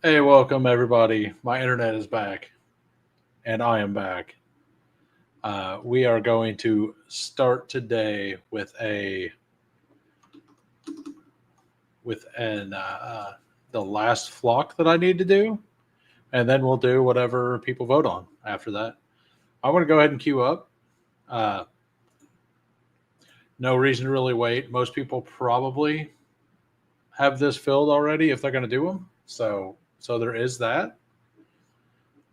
Hey, welcome everybody. My internet is back, and I am back. We are going to start today with the last flock that I need to do, and then we'll do whatever people vote on after that. I want to go ahead and queue up. Uh, no reason to really wait. Most people probably have this filled already if they're going to do them. So there is that.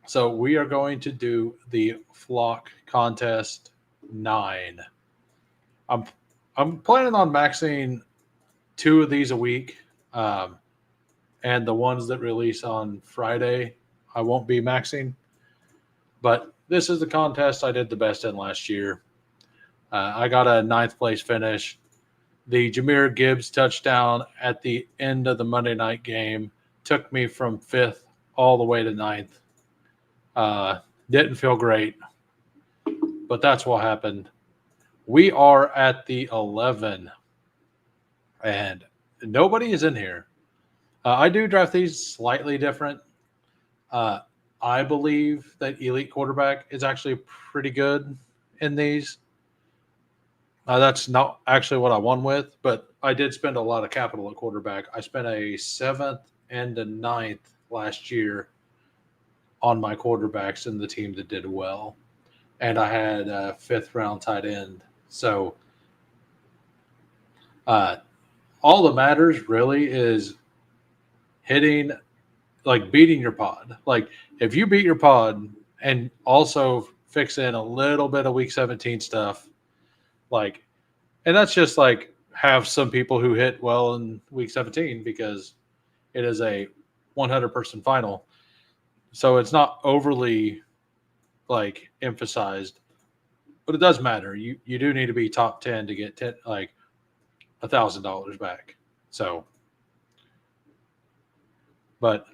So we are going to do the flock contest 9. I'm I'm planning on maxing two of these a week, um, and the ones that release on Friday, I won't be maxing. But this is the contest I did the best in last year. I got a ninth place finish. The Jameer Gibbs touchdown at the end of the Monday night game took me from fifth all the way to ninth. Uh, didn't feel great, but that's what happened. We are at the 11, and nobody is in here. I do draft these slightly different. Uh, I believe that elite quarterback is actually pretty good in these. That's not actually what I won with, but I did spend a lot of capital at quarterback. I spent a seventh and a ninth last year on my quarterbacks in the team that did well, and I had a fifth round tight end. So uh, all that matters really is hitting, like beating your pod. Like if you beat your pod and also fix in a little bit of week 17 stuff, like, and that's just like have some people who hit well in week 17 because it is a 100-person final. So it's not overly like emphasized, but it does matter. You do need to be top 10 to get 10, like $1,000 back. So, but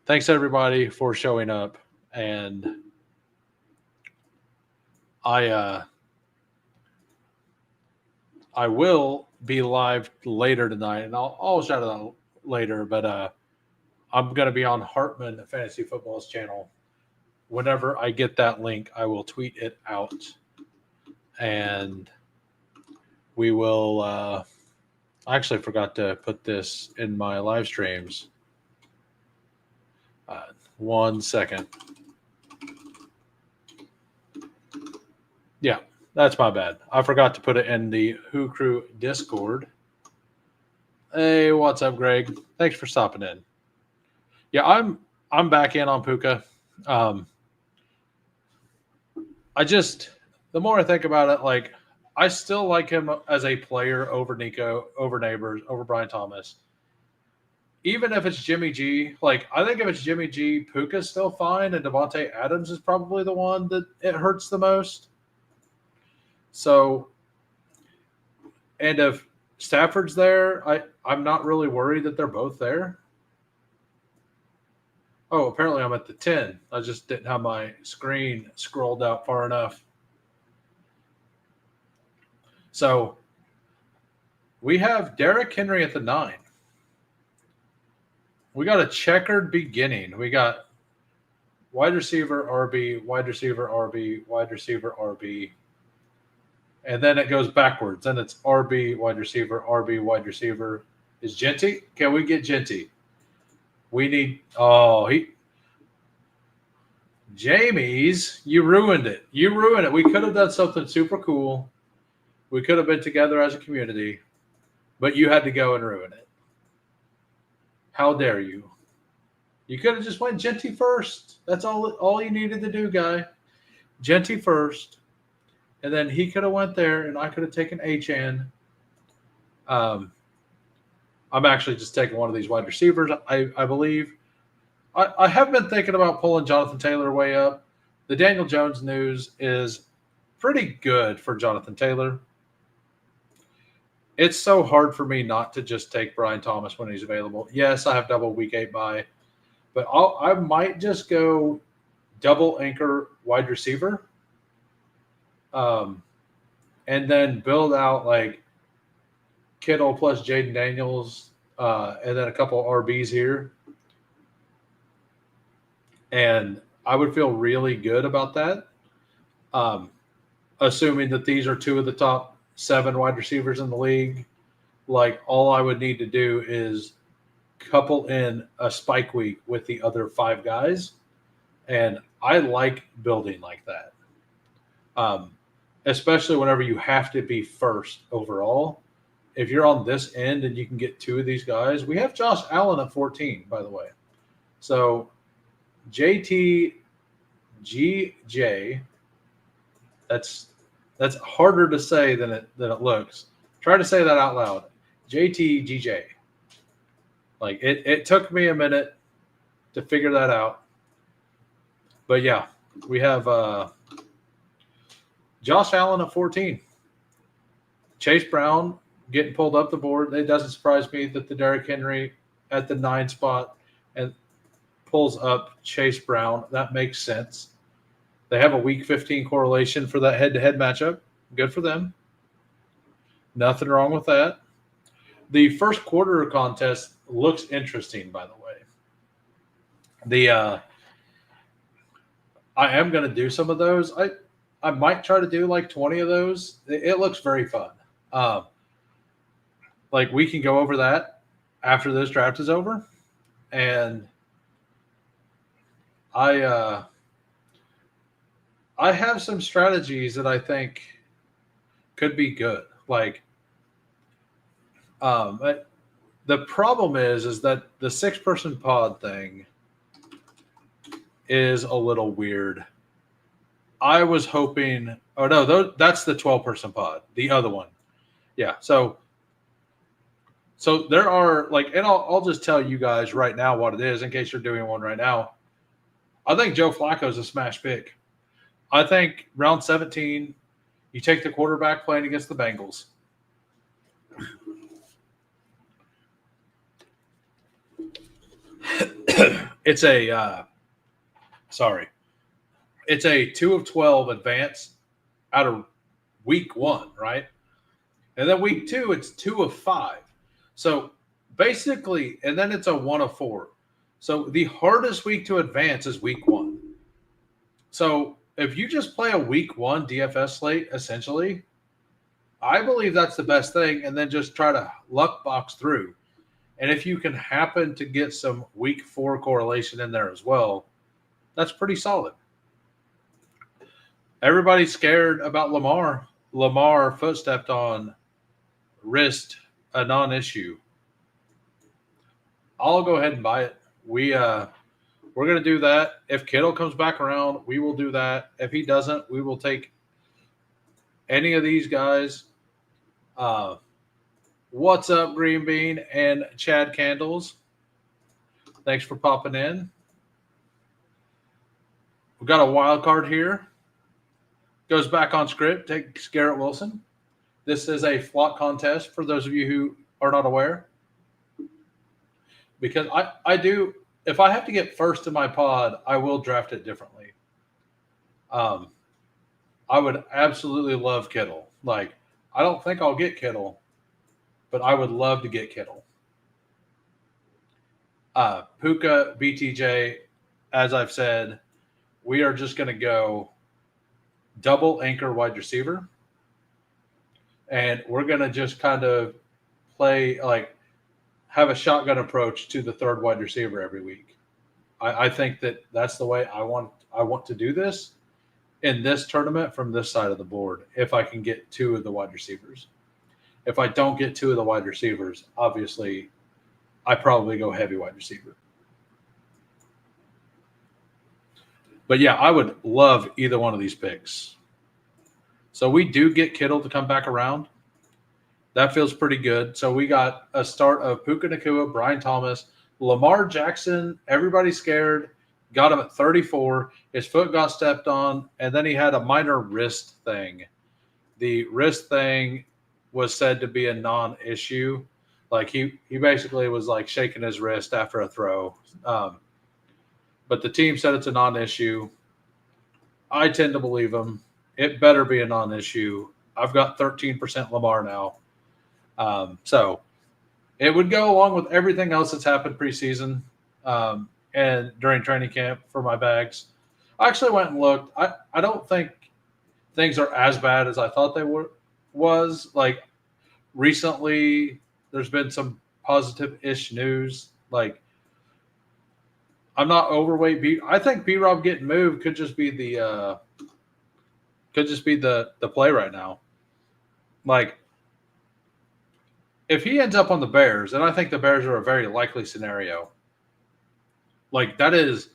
thanks everybody for showing up, and I I will be live later tonight, and I'll shout it out later. But I'm going to be on Hartman Fantasy Football's channel. Whenever I get that link, I will tweet it out, and we will. I actually forgot to put this in my live streams. 1 second. Yeah, that's my bad. I forgot to put it in the Who Crew Discord. Hey, what's up, Greg? Thanks for stopping in. Yeah, I'm back in on Puka. Um, I just the more I think about it, like I still like him as a player over Nico, over Neighbors, over Brian Thomas. Even if it's Jimmy G, like I think if it's Jimmy G, Puka's still fine, and Devontae Adams is probably the one that it hurts the most. So, and if Stafford's there, I'm not really worried that they're both there. Oh, apparently I'm at the 10. I just didn't have my screen scrolled out far enough. So we have Derrick Henry at the 9. We got a checkered beginning. We got wide receiver RB, wide receiver RB, wide receiver RB. And then it goes backwards. Then it's RB, wide receiver, RB, wide receiver. Is Genty? Can we get Genty? We need. Jamie's, you ruined it. You ruined it. We could have done something super cool. We could have been together as a community, but you had to go and ruin it. How dare you? You could have just went Genty first. That's all you needed to do, guy. Genty first. And then he could have went there, and I could have taken Achan. I'm actually just taking one of these wide receivers, I believe. I have been thinking about pulling Jonathan Taylor way up. The Daniel Jones news is pretty good for Jonathan Taylor. It's so hard for me not to just take Brian Thomas when he's available. Yes, I have double week 8 bye, but I might just go double anchor wide receiver, and then build out like Kittle plus Jaden Daniels and then a couple RBs here. And I would feel really good about that, assuming that these are two of the top 7 wide receivers in the league. Like, all I would need to do is couple in a spike week with the other 5 guys. And I like building like that, especially whenever you have to be first overall. If you're on this end and you can get 2 of these guys, we have Josh Allen at 14, by the way. So JTGJ, that's harder to say than it looks. Try to say that out loud. JTGJ. Like, it took me a minute to figure that out. But yeah, we have Josh Allen at 14. Chase Brown getting pulled up the board. It doesn't surprise me that the Derrick Henry at the 9 spot and pulls up Chase Brown. That makes sense. They have a week 15 correlation for that head-to-head matchup. Good for them. Nothing wrong with that. The first quarter contest looks interesting, by the way. I am going to do some of those. I might try to do like 20 of those. It looks very fun. Like, we can go over that after this draft is over. And I have some strategies that I think could be good. Like, the problem is that the 6-person pod thing is a little weird. I was hoping. Oh no, that's the 12-person pod. The other one, yeah. So there are, like, and I'll just tell you guys right now what it is in case you're doing one right now. I think Joe Flacco is a smash pick. I think round 17, you take the quarterback playing against the Bengals. It's a it's a 2 of 12 advance out of week 1, right? And then week 2, it's 2 of 5. So basically, and then it's a 1 of 4. So the hardest week to advance is week 1. So if you just play a week 1 DFS slate, essentially, I believe that's the best thing, and then just try to luck box through. And if you can happen to get some week 4 correlation in there as well, that's pretty solid. Everybody's scared about Lamar. Lamar foot stepped on, wrist, a non-issue. I'll go ahead and buy it. We're going to do that. If Kittle comes back around, we will do that. If he doesn't, we will take any of these guys. What's up, Green Bean and Chad Candles? Thanks for popping in. We've got a wild card here. Goes back on script. Takes Garrett Wilson. This is a flock contest for those of you who are not aware. Because I do, if I have to get first in my pod, I will draft it differently. I would absolutely love Kittle. Like, I don't think I'll get Kittle, but I would love to get Kittle. Puka, BTJ, as I've said, we are just going to go double anchor wide receiver. And we're going to just kind of play, like, have a shotgun approach to the third wide receiver every week. I think that's the way I want to do this in this tournament from this side of the board, if I can get 2 of the wide receivers. If I don't get 2 of the wide receivers, obviously I probably go heavy wide receiver. But yeah, I would love either one of these picks. So we do get Kittle to come back around. That feels pretty good. So we got a start of Puka Nacua, Brian Thomas, Lamar Jackson. Everybody's scared. Got him at 34. His foot got stepped on, and then he had a minor wrist thing. The wrist thing was said to be a non-issue. Like, he basically was like shaking his wrist after a throw. But the team said it's a non-issue. I tend to believe them. It better be a non-issue. I've got 13% Lamar now. So It would go along with everything else that's happened preseason and during training camp for my bags. I actually went and looked. I don't think things are as bad as I thought they were. Was like recently, there's been some positive-ish news. Like I'm not overweight. I think B Rob getting moved could just be the play right now. Like if he ends up on the Bears, and I think the Bears are a very likely scenario. Like that is,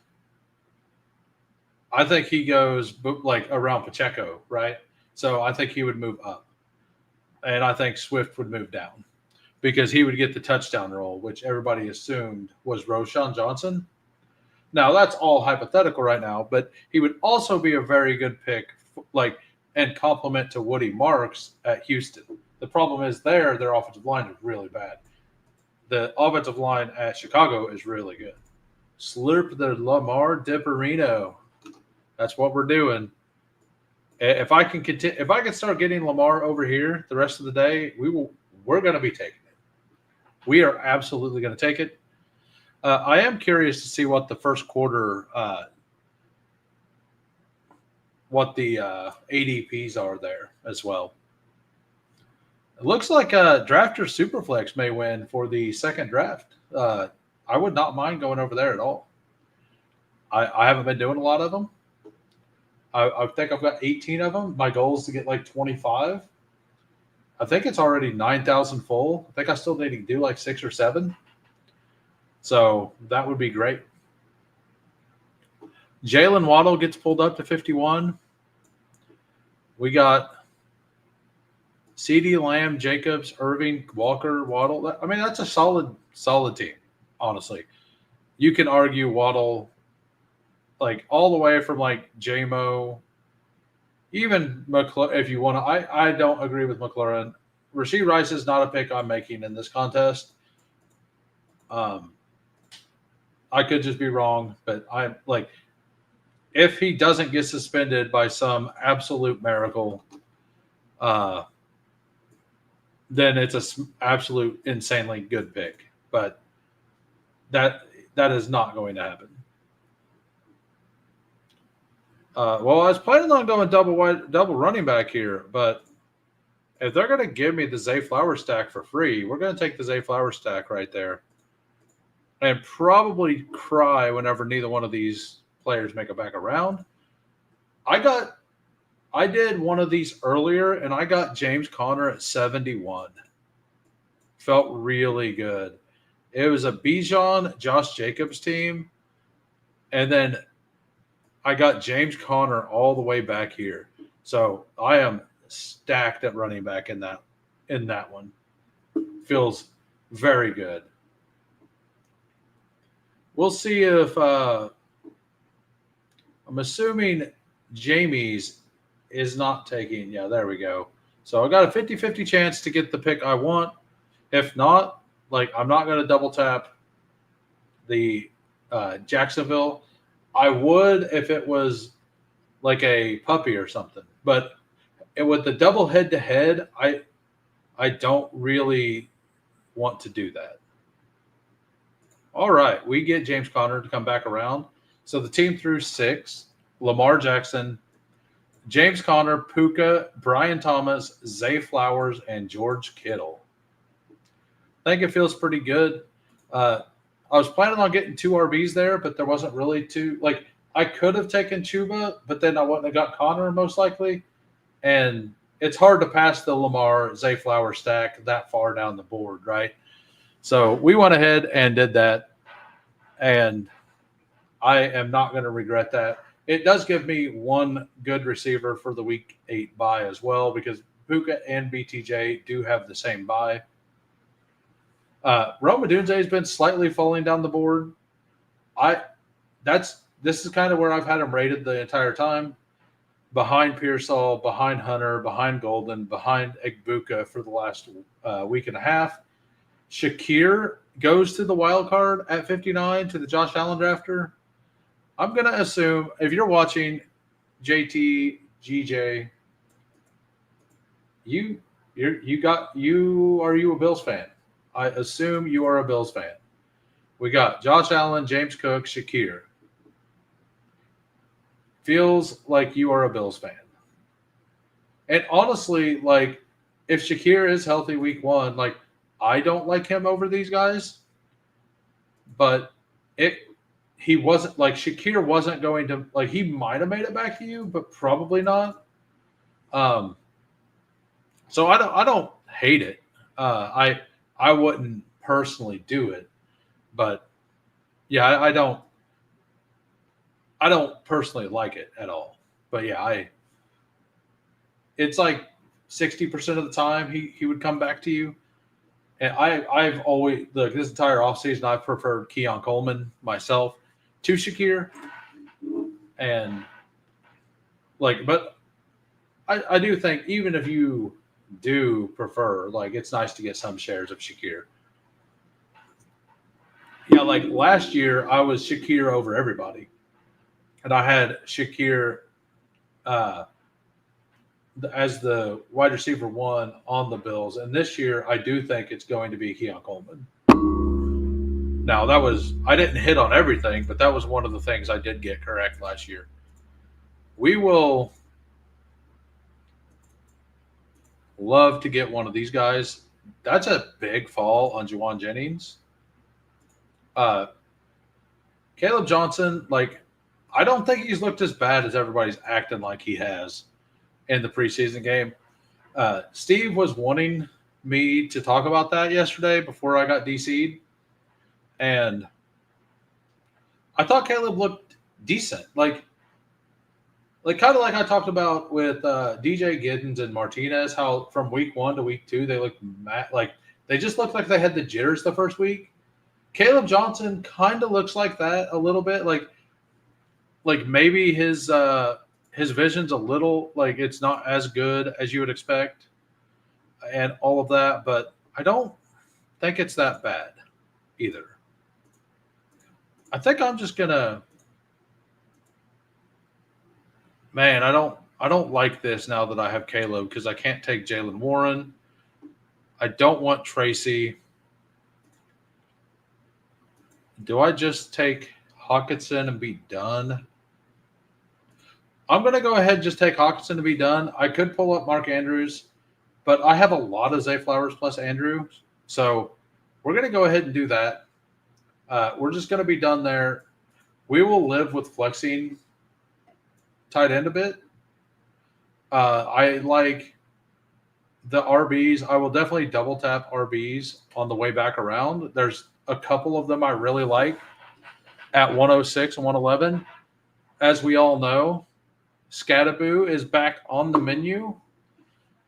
I think he goes like around Pacheco, right? So I think he would move up, and I think Swift would move down because he would get the touchdown role, which everybody assumed was Roshan Johnson. Now that's all hypothetical right now, but he would also be a very good pick, like and complement to Woody Marks at Houston. The problem is their offensive line is really bad. The offensive line at Chicago is really good. Slurp the Lamar Dipperino. That's what we're doing. If I can continue, if I can start getting Lamar over here the rest of the day, we're going to be taking it. We are absolutely going to take it. I am curious to see what the first quarter, what the ADPs are there as well. It looks like Drafter Superflex may win for the second draft. I would not mind going over there at all. I haven't been doing a lot of them. I think I've got 18 of them. My goal is to get like 25. I think it's already 9,000 full. I think I still need to do like 6 or 7. So that would be great. Jalen Waddle gets pulled up to 51. We got CeeDee Lamb, Jacobs, Irving, Walker, Waddle. I mean, that's a solid team, honestly. You can argue Waddle like all the way from like JMO, even McLaurin, if you want to. I don't agree with McLaurin. Rashee Rice is not a pick I'm making in this contest. I could just be wrong, but I'm like, if he doesn't get suspended by some absolute miracle, then it's an absolute insanely good pick. But that is not going to happen. Well, I was planning on going double running back here, but if they're going to give me the Zay Flower stack for free, we're going to take the Zay Flower stack right there, and probably cry whenever neither one of these players make it back around. I did one of these earlier, and I got James Conner at 71. Felt really good. It was a Bijan, Josh Jacobs team, and then I got James Conner all the way back here. So I am stacked at running back in that one. Feels very good. We'll see if I'm assuming Jamie's is not taking. Yeah, there we go. So I got a 50-50 chance to get the pick I want. If not, like I'm not going to double tap the Jacksonville. I would if it was like a puppy or something. But with the double head-to-head, I don't really want to do that. All right, we get James Conner to come back around. So the team threw 6. Lamar Jackson, James Conner, Puka, Brian Thomas, Zay Flowers, and George Kittle. I think it feels pretty good. I was planning on getting 2 RBs there, but there wasn't really 2. Like, I could have taken Chuba, but then I wouldn't have got Conner most likely. And it's hard to pass the Lamar Zay Flower stack that far down the board, right? So we went ahead and did that, and I am not going to regret that. It does give me one good receiver for the Week 8 bye as well, because Puka and BTJ do have the same bye. Rome Odunze has been slightly falling down the board. This is kind of where I've had him rated the entire time. Behind Pearsall, behind Hunter, behind Golden, behind Egbuka for the last week and a half. Shakir goes to the wild card at 59 to the Josh Allen drafter. I'm going to assume if you're watching JT, GJ, are you a Bills fan? I assume you are a Bills fan. We got Josh Allen, James Cook, Shakir. Feels like you are a Bills fan. And honestly, like, if Shakir is healthy week 1, like, I don't like him over these guys. But he wasn't, like, Shakir wasn't going to, like, he might have made it back to you, but probably not. So I don't hate it. I wouldn't personally do it, but yeah, I don't personally like it at all. But yeah, it's like 60% of the time he would come back to you. And I've always, look, this entire offseason I've preferred Keon Coleman myself to Shakir. And like, but I do think even if you do prefer, like, it's nice to get some shares of Shakir. Yeah, like last year I was Shakir over everybody. And I had Shakir uh, as the wide receiver 1 on the Bills. And this year, I do think it's going to be Keon Coleman. Now, I didn't hit on everything, but that was one of the things I did get correct last year. We will love to get one of these guys. That's a big fall on Juwan Jennings. Caleb Johnson, like, I don't think he's looked as bad as everybody's acting like he has in the preseason game. Steve was wanting me to talk about that yesterday before I got DC'd. And I thought Caleb looked decent. Like kind of like I talked about with DJ Giddens and Martinez, how from week 1 to week 2, they looked like they just looked like they had the jitters the first week. Caleb Johnson kind of looks like that a little bit. Like maybe his vision's a little, like, it's not as good as you would expect and all of that, but I don't think it's that bad either. I think I'm just gonna, man, I don't like this now that I have Caleb because I can't take Jalen Warren. I don't want Tracy. Do I just take Hawkinson and be done? I'm going to go ahead and just take Hawkinson to be done. I could pull up Mark Andrews, but I have a lot of Zay Flowers plus Andrews. So we're going to go ahead and do that. We're just going to be done there. We will live with flexing tight end a bit. I like the RBs. I will definitely double tap RBs on the way back around. There's a couple of them I really like at 106 and 111. As we all know, Scattaboo is back on the menu.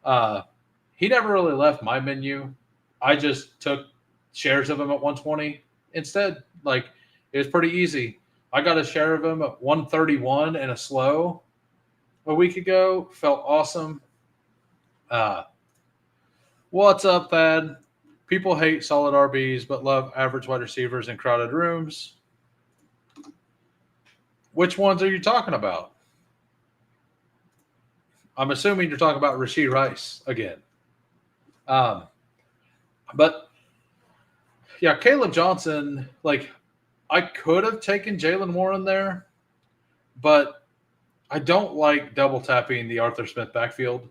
He never really left my menu. I just took shares of him at 120 instead. Like, it was pretty easy. I got a share of him at 131 and a slow a week ago. Felt awesome. What's up, Thad? People hate solid RBs but love average wide receivers in crowded rooms. Which ones are you talking about? I'm assuming you're talking about Rashee Rice again. But yeah, Caleb Johnson, like, I could have taken Jalen Warren there, but I don't like double tapping the Arthur Smith backfield,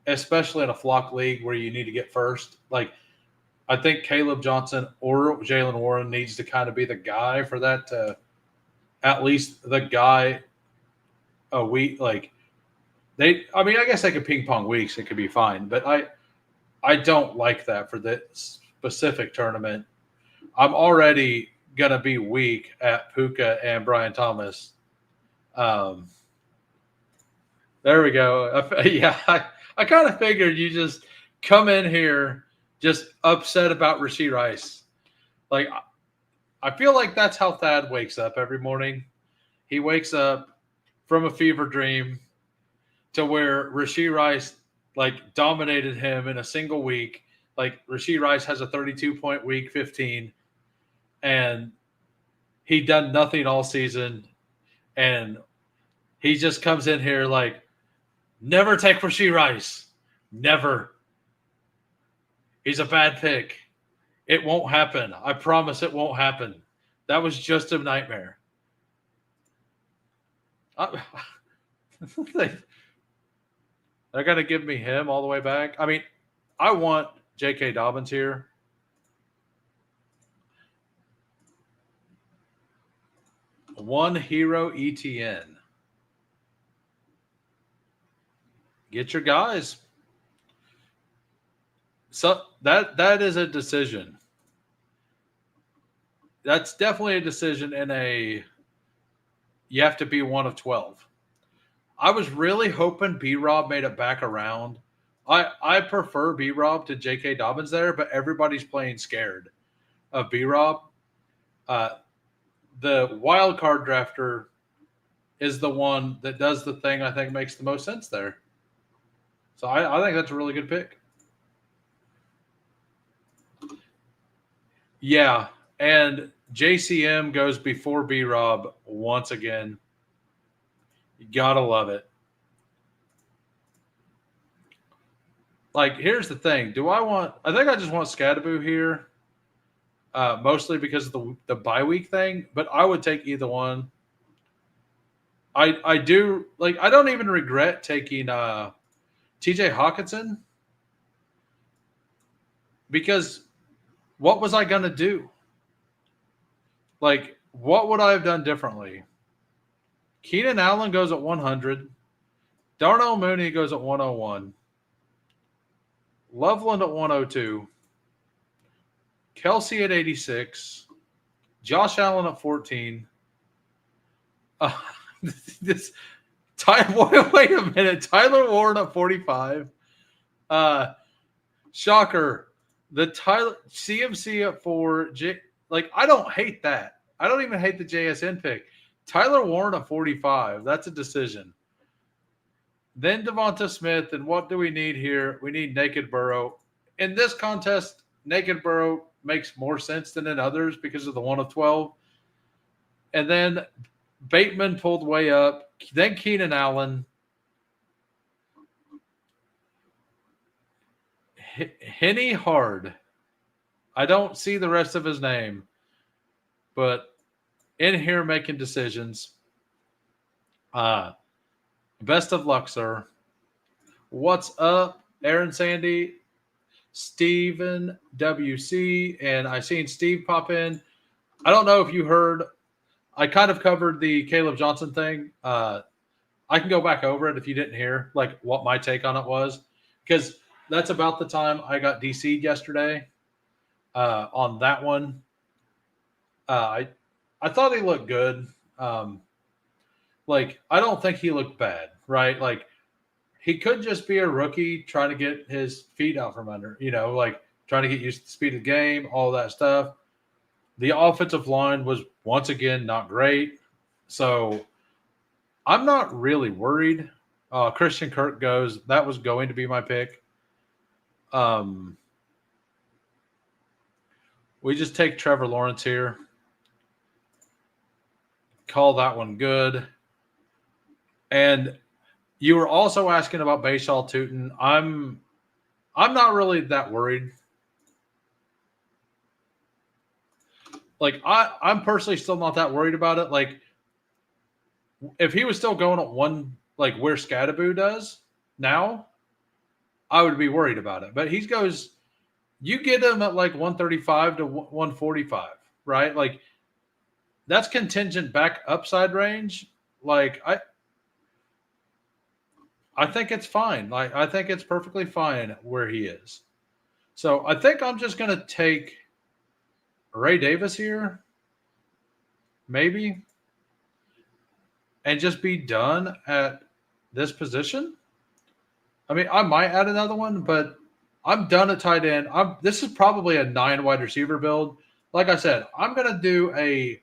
especially in a flock league where you need to get first. Like, I think Caleb Johnson or Jalen Warren needs to kind of be the guy for that, at least the guy a week. Like, I guess they could ping pong weeks. It could be fine, but I don't like that for this specific tournament. I'm already going to be weak at Puka and Brian Thomas. There we go. I kind of figured you just come in here just upset about Rashee Rice. Like, I feel like that's how Thad wakes up every morning. He wakes up from a fever dream to where Rashee Rice, like, dominated him in a single week. Like, Rashee Rice has a 32-point week 15, and he done nothing all season. And he just comes in here like, never take Rashee Rice. Never. He's a bad pick. It won't happen. I promise it won't happen. That was just a nightmare. They're going to give me him all the way back. I mean, I want J.K. Dobbins here. One hero ETN. Get your guys. So that is a decision. That's definitely a decision in a you have to be one of 12. I was really hoping B-Rob made it back around. I prefer B-Rob to J.K. Dobbins there, but everybody's playing scared of B-Rob. The wild card drafter is the one that does the thing I think makes the most sense there. So I think that's a really good pick. Yeah, and JCM goes before B-Rob once again. You gotta love it. Like, here's the thing. I think I just want Scadaboo here, mostly because of the bye week thing, but I would take either one. I do, like, I don't even regret taking TJ Hawkinson because what was I going to do? Like, what would I have done differently? Keenan Allen goes at 100. Darnell Mooney goes at 101. Loveland at 102. Kelsey at 86. Josh Allen at 14. Wait a minute. Tyler Warren at 45. Shocker. The Tyler CMC at 4. I don't hate that. I don't even hate the JSN pick. Tyler Warren at 45. That's a decision. Then Devonta Smith. And what do we need here? We need Naked Burrow. In this contest, Naked Burrow makes more sense than in others because of the 1 of 12. And then Bateman pulled way up. Then Keenan Allen. Henny Hard. I don't see the rest of his name, but in here making decisions. Best of luck, sir. What's up, Aaron Sandy, Steven WC, and I seen Steve pop in. I don't know if you heard. I kind of covered the Caleb Johnson thing. I can go back over it if you didn't hear, like what my take on it was, because that's about the time I got DC'd yesterday on that one. I thought he looked good. I don't think he looked bad, right? Like, he could just be a rookie trying to get his feet out from under, trying to get used to the speed of the game, all that stuff. The offensive line was once again not great. So I'm not really worried. Christian Kirk goes. That was going to be my pick. We just take Trevor Lawrence here. Call that one good. And you were also asking about Bashaw Tootin. I'm not really that worried. Like, I'm personally still not that worried about it. Like, if he was still going at one, like where Scadaboo does now, I would be worried about it. But he goes, you get him at like 135 to 145, right? Like, that's contingent back upside range. Like, I think it's fine. Like, I think it's perfectly fine where he is. So I think I'm just going to take Ray Davis here, maybe, and just be done at this position. I mean, I might add another one, but I'm done at tight end. This is probably a 9 wide receiver build. Like I said, I'm going to do a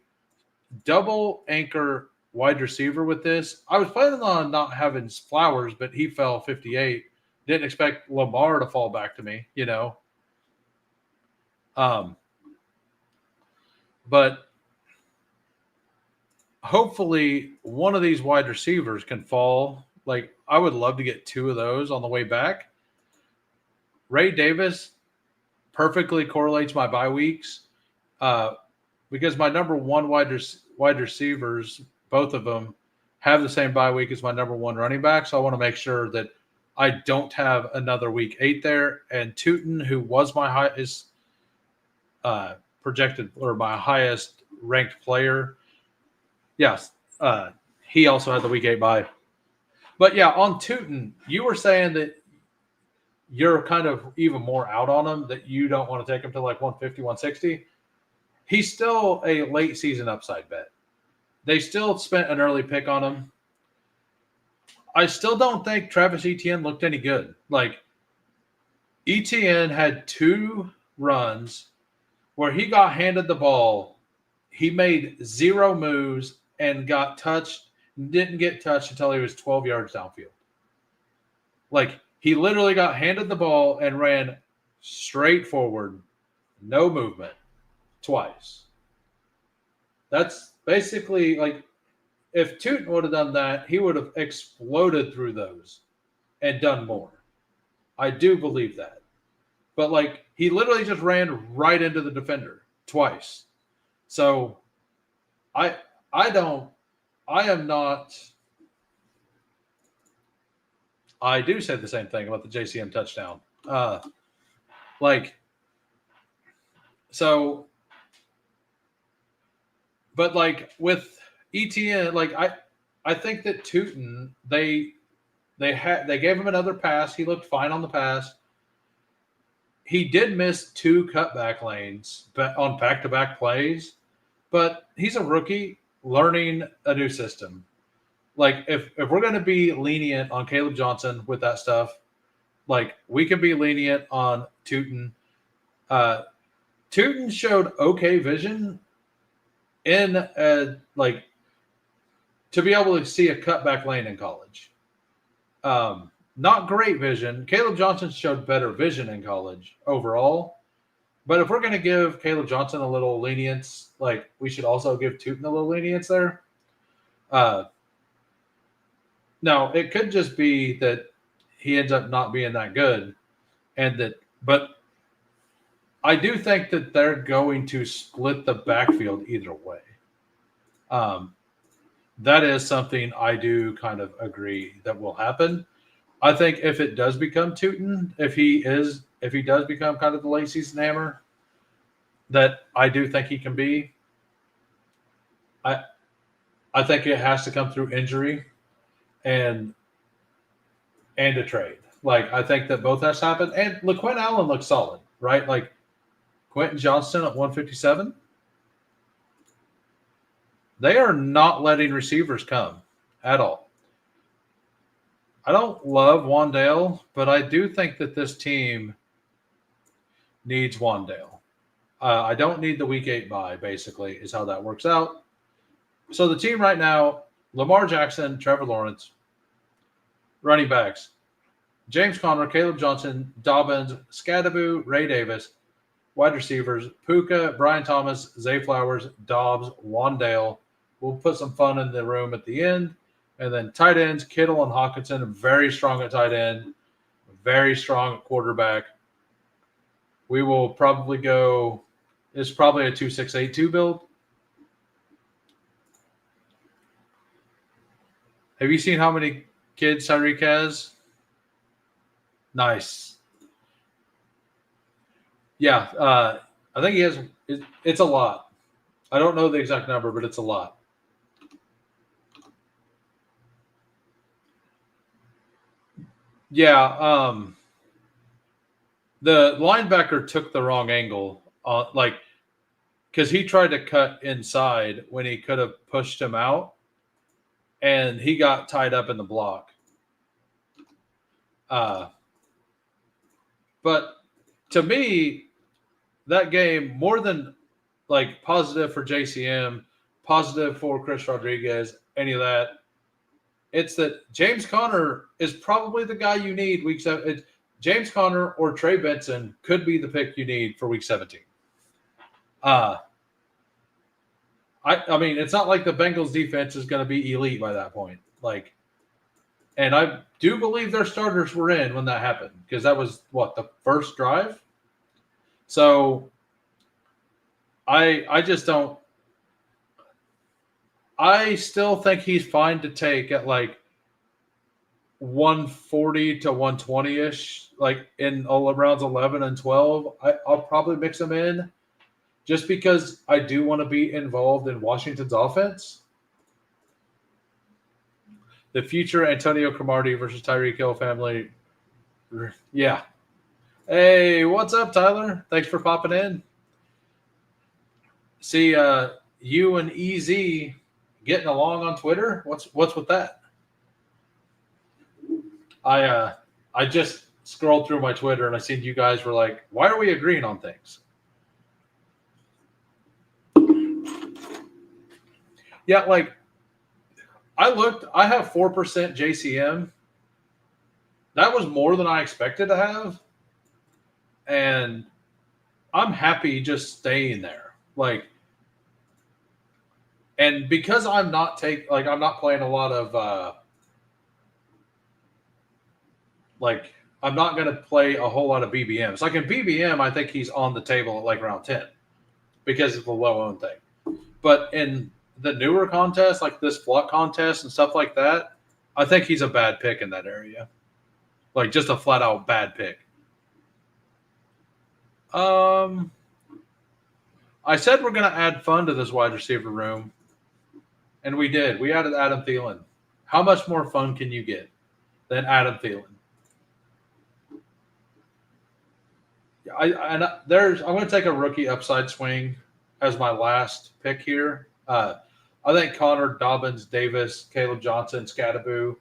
double anchor wide receiver with this. I was planning on not having Flowers, but he fell 58. Didn't expect Lamar to fall back to me, But hopefully one of these wide receivers can fall. Like, I would love to get 2 of those on the way back. Ray Davis, perfectly correlates my bye weeks because my number one wide receivers, both of them, have the same bye week as my number one running back. So I want to make sure that I don't have another week 8 there. And Tootin, who was my highest projected or my highest ranked player, yes, he also had the week 8 bye. But yeah, on Tootin, you were saying that you're kind of even more out on him, that you don't want to take him to like 150, 160. He's still a late season upside bet. They still spent an early pick on him. I still don't think Travis Etienne looked any good. Like, Etienne had 2 runs where he got handed the ball. He made 0 moves and got touched, didn't get touched until he was 12 yards downfield. Like, he literally got handed the ball and ran straight forward, no movement, twice. That's basically like, if Tootin would have done that, he would have exploded through those and done more. I do believe that. But like, he literally just ran right into the defender twice. So I do say the same thing about the JCM touchdown. But like with ETN, like I think that Tootin, they gave him another pass. He looked fine on the pass. He did miss 2 cutback lanes on back-to-back plays, but he's a rookie learning a new system. Like, if we're going to be lenient on Caleb Johnson with that stuff, like, we can be lenient on Tootin. Tootin showed okay vision to be able to see a cutback lane in college. Not great vision. Caleb Johnson showed better vision in college overall. But if we're going to give Caleb Johnson a little lenience, like, we should also give Tootin a little lenience there. Now, it could just be that he ends up not being that good. But I do think that they're going to split the backfield either way. That is something I do kind of agree that will happen. I think if it does become Tootin, if he does become kind of the late season hammer, that I do think he can be. I think it has to come through injury and a trade. Like, I think that both has to happen. And LaQuint Allen looks solid, right? Like, Quentin Johnston at 157. They are not letting receivers come at all. I don't love Wandale, but I do think that this team needs Wandale. I don't need the week 8 bye, basically, is how that works out. So the team right now, Lamar Jackson, Trevor Lawrence, running backs, James Conner, Caleb Johnson, Dobbins, Scadaboo, Ray Davis, wide receivers, Puka, Brian Thomas, Zay Flowers, Dobbs, Wandale. We'll put some fun in the room at the end. And then tight ends, Kittle and Hawkinson, very strong at tight end, very strong at quarterback. We will probably go, it's probably a 2-6-8-2 build. Have you seen how many kids Tyreek has? Nice. Yeah, I think he has, it's a lot. I don't know the exact number, but it's a lot. Yeah, the linebacker took the wrong angle, because he tried to cut inside when he could have pushed him out, and he got tied up in the block. But to me, that game, more than like positive for JCM, positive for Chris Rodriguez, any of that, it's that James Conner is probably the guy you need week 7. James Conner or Trey Benson could be the pick you need for week 17. I mean, it's not like the Bengals defense is going to be elite by that point. Like, and I do believe their starters were in when that happened, because that was the first drive. So I just don't. I still think he's fine to take at like 140 to 120 ish, like in all rounds 11 and 12. I'll probably mix him in just because I do want to be involved in Washington's offense. The future Antonio Cromartie versus Tyreek Hill family. Yeah. Hey, what's up, Tyler? Thanks for popping in. See, you and EZ getting along on Twitter. What's with that? I just scrolled through my Twitter and I seen you guys were like, why are we agreeing on things? Yeah, like I looked, I have 4% JCM. That was more than I expected to have. And I'm happy just staying there. Like, and because I'm not I'm not playing a lot of like I'm not going to play a whole lot of BBMs. Like in BBM, I think he's on the table at like round 10 because of the low own thing. But in the newer contests, like this Flock contest and stuff like that, I think he's a bad pick in that area. Like just a flat out bad pick. I said we're going to add fun to this wide receiver room, and we did. We added Adam Thielen. How much more fun can you get than Adam Thielen? I'm going to take a rookie upside swing as my last pick here. I think Connor, Dobbins, Davis, Caleb Johnson, Scattaboo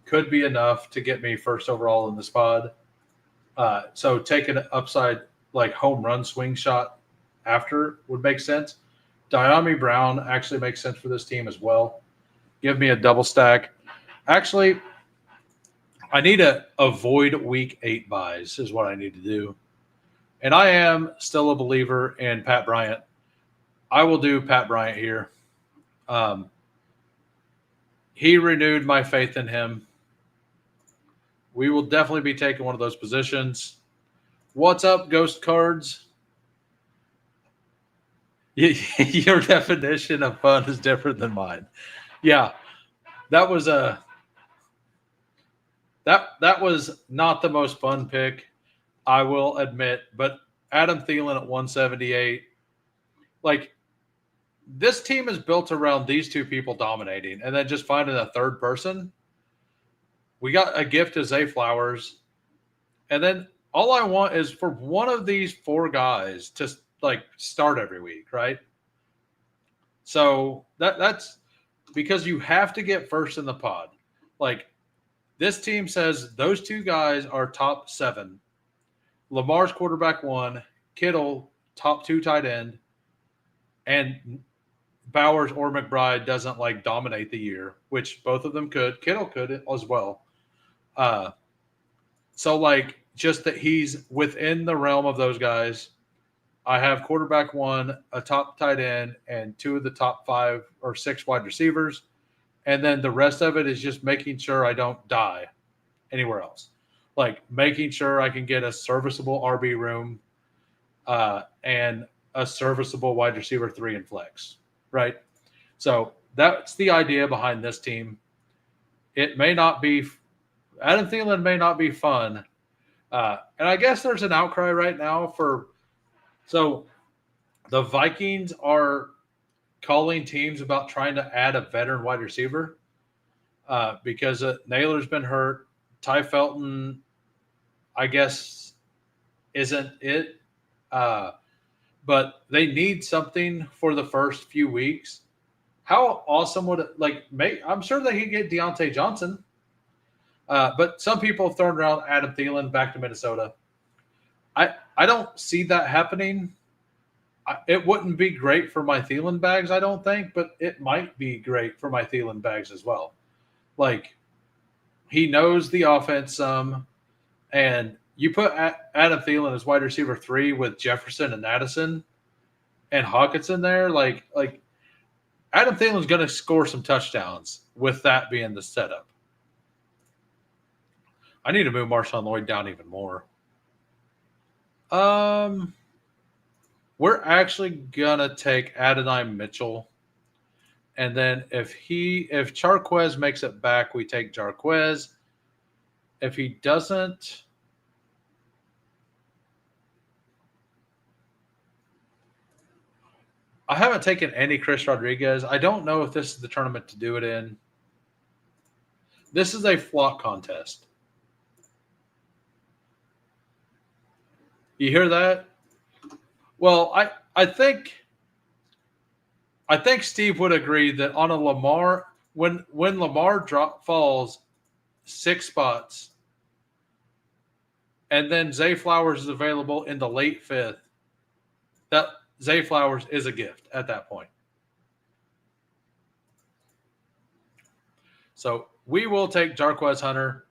could be enough to get me first overall in the spot. So taking an upside like home run swing shot after would make sense. Diami Brown actually makes sense for this team as well. Give me a double stack. Actually, I need to avoid week 8 buys is what I need to do. And I am still a believer in Pat Bryant. I will do Pat Bryant here. He renewed my faith in him. We will definitely be taking one of those positions. What's up, Ghost Cards? Your definition of fun is different than mine. Yeah, that was that was not the most fun pick, I will admit. But Adam Thielen at 178, like this team is built around these two people dominating, and then just finding a third person. We got a gift of Zay Flowers, and then all I want is for one of these 4 guys to like start every week, right? So that's because you have to get first in the pod. Like this team says those 2 guys are top 7. Lamar's quarterback 1, Kittle top 2 tight end, and Bowers or McBride doesn't like dominate the year, which both of them could. Kittle could as well. So like just that he's within the realm of those guys. I have quarterback 1, a top tight end, and 2 of the top 5 or 6 wide receivers. And then the rest of it is just making sure I don't die anywhere else. Like making sure I can get a serviceable RB room and a serviceable wide receiver 3 in flex, right? So that's the idea behind this team. It may not be – Adam Thielen may not be fun. And I guess there's an outcry right now for – so the Vikings are calling teams about trying to add a veteran wide receiver because Naylor's been hurt. Ty Felton, I guess, isn't it. But they need something for the first few weeks. How awesome would it I'm sure they could get Deontay Johnson. But some people have thrown around Adam Thielen back to Minnesota. I don't see that happening. It wouldn't be great for my Thielen bags, I don't think, but it might be great for my Thielen bags as well. Like, he knows the offense some, and you put Adam Thielen as wide receiver 3 with Jefferson and Addison and Hawkinson there, like Adam Thielen's going to score some touchdowns with that being the setup. I need to move Marshawn Lloyd down even more. We're actually gonna take Adonai Mitchell, and then if Jarquez makes it back, we take Jarquez. If he doesn't, I haven't taken any Chris Rodriguez. I don't know if this is the tournament to do it in. This is a flock contest. You hear that? Well, I think Steve would agree that on a Lamar, when Lamar falls 6 spots, and then Zay Flowers is available in the late 5th, that Zay Flowers is a gift at that point. So we will take Jarquez Hunter.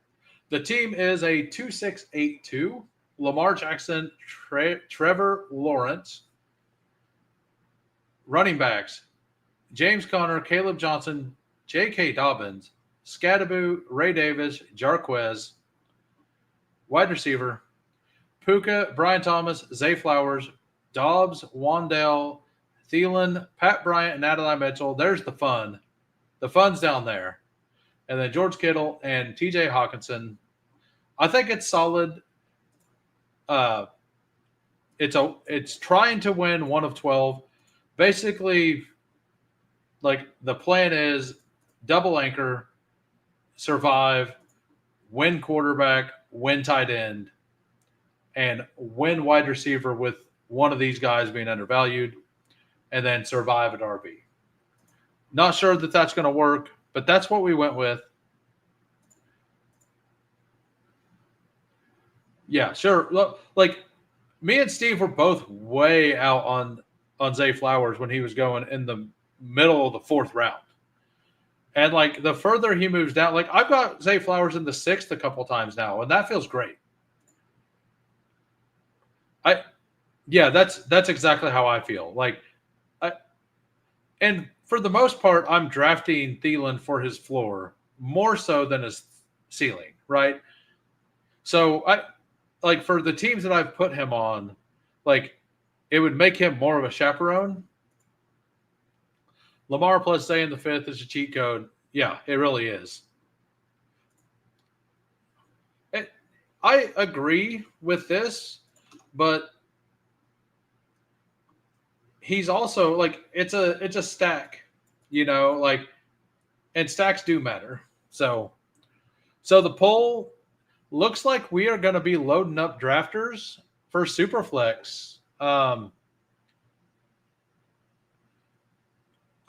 The team is a 2-6-8-2. Lamar Jackson, Trevor Lawrence. Running backs, James Conner, Caleb Johnson, J.K. Dobbins, Scadaboo, Ray Davis, Jarquez. Wide receiver, Puka, Brian Thomas, Zay Flowers, Dobbs, Wandale, Thielen, Pat Bryant, and Adonai Mitchell. There's the fun. The fun's down there. And then George Kittle and T.J. Hawkinson. I think it's solid. It's trying to win 1 of 12. Basically, like the plan is double anchor, survive, win quarterback, win tight end, and win wide receiver with one of these guys being undervalued, and then survive at RB. Not sure that that's going to work, but that's what we went with. Yeah, sure. Look, like me and Steve were both way out on Zay Flowers when he was going in the middle of the 4th round. And like the further he moves down, like I've got Zay Flowers in the 6th a couple times now, and that feels great. That's exactly how I feel. And for the most part, I'm drafting Thielen for his floor more so than his ceiling, right? So like for the teams that I've put him on, like it would make him more of a chaperone. Lamar plus Zay in the 5th is a cheat code. Yeah, it really is. I agree with this, but he's also like it's a stack, like, and stacks do matter. So the poll looks like we are going to be loading up drafters for Superflex.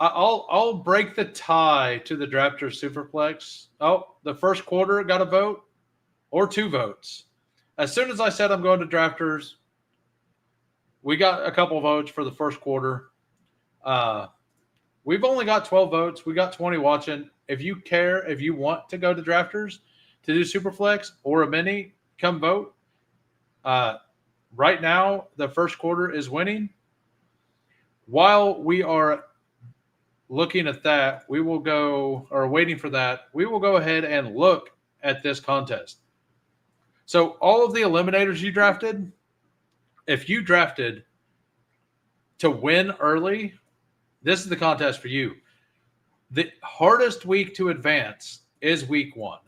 I'll break the tie to the drafters Superflex. Oh, the first quarter got a vote or 2 votes. As soon as I said I'm going to drafters, we got a couple votes for the first quarter. We've only got 12 votes. We got 20 watching. If you care, if you want to go to drafters to do Superflex or a mini, come vote. Right now, the first quarter is winning. While we are looking at that, we will go, or waiting for that, we will go ahead and look at this contest. So all of the eliminators you drafted, if you drafted to win early, this is the contest for you. The hardest week to advance is week 1.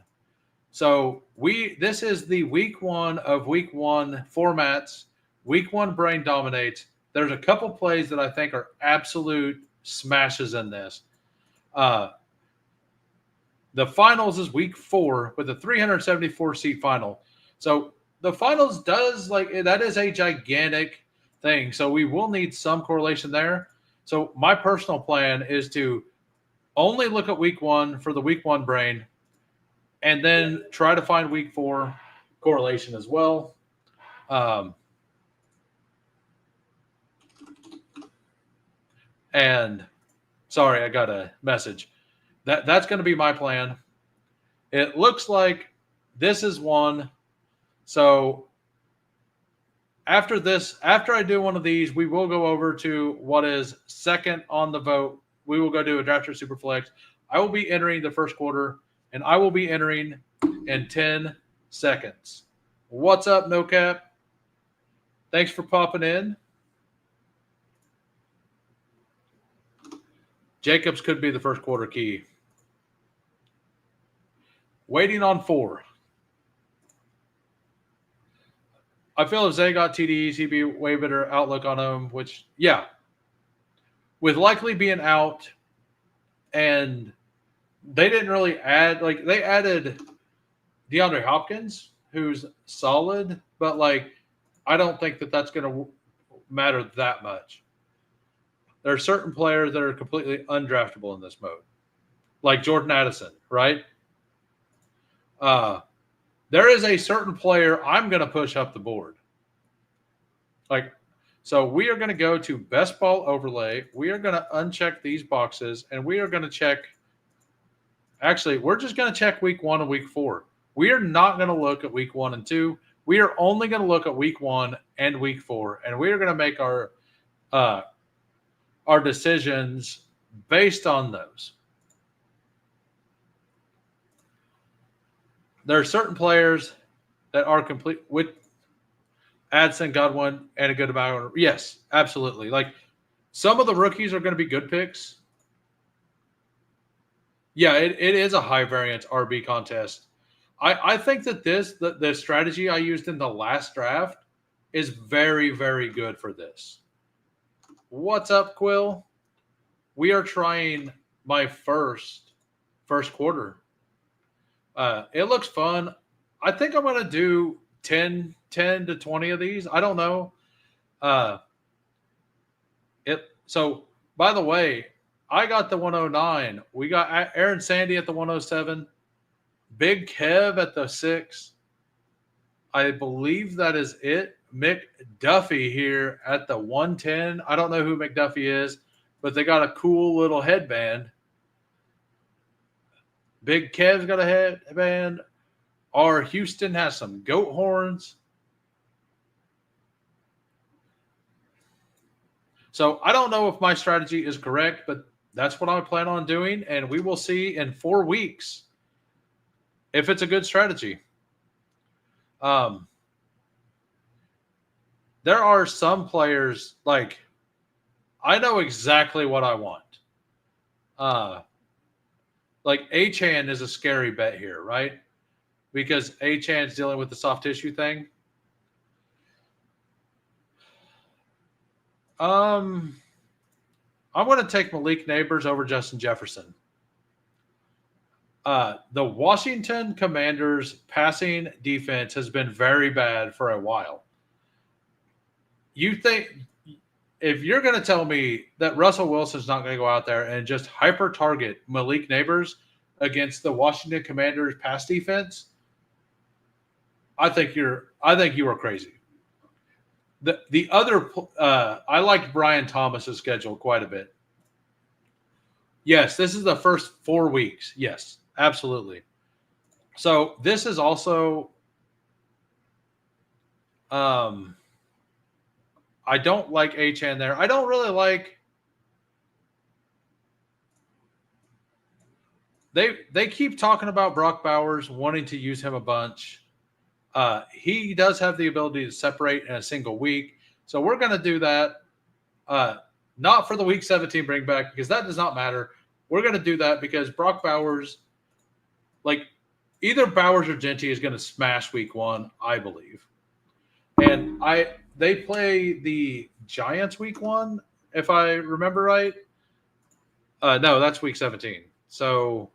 So this is the week 1 of week 1 formats. Week 1 brain dominates. There's a couple plays that I think are absolute smashes in this. The finals is week 4 with a 374 seat final. So the finals that is a gigantic thing. So we will need some correlation there. So my personal plan is to only look at week 1 for the week 1 brain, and then try to find week 4 correlation as well. And sorry, I got a message. That's going to be my plan. It looks like this is one. So after I do one of these, we will go over to what is second on the vote. We will go do a drafter Superflex. I will be entering the first quarter, and I will be entering in 10 seconds. What's up, No Cap? Thanks for popping in. Jacobs could be the first quarter key. Waiting on 4. I feel if Zay got TDs, he'd be way better outlook on him, which, yeah. With likely being out, and they didn't really add, like, they added DeAndre Hopkins, who's solid, but, like, I don't think that that's going to matter that much. There are certain players that are completely undraftable in this mode, like Jordan Addison, right? There is a certain player I'm going to push up the board. Like, so we are going to go to Best Ball Overlay. We are going to uncheck these boxes, and we are going to check. Actually, we're just going to check week 1 and week 4. We are not going to look at week 1 and 2. We are only going to look at week 1 and week 4, and we are going to make our decisions based on those. There are certain players that are complete with Addison, Godwin, and a good amount. Yes, absolutely. Like, some of the rookies are going to be good picks. Yeah, it is a high variance RB contest. I think that the strategy I used in the last draft is very, very good for this. What's up, Quill? We are trying my first quarter. It looks fun. I think I'm going to do 10 to 20 of these. I don't know. So, by the way, I got the 109. We got Aaron Sandy at the 107. Big Kev at the 6. I believe that is it. McDuffie here at the 110. I don't know who McDuffie is, but they got a cool little headband. Big Kev's got a headband. R. Houston has some goat horns. So I don't know if my strategy is correct, but that's what I plan on doing, and we will see in 4 weeks if it's a good strategy. There are some players, like, I know exactly what I want. Like, Achane is a scary bet here, right? Because Achane's dealing with the soft tissue thing. I'm going to take Malik Neighbors over Justin Jefferson. The Washington Commanders' passing defense has been very bad for a while. You think, if you're going to tell me that Russell Wilson's not going to go out there and just hyper target Malik Neighbors against the Washington Commanders' pass defense, I think you are crazy. The other, I liked Brian Thomas's schedule quite a bit. Yes, this is the first 4 weeks. Yes, absolutely. So this is also, I don't like Achane there. I don't really like. They keep talking about Brock Bowers wanting to use him a bunch. He does have the ability to separate in a single week. So we're going to do that. Not for the week 17 bring back, because that does not matter. We're going to do that because Brock Bowers, like, either Bowers or Genty is going to smash week 1, I believe. And they play the Giants week 1, if I remember right. No, that's week 17. So,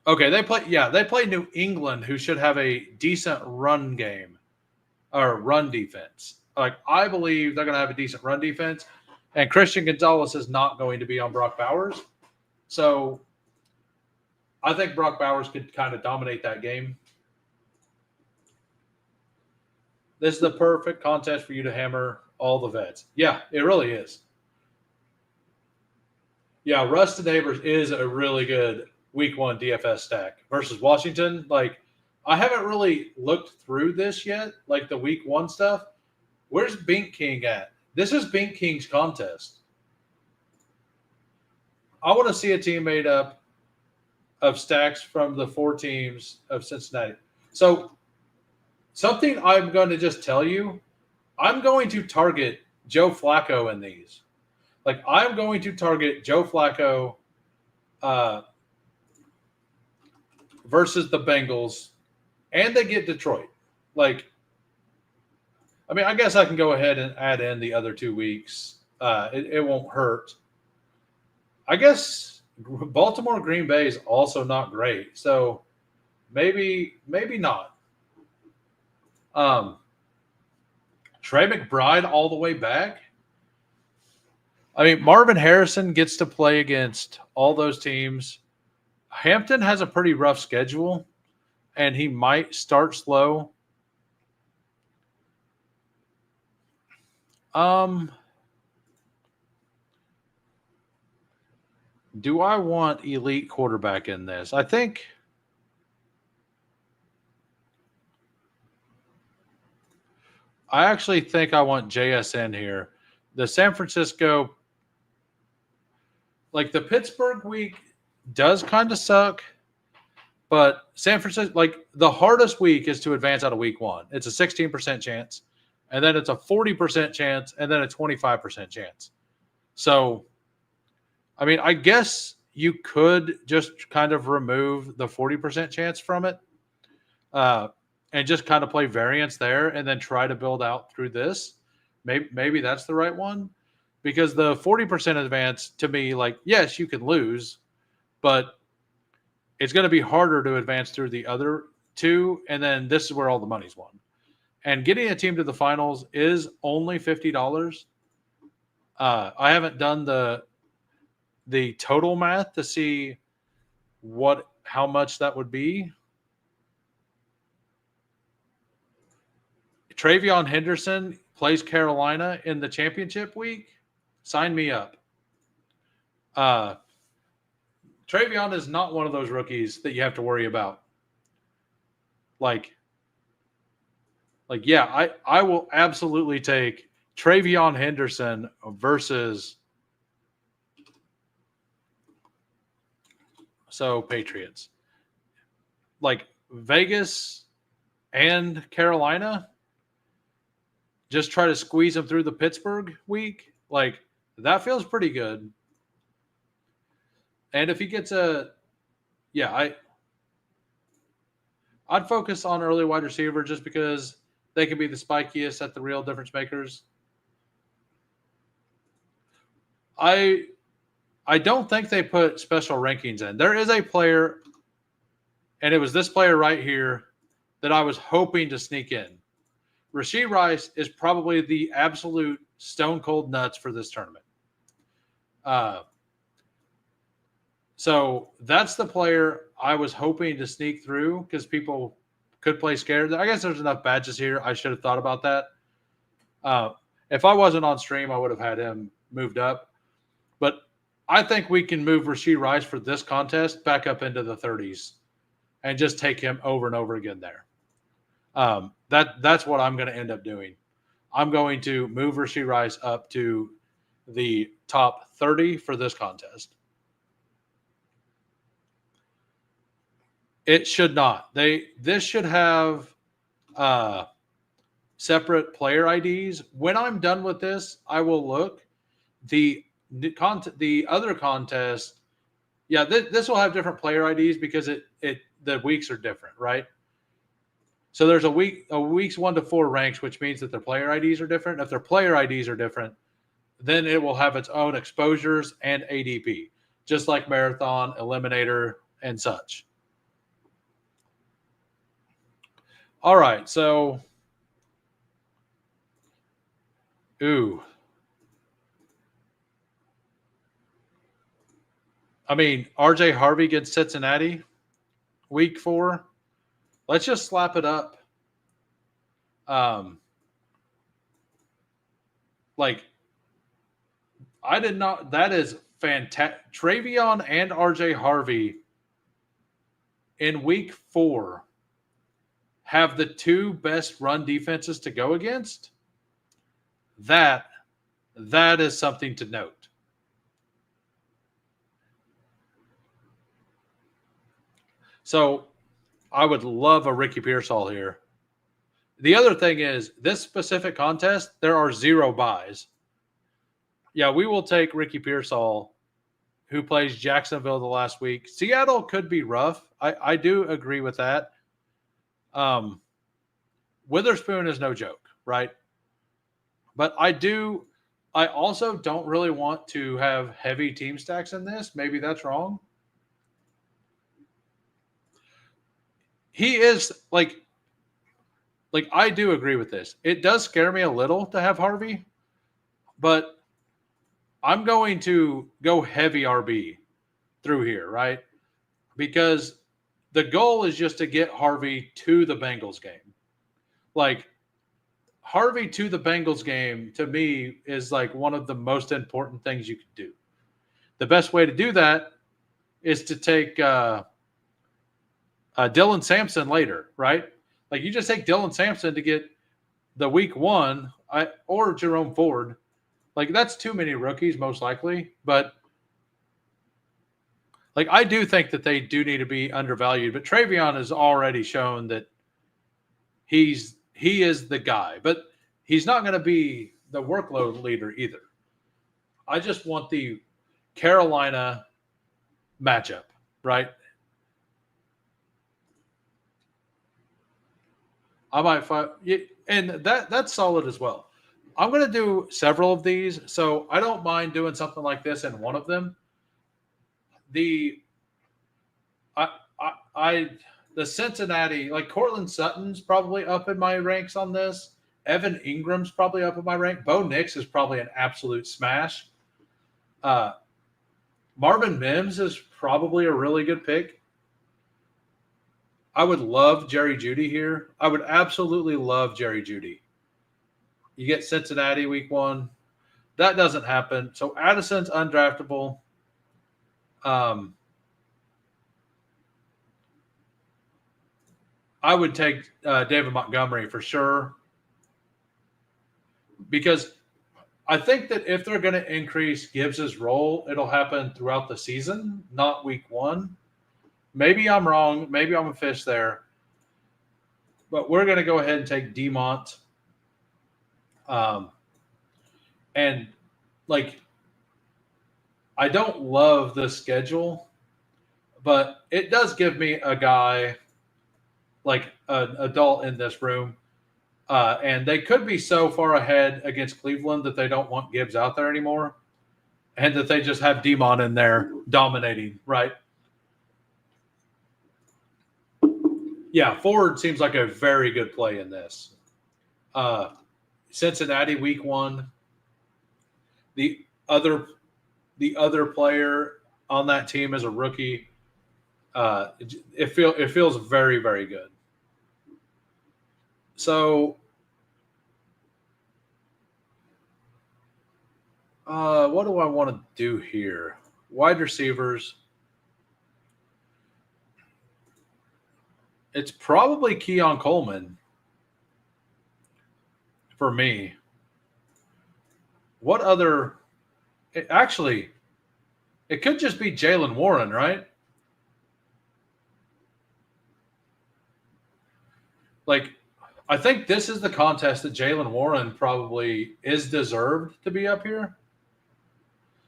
okay, they play New England, who should have a decent run game or run defense. Like, I believe they're going to have a decent run defense, and Christian Gonzalez is not going to be on Brock Bowers. So I think Brock Bowers could kind of dominate that game. This is the perfect contest for you to hammer all the vets. Yeah, it really is. Yeah, Russ to Neighbors is a really good week 1 DFS stack versus Washington. Like, I haven't really looked through this yet, like the week 1 stuff. Where's Bink King at? This is Bink King's contest. I want to see a team made up of stacks from the 4 teams of Cincinnati. So something I'm going to just tell you, I'm going to target Joe Flacco in these. Like, I'm going to target Joe Flacco versus the Bengals, and they get Detroit. Like, I mean, I guess I can go ahead and add in the other 2 weeks. It won't hurt. I guess Baltimore Green Bay is also not great, so maybe not. Trey McBride all the way back. I mean, Marvin Harrison gets to play against all those teams. Hampton has a pretty rough schedule, and he might start slow. Do I want elite quarterback in this? I actually think I want JSN here. The San Francisco, like the Pittsburgh week does kind of suck, but San Francisco, like the hardest week is to advance out of week 1. It's a 16% chance, and then it's a 40% chance, and then a 25% chance. So, I mean, I guess you could just kind of remove the 40% chance from it and just kind of play variance there and then try to build out through this. Maybe that's the right one, because the 40% advance to me, like, yes, you can lose, but it's going to be harder to advance through the other 2, and then this is where all the money's won. And getting a team to the finals is only $50. I haven't done the total math to see how much that would be. Travion Henderson plays Carolina in the championship week. Sign me up. Travion is not one of those rookies that you have to worry about. Like, yeah, I will absolutely take Travion Henderson versus Patriots. Like, Vegas and Carolina, just try to squeeze them through the Pittsburgh week. Like, that feels pretty good. And if he gets I'd focus on early wide receiver just because they can be the spikiest at the real difference makers. I don't think they put special rankings in. There is a player, and it was this player right here that I was hoping to sneak in. Rashee Rice is probably the absolute stone cold nuts for this tournament. So that's the player I was hoping to sneak through because people could play scared. I guess there's enough badges here. I should have thought about that. If I wasn't on stream, I would have had him moved up. But I think we can move Rashee Rice for this contest back up into the 30s and just take him over and over again there. That's what I'm going to end up doing. I'm going to move Rashee Rice up to the top 30 for this contest. It should not. This should have separate player IDs. When I'm done with this, I will look. The other contest, yeah, this will have different player IDs because the weeks are different, right? So there's a weeks 1 to 4 ranks, which means that their player IDs are different. If their player IDs are different, then it will have its own exposures and ADP, just like Marathon, Eliminator, and such. All right, so I mean, RJ Harvey gets Cincinnati week 4. Let's just slap it up. Like, I did not. That is fantastic. Travion and RJ Harvey in week 4 have the 2 best run defenses to go against. That is something to note. So I would love a Ricky Pearsall here. The other thing is, this specific contest, there are 0 buys. Yeah, we will take Ricky Pearsall, who plays Jacksonville the last week. Seattle could be rough. I do agree with that. Witherspoon is no joke, right? But I also don't really want to have heavy team stacks in this. Maybe that's wrong. He is like I do agree with this. It does scare me a little to have Harvey, but I'm going to go heavy RB through here, right? Because the goal is just to get Harvey to the Bengals game. Like Harvey to the Bengals game to me is like one of the most important things you could do. The best way to do that is to take Dylan Sampson later, right? Like you just take Dylan Sampson to get the week one, or Jerome Ford. Like that's too many rookies, most likely. But like I do think that they do need to be undervalued. But Travion has already shown that he is the guy. But he's not going to be the workload leader either. I just want the Carolina matchup, right? I might find, and that's solid as well. I'm going to do several of these, so I don't mind doing something like this in one of them. The I I the Cincinnati, like Cortland Sutton's probably up in my ranks on this. Evan Ingram's probably up in my rank. Bo Nix is probably an absolute smash. Uh, Marvin Mims is probably a really good pick. I would love Jerry Jeudy here. I would absolutely love Jerry Jeudy. You get Cincinnati week one. That doesn't happen. So Addison's undraftable. I would take David Montgomery for sure. Because I think that if they're going to increase Gibbs's role, it'll happen throughout the season, not week one. Maybe I'm wrong. Maybe I'm a fish there. But we're going to go ahead and take DeMont. And like, I don't love the schedule, but it does give me a guy like an adult in this room. And they could be so far ahead against Cleveland that they don't want Gibbs out there anymore. And that they just have DeMont in there dominating, right? Yeah, Ford seems like a very good play in this. Cincinnati week one. The other player on that team is a rookie. It feels very, very good. So, what do I want to do here? Wide receivers. It's probably Keon Coleman for me. What other? Actually, it could just be Jaylen Warren, right? Like, I think this is the contest that Jaylen Warren probably is deserved to be up here.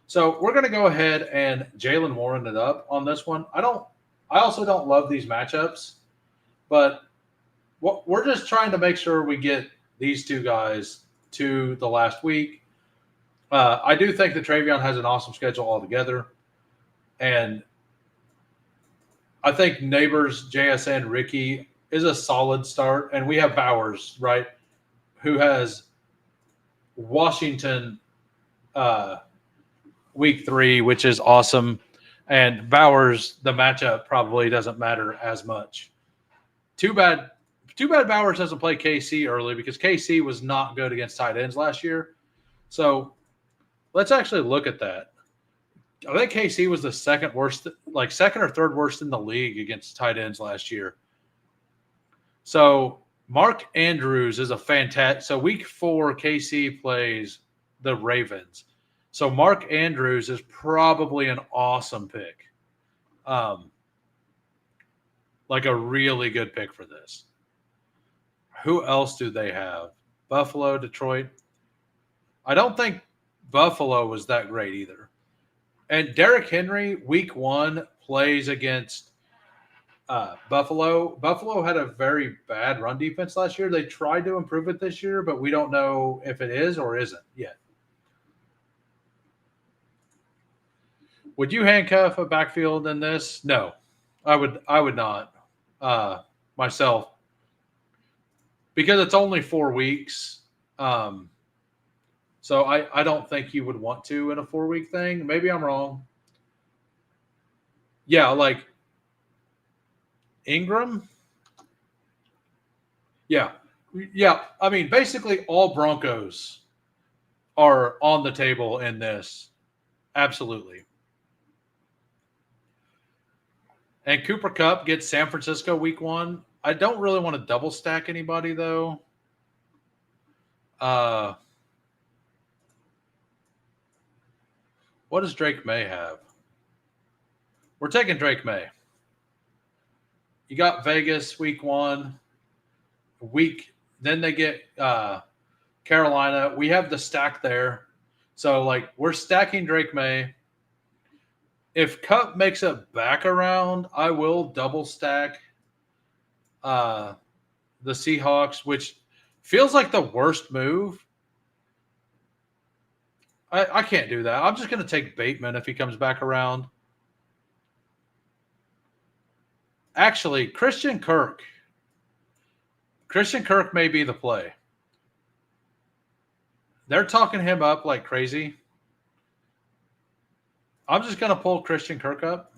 So we're going to go ahead and Jaylen Warren it up on this one. I also don't love these matchups, but we're just trying to make sure we get these two guys to the last week. I do think that Travion has an awesome schedule altogether. And I think Neighbors, JSN, Ricky is a solid start. And we have Bowers, right, who has Washington week 3, which is awesome. And Bowers, the matchup probably doesn't matter as much. Too bad Bowers doesn't play KC early because KC was not good against tight ends last year. So let's actually look at that. I think KC was the second worst, like second or third worst in the league against tight ends last year. So Mark Andrews is a fantastic. So week 4, KC plays the Ravens. So Mark Andrews is probably an awesome pick. Like a really good pick for this. Who else do they have? Buffalo, Detroit. I don't think Buffalo was that great either. And Derrick Henry, week 1, plays against Buffalo. Buffalo had a very bad run defense last year. They tried to improve it this year, but we don't know if it is or isn't yet. Would you handcuff a backfield in this? No, I would not myself, because it's only 4 weeks. So I don't think you would want to in a 4-week thing. Maybe I'm wrong. Yeah, like Ingram. Yeah. Yeah. I mean, basically all Broncos are on the table in this. Absolutely. And Cooper Kupp gets San Francisco week 1. I don't really want to double stack anybody though. What does Drake May have? We're taking Drake May. You got Vegas week 1. Then they get Carolina. We have the stack there. So, like, we're stacking Drake May. If Kupp makes it back around, I will double stack the Seahawks, which feels like the worst move. I can't do that. I'm just going to take Bateman if he comes back around. Actually, Christian Kirk. Christian Kirk may be the play. They're talking him up like crazy. I'm just going to pull Christian Kirk up.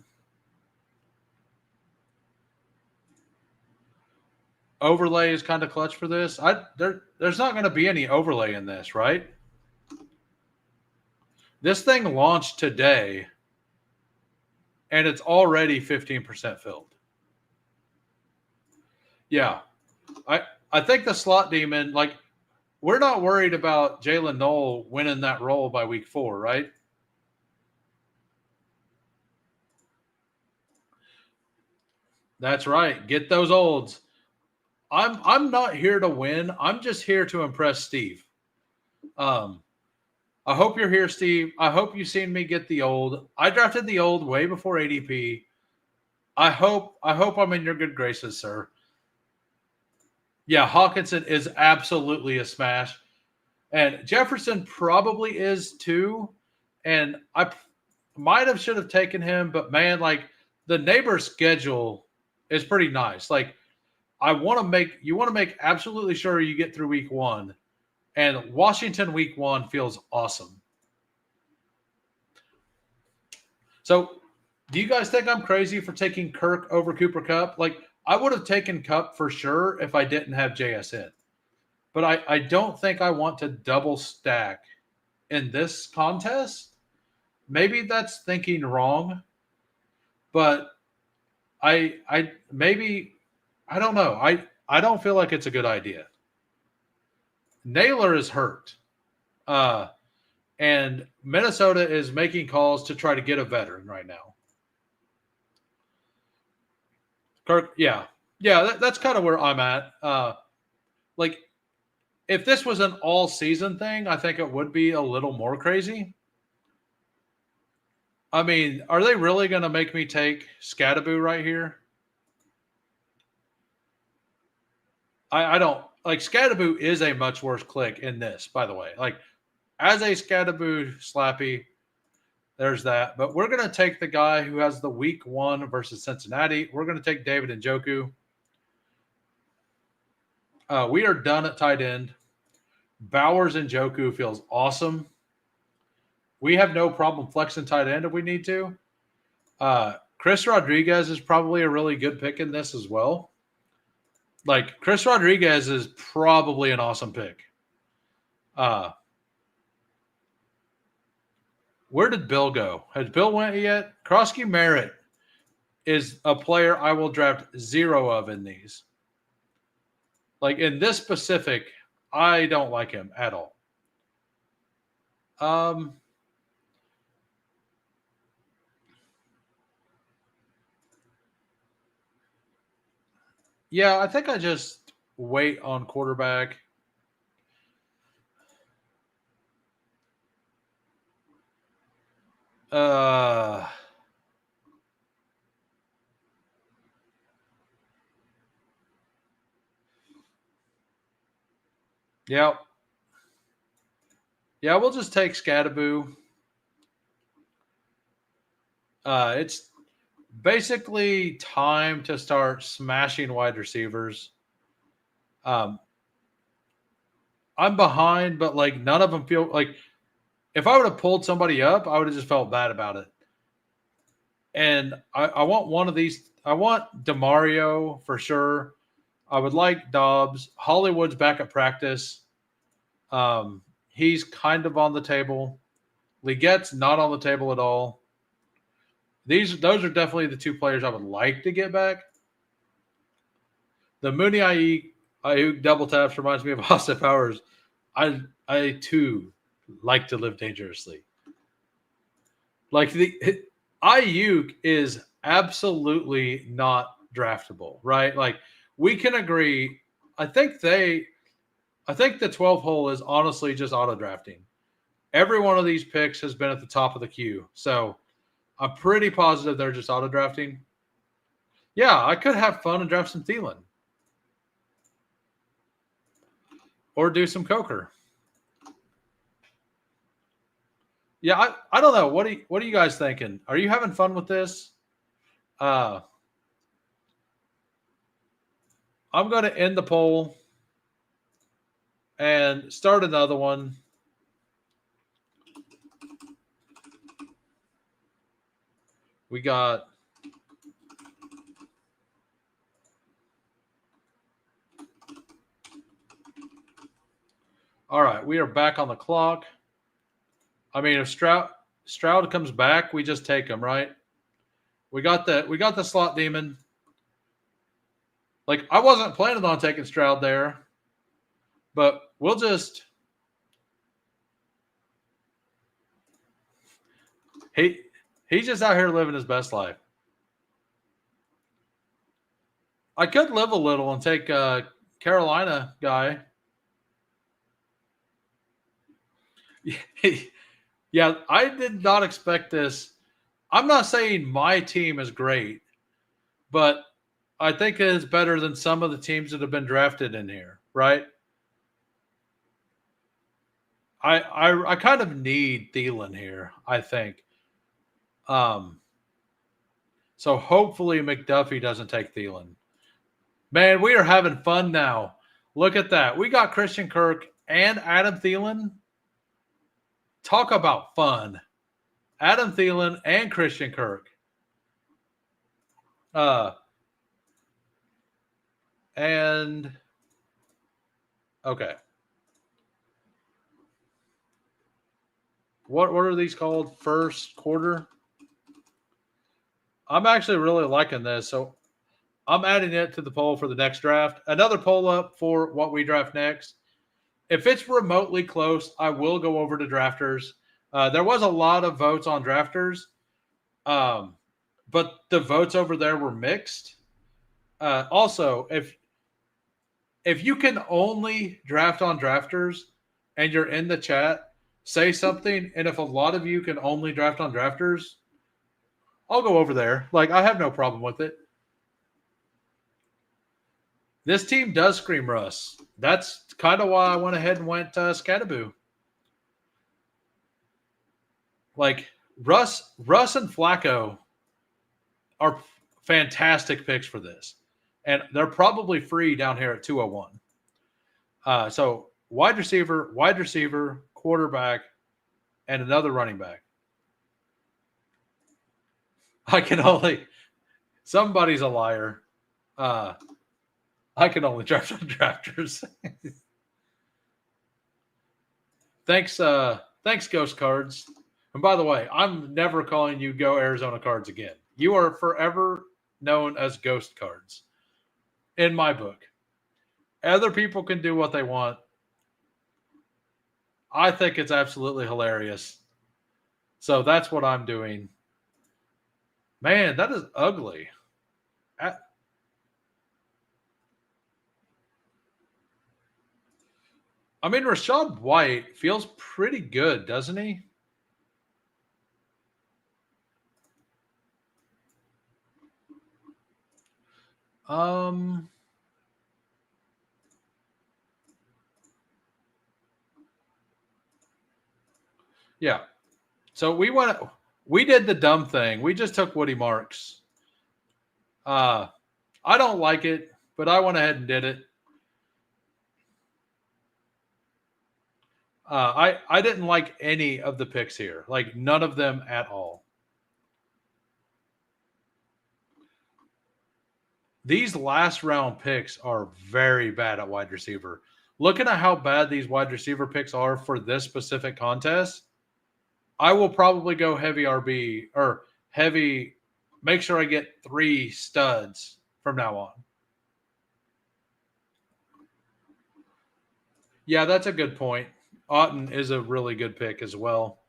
Overlay is kind of clutch for this. There's not going to be any overlay in this, right? This thing launched today, and it's already 15% filled. Yeah. I think the slot demon, like, we're not worried about Jalen Noel winning that role by week 4, right? That's right. Get those olds. I'm not here to win. I'm just here to impress Steve. I hope you're here, Steve. I hope you've seen me get the old. I drafted the old way before ADP. I hope I'm in your good graces, sir. Yeah, Hawkinson is absolutely a smash. And Jefferson probably is too. And I might have should have taken him, but man, like the neighbor schedule is pretty nice. Like you want to make absolutely sure you get through week 1. And Washington week 1 feels awesome. So do you guys think I'm crazy for taking Kirk over Cooper Kupp? Like I would have taken Kupp for sure if I didn't have JSN. But I don't think I want to double stack in this contest. Maybe that's thinking wrong, but I don't know. I don't feel like it's a good idea. Naylor is hurt. And Minnesota is making calls to try to get a veteran right now. Kirk, yeah. Yeah, that's kind of where I'm at. Like, if this was an all-season thing, I think it would be a little more crazy. I mean, are they really going to make me take Scattaboo right here? I don't like Scattaboo is a much worse click in this, by the way. Like as a Scattaboo slappy, there's that. But we're going to take the guy who has the week 1 versus Cincinnati. We're going to take David Njoku. We are done at tight end. Bowers and Njoku feels awesome. We have no problem flexing tight end if we need to. Chris Rodriguez is probably a really good pick in this as well. Like, Chris Rodriguez is probably an awesome pick. Where did Bill go? Has Bill went yet? Krosky Merritt is a player I will draft 0 of in these. Like, in this specific, I don't like him at all. Yeah, I think I just wait on quarterback. Uh, yeah. Yeah, we'll just take Scattaboo. It's basically time to start smashing wide receivers. Um, I'm behind, but like none of them feel like if I would have pulled somebody up, I would have just felt bad about it. And I want one of these. I want DeMario for sure. I would like Dobbs. Hollywood's back at practice. He's kind of on the table. Legette's not on the table at all. Those are definitely the two players I would like to get back. The Mooney Ayuk double taps reminds me of Austin Powers. I too like to live dangerously. Like the Ayuk is absolutely not draftable, right? Like we can agree. I think the 12 hole is honestly just auto drafting. Every one of these picks has been at the top of the queue. So I'm pretty positive they're just auto drafting. Yeah, I could have fun and draft some Thielen. Or do some Coker. Yeah, I don't know. What are you guys thinking? Are you having fun with this? I'm going to end the poll and start another one. We got all right. We are back on the clock. I mean, if Stroud comes back, we just take him, right? We got the slot demon. Like I wasn't planning on taking Stroud there, but we'll just he's just out here living his best life. I could live a little and take Carolina guy. Yeah, I did not expect this. I'm not saying my team is great, but I think it is better than some of the teams that have been drafted in here, right? I kind of need Thielen here, I think. So hopefully McDuffie doesn't take Thielen. Man, we are having fun now. Look at that. We got Christian Kirk and Adam Thielen. Talk about fun. Adam Thielen and Christian Kirk. And okay. What are these called? First quarter? I'm actually really liking this. So I'm adding it to the poll for the next draft. Another poll up for what we draft next. If it's remotely close, I will go over to drafters. There was a lot of votes on drafters, but the votes over there were mixed. Also, if you can only draft on drafters and you're in the chat, say something. And if a lot of you can only draft on drafters, I'll go over there. Like I have no problem with it. This team does scream Russ. That's kind of why I went ahead and went Scattaboo. Like Russ and Flacco are fantastic picks for this. And they're probably free down here at 201. So wide receiver, quarterback, and another running back. I can only somebody's a liar. I can only draft on drafters. Thanks, Ghost Cards. And by the way, I'm never calling you Go Arizona Cards again. You are forever known as Ghost Cards in my book. Other people can do what they want. I think it's absolutely hilarious. So that's what I'm doing. Man, that is ugly. I mean, Rashad White feels pretty good, doesn't he? Um, yeah. So we did the dumb thing. We just took Woody Marks. Uh, I don't like it, but I went ahead and did it. I didn't like any of the picks here, like none of them at all. These last round picks are very bad at wide receiver. Looking at how bad these wide receiver picks are for this specific contest, I will probably go heavy RB or heavy. Make sure I get 3 studs from now on. Yeah, that's a good point. Otten is a really good pick as well.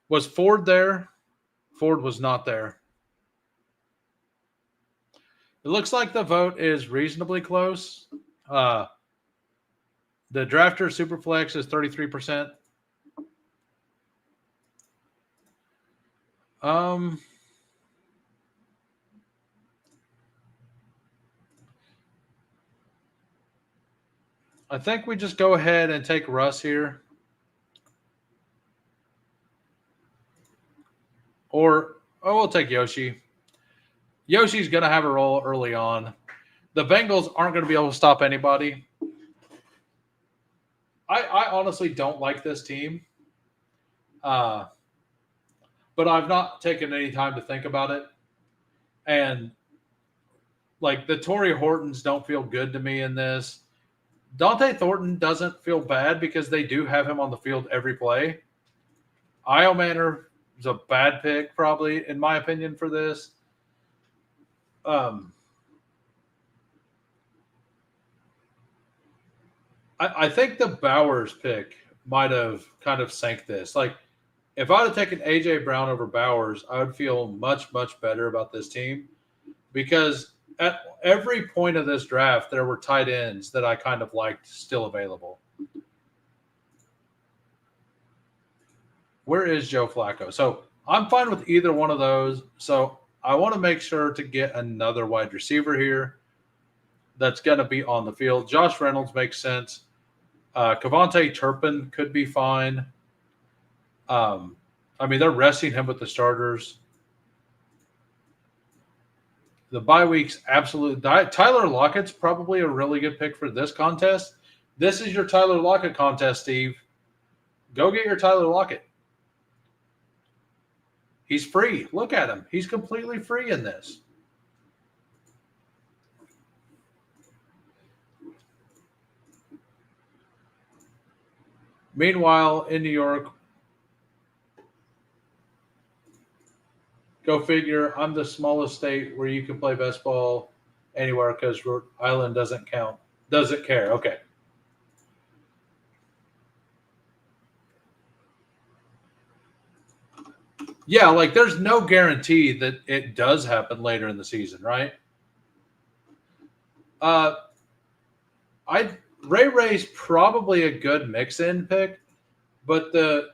Was Ford there? Ford was not there. It looks like the vote is reasonably close. Uh, the drafter superflex is 33%. Um, I think we just go ahead and take Russ here. Or, we'll take Yoshi. Yoshi's going to have a role early on. The Bengals aren't going to be able to stop anybody. I honestly don't like this team. But I've not taken any time to think about it. And, like, the Torrey Hortons don't feel good to me in this. Dante Thornton doesn't feel bad because they do have him on the field every play. Io Manor is a bad pick, probably, in my opinion, for this. I think the Bowers pick might have kind of sank this. Like, if I would have taken AJ Brown over Bowers, I would feel much, much better about this team because at every point of this draft, there were tight ends that I kind of liked still available. Where is Joe Flacco? So I'm fine with either one of those. So I want to make sure to get another wide receiver here that's going to be on the field. Josh Reynolds makes sense. Kavontae Turpin could be fine. I mean, they're resting him with the starters. The bye weeks, absolutely. Tyler Lockett's probably a really good pick for this contest. This is your Tyler Lockett contest, Steve. Go get your Tyler Lockett. He's free. Look at him. He's completely free in this. Meanwhile, in New York, go figure, I'm the smallest state where you can play best ball anywhere because Rhode Island doesn't count. Doesn't care. Okay. Yeah, like there's no guarantee that it does happen later in the season, right? Uh, Ray Ray's probably a good mix-in pick, but the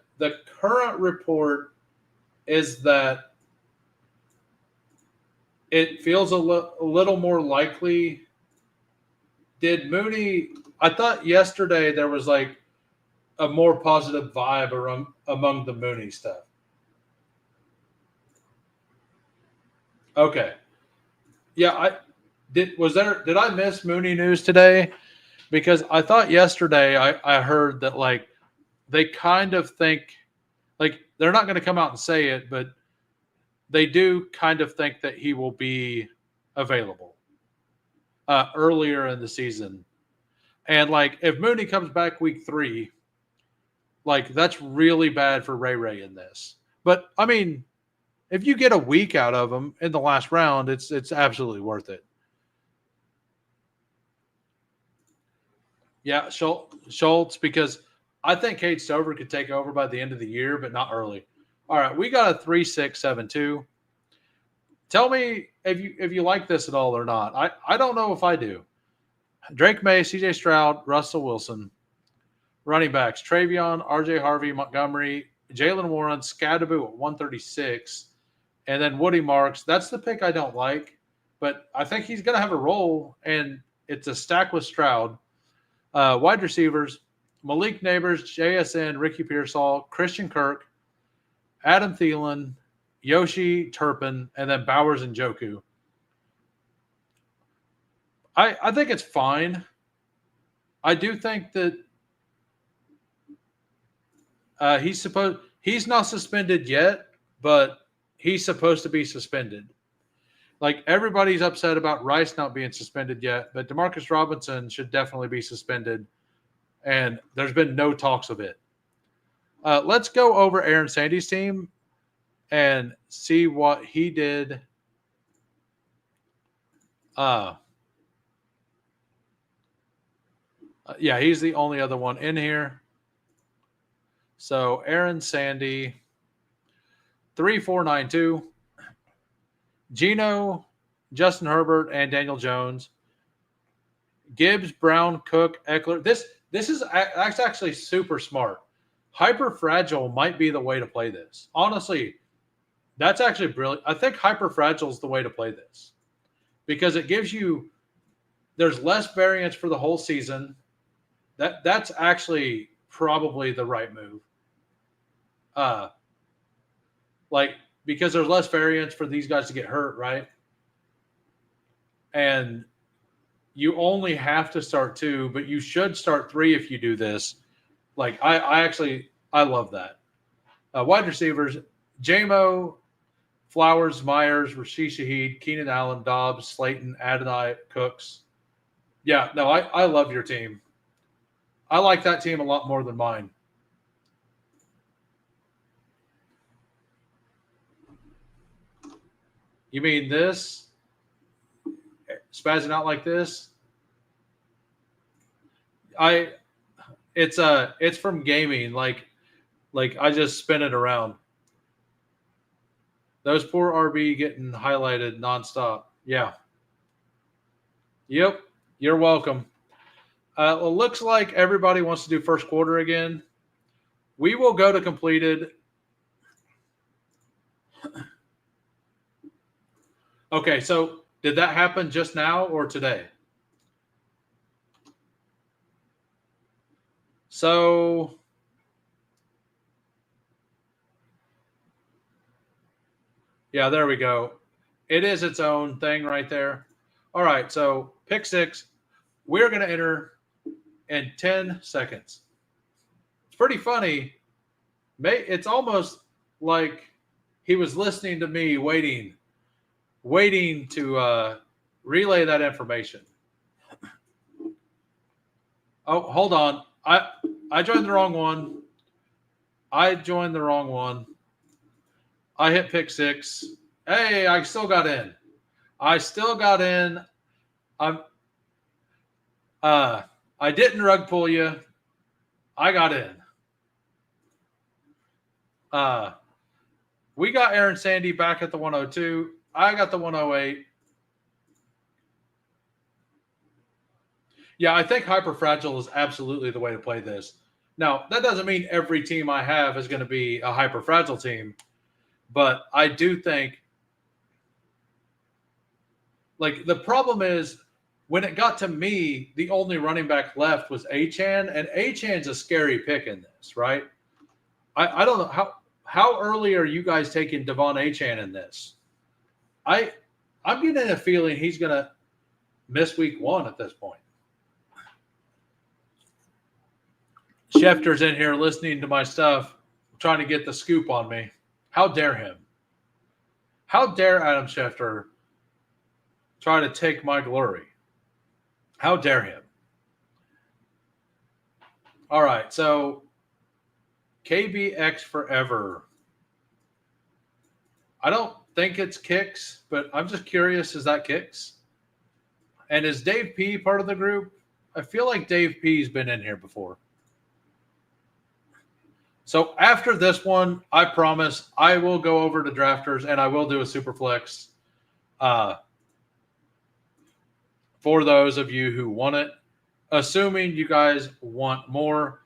current report is that it feels a little more likely. Did Mooney? I thought yesterday there was like a more positive vibe among the Mooney stuff. Okay, yeah, I did. Was there? Did I miss Mooney news today? Because I thought yesterday I heard that like they kind of think like they're not going to come out and say it, but they do kind of think that he will be available earlier in the season. And like if Mooney comes back week 3, like that's really bad for Ray Ray in this. But I mean, if you get a week out of him in the last round, it's absolutely worth it. Yeah, Schultz, because I think Cade Stover could take over by the end of the year, but not early. All right, we got a 3-6-7-2. Tell me if you like this at all or not. I don't know if I do. Drake May, CJ Stroud, Russell Wilson. Running backs, Travion, RJ Harvey, Montgomery, Jalen Warren, Scadaboo at 136, and then Woody Marks. That's the pick I don't like. but I think he's going to have a role, and it's a stack with Stroud. Wide receivers, Malik Neighbors, JSN, Ricky Pearsall, Christian Kirk, Adam Thielen, Yoshi Turpin, and then Bowers and Joku. I think it's fine. I do think that he's not suspended yet, but he's supposed to be suspended. Like, everybody's upset about Rice not being suspended yet, but Demarcus Robinson should definitely be suspended, and there's been no talks of it. Let's go over Aaron Sandy's team and see what he did. Yeah, he's the only other one in here. So Aaron Sandy, 3-4-9-2. Geno, Justin Herbert, and Daniel Jones. Gibbs, Brown, Cook, Eckler. This is actually super smart. Hyper fragile might be the way to play this. Honestly, that's actually brilliant. I think hyper fragile is the way to play this because it gives you there's less variance for the whole season. That's actually probably the right move. Because there's less variance for these guys to get hurt, right? And you only have to start 2, but you should start 3 if you do this. Like, I love that. Wide receivers, J-Mo, Flowers, Myers, Rashid Shaheed, Keenan Allen, Dobbs, Slayton, Adonai, Cooks. Yeah, no, I love your team. I like that team a lot more than mine. You mean this? Spazzing out like this? It's from gaming. Like I just spin it around. Those poor RB getting highlighted nonstop. Yeah. Yep. You're welcome. It looks like everybody wants to do first quarter again. We will go to completed. Okay, so did that happen just now or today? So yeah, there we go. It is its own thing right there. All right, so pick 6. We're going to enter in 10 seconds. It's pretty funny. It's almost like he was listening to me waiting to relay that information. Oh, hold on. I joined the wrong one. I hit pick 6. Hey, I still got in. I didn't rug pull you. I got in. We got Aaron Sandy back at the 102. I got the 108. Yeah, I think hyperfragile is absolutely the way to play this. Now, that doesn't mean every team I have is going to be a hyperfragile team, but I do think, like, the problem is when it got to me, the only running back left was Achane, and Achane's a scary pick in this, right? I don't know how early are you guys taking Devon Achane in this? I'm getting a feeling he's going to miss week 1 at this point. Schefter's in here listening to my stuff, trying to get the scoop on me. How dare him? How dare Adam Schefter try to take my glory? How dare him? All right, so KBX Forever. I don't think it's Kicks, but I'm just curious, is that Kicks? And is Dave P part of the group? I feel like Dave P's been in here before. So after this one, I promise I will go over to Drafters and I will do a Superflex for those of you who want it, assuming you guys want more.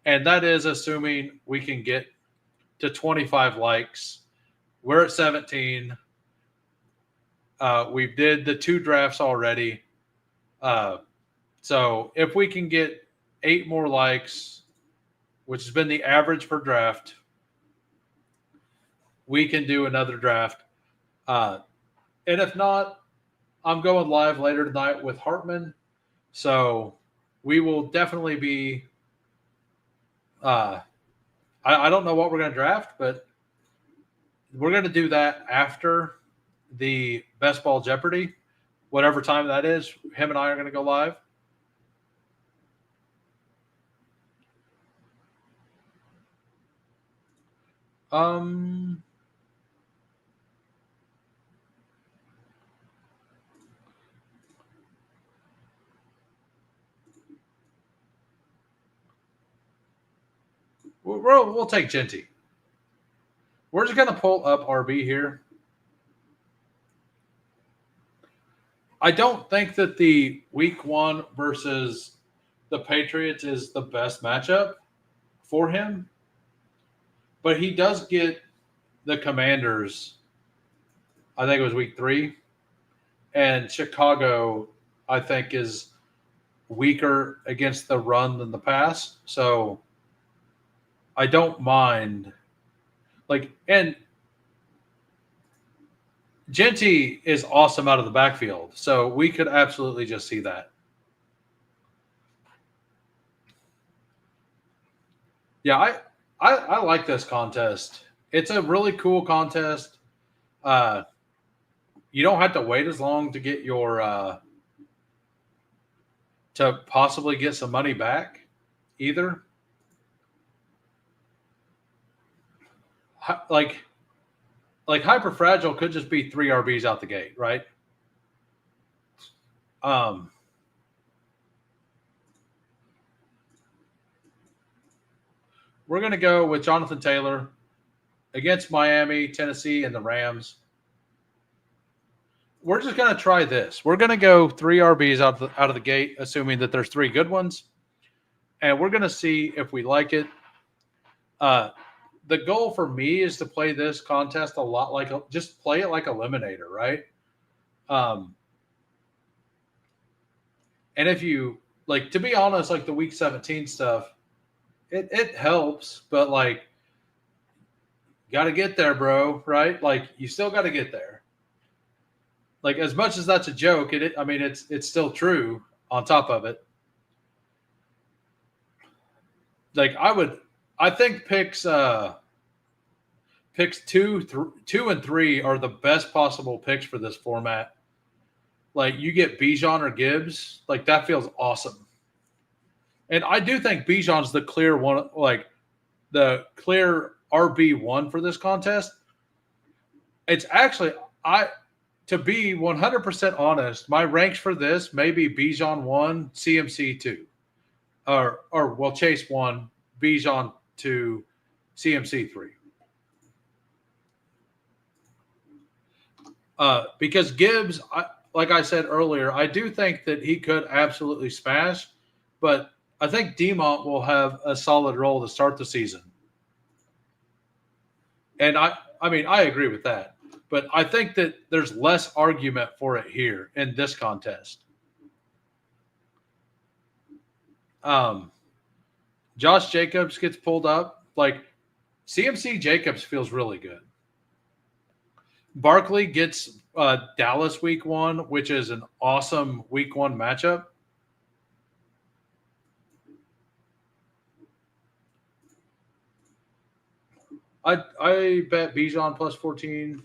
And that is assuming we can get to 25 likes. We're at 17. We did the 2 drafts already. So if we can get 8 more likes, which has been the average per draft, we can do another draft. And if not, I'm going live later tonight with Hartman. So we will definitely be. I don't know what we're going to draft, but we're going to do that after the Best Ball Jeopardy, whatever time that is. Him and I are going to go live. We'll take Genty. We're just going to pull up RB here. I don't think that the week 1 versus the Patriots is the best matchup for him, but he does get the Commanders. I think it was week 3, and Chicago, I think, is weaker against the run than the pass. So I don't mind. And Genty is awesome out of the backfield, so we could absolutely just see that. Yeah, I like this contest. It's a really cool contest. You don't have to wait as long to get your to possibly get some money back either. Like Hyper Fragile could just be 3 RBs out the gate, right? We're going to go with Jonathan Taylor against Miami, Tennessee, and the Rams. We're just going to try this. We're going to go 3 RBs out of the gate, assuming that there's 3 good ones, and we're going to see if we like it. The goal for me is to play this contest a lot just play it like Eliminator, right? And if you to be honest, the week 17 stuff, it helps, but got to get there, bro, right? You still got to get there. As much as that's a joke, it's still true on top of it. I think picks 2 and 3 are the best possible picks for this format. You get Bijan or Gibbs, that feels awesome. And I do think Bijan's the clear one, the clear RB1 for this contest. It's actually, to be 100% honest, my ranks for this may be Bijan 1, CMC 2. Or Chase 1, Bijan 2, CMC 3. Because Gibbs, like I said earlier, I do think that he could absolutely smash, but I think Demont will have a solid role to start the season. And I agree with that. But I think that there's less argument for it here in this contest. Josh Jacobs gets pulled up. CMC Jacobs feels really good. Barkley gets Dallas week 1, which is an awesome week 1 matchup. I bet Bijan plus 14.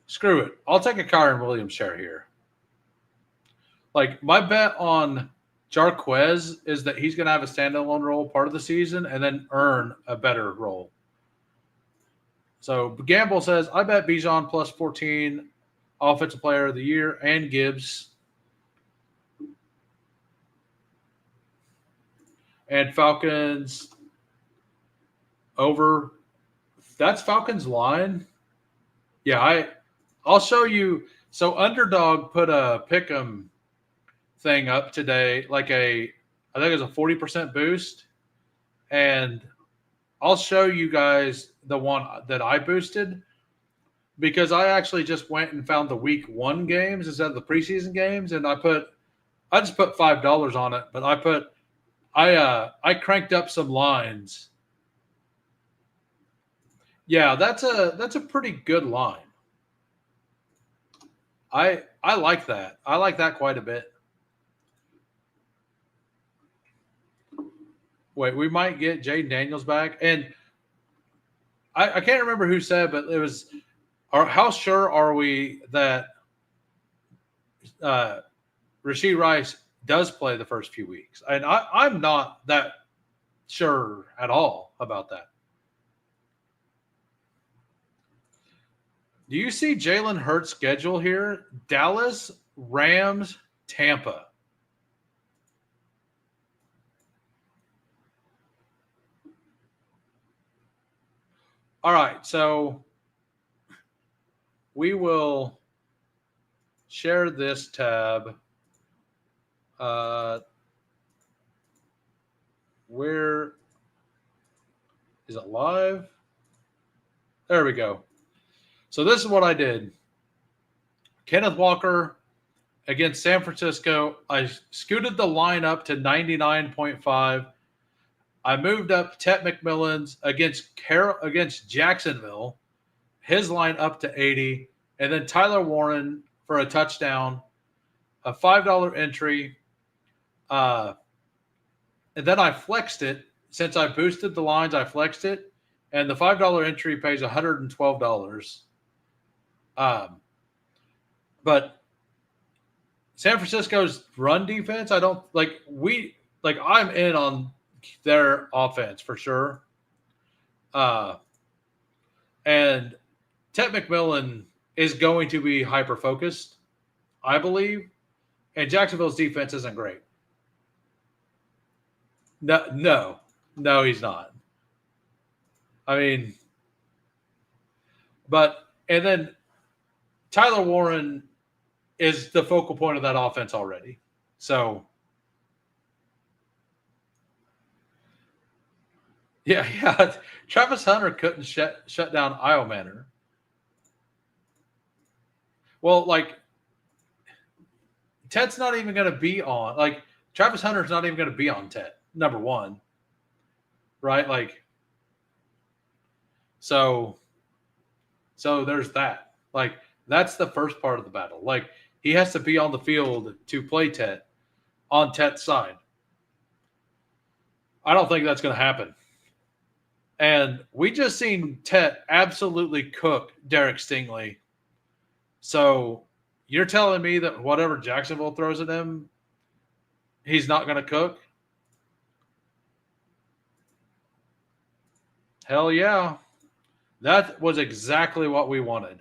Screw it. I'll take a Kyron Williams share here. My bet on Jarquez is that he's going to have a standalone role part of the season and then earn a better role. So Gamble says, I bet Bijan plus 14, Offensive Player of the Year, and Gibbs. And Falcons over That's Falcons line. Yeah, I'll show you. So Underdog put a pick'em thing up today, I think it was a 40% boost, and I'll show you guys the one that I boosted because I actually just went and found the week 1 games instead of the preseason games, and I just put $5 on it, but I cranked up some lines. Yeah, that's a pretty good line. I like that. I like that quite a bit. Wait, we might get Jaden Daniels back, and I can't remember who said, but it was. How sure are we that Rashee Rice does play the first few weeks? And I'm not that sure at all about that. Do you see Jalen Hurts' schedule here? Dallas, Rams, Tampa. All right, so we will share this tab. Where is it live? There we go. So this is what I did. Kenneth Walker against San Francisco. I scooted the line up to 99.5. I moved up Tet McMillan's against Jacksonville, his line up to 80, and then Tyler Warren for a touchdown, a $5 entry. And then I flexed it. Since I boosted the lines, I flexed it, and the $5 entry pays $112. But San Francisco's run defense, I don't like. I'm in on their offense for sure. And Tet McMillan is going to be hyper focused, I believe. And Jacksonville's defense isn't great. No, he's not. I mean, and then Tyler Warren is the focal point of that offense already. So, yeah. Travis Hunter couldn't shut down Io Manor. Well, Ted's not even going to be on. Travis Hunter's not even going to be on Ted, number one. Right? So there's that. That's the first part of the battle. He has to be on the field to play Ted on Ted's side. I don't think that's going to happen. And we just seen Ted absolutely cook Derek Stingley. So you're telling me that whatever Jacksonville throws at him, he's not going to cook? Hell yeah. That was exactly what we wanted.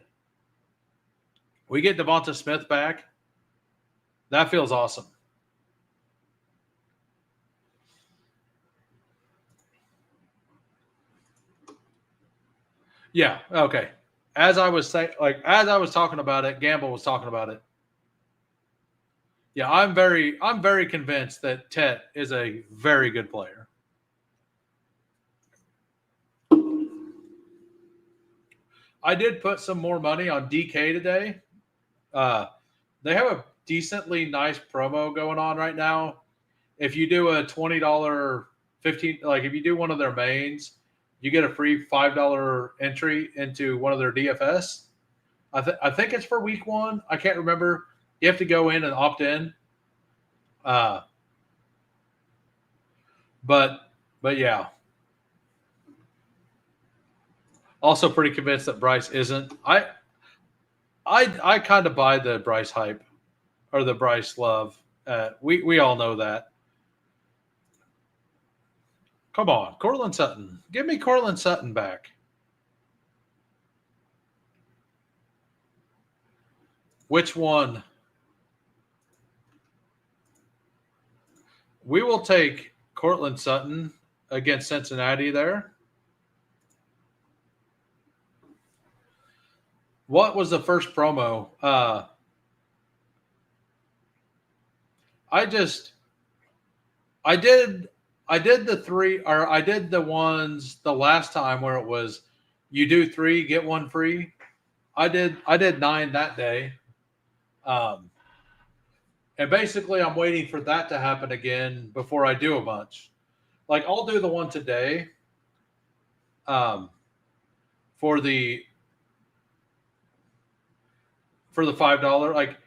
We get Devonta Smith back. That feels awesome. Yeah, okay. As I was talking about it, Gamble was talking about it. Yeah, I'm very convinced that Tet is a very good player. I did put some more money on DK today. They have a decently nice promo going on right now. If you do a $20, $15, if you do one of their mains, you get a free $5 entry into one of their DFS. I think it's for week 1. I can't remember. You have to go in and opt in. But yeah. Also pretty convinced that Bryce isn't. I kind of buy the Bryce hype or the Bryce love. We all know that. Come on, Cortland Sutton. Give me Cortland Sutton back. Which one? We will take Cortland Sutton against Cincinnati there. What was the first promo? I did the three, or I did the ones the last time where it was you do 3, get 1 free. I did 9 that day. And basically I'm waiting for that to happen again before I do a bunch. Like I'll do the one today for the $5, like,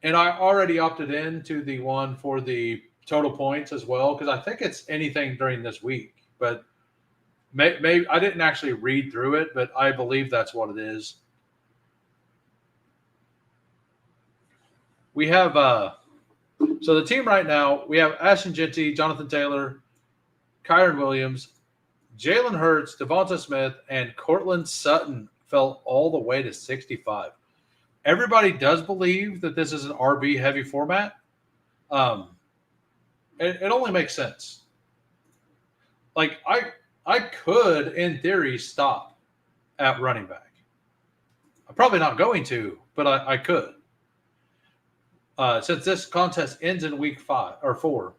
and I already opted in to the one for the total points as well, because I think it's anything during this week, but maybe I didn't actually read through it, but I believe that's what it is. We have so the team right now, we have Ashton Genty, Jonathan Taylor, Kyron Williams, Jalen Hurts, Devonta Smith, and Cortland Sutton fell all the way to 65. Everybody does believe that this is an RB heavy format. It only makes sense. Like I could, in theory, stop at running back. I'm probably not going to, but I could. Since this contest ends in week 5 or 4.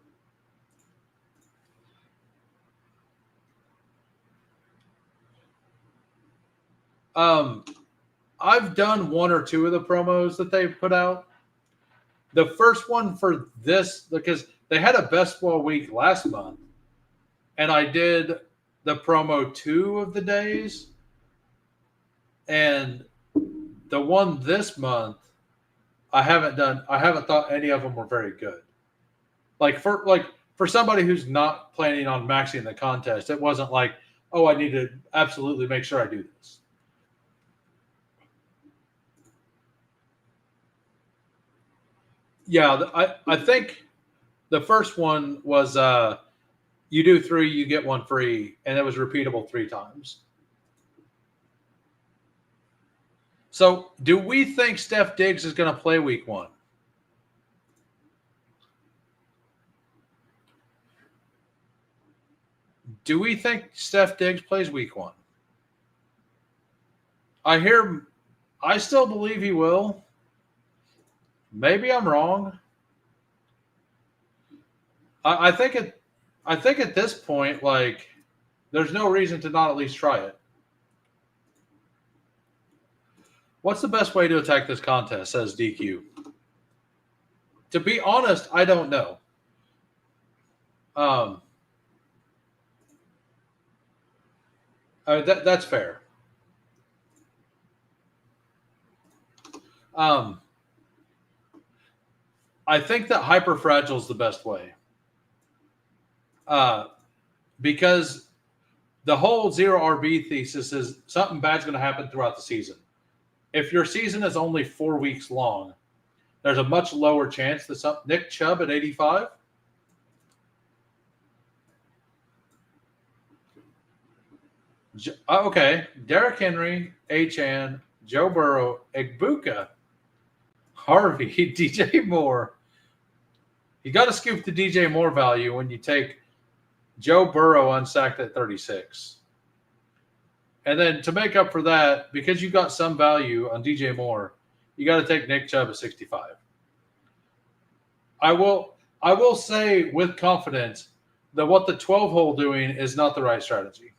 I've done 1 or 2 of the promos that they put out. The first one for this, because they had a best ball week last month, and I did the promo 2 of the days, and the one this month, I haven't thought any of them were very good. Like for somebody who's not planning on maxing the contest, it wasn't like, oh, I need to absolutely make sure I do this. Yeah, I think the first one was you do 3, you get 1 free, and it was repeatable 3 times. So, do we think Steph Diggs is going to play week 1? Do we think Steph Diggs plays week 1? I still believe he will. Maybe I'm wrong. I think at this point, like, there's no reason to not at least try it. What's the best way to attack this contest, says DQ? To be honest, I don't know. That's fair. I think that hyperfragile is the best way. Because the whole 0 RB thesis is something bad's going to happen throughout the season. If your season is only 4 weeks long, there's a much lower chance that Nick Chubb at 85. Okay, Derrick Henry, Achane, Joe Burrow, Egbuka, Harvey, DJ Moore. You got to scoop the DJ Moore value when you take Joe Burrow unsacked at 36. And then to make up for that, because you got some value on DJ Moore, you got to take Nick Chubb at 65. I will say with confidence that what the 12-hole doing is not the right strategy.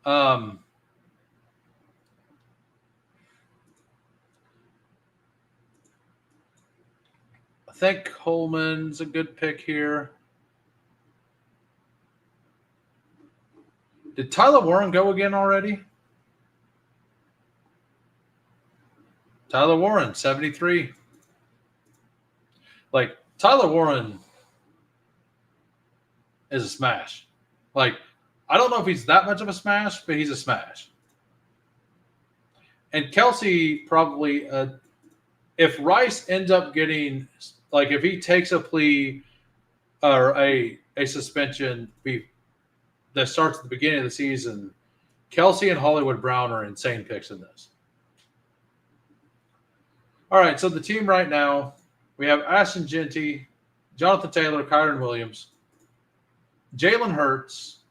I think Coleman's a good pick here. Did Tyler Warren go again already? Tyler Warren, 73. Like, Tyler Warren is a smash. Like, I don't know if he's that much of a smash, but he's a smash. And Kelsey probably, if Rice ends up getting, like, if he takes a plea or a suspension that starts at the beginning of the season, Kelsey and Hollywood Brown are insane picks in this. All right, so the team right now, we have Ashton Genty, Jonathan Taylor, Kyron Williams, Jalen Hurts,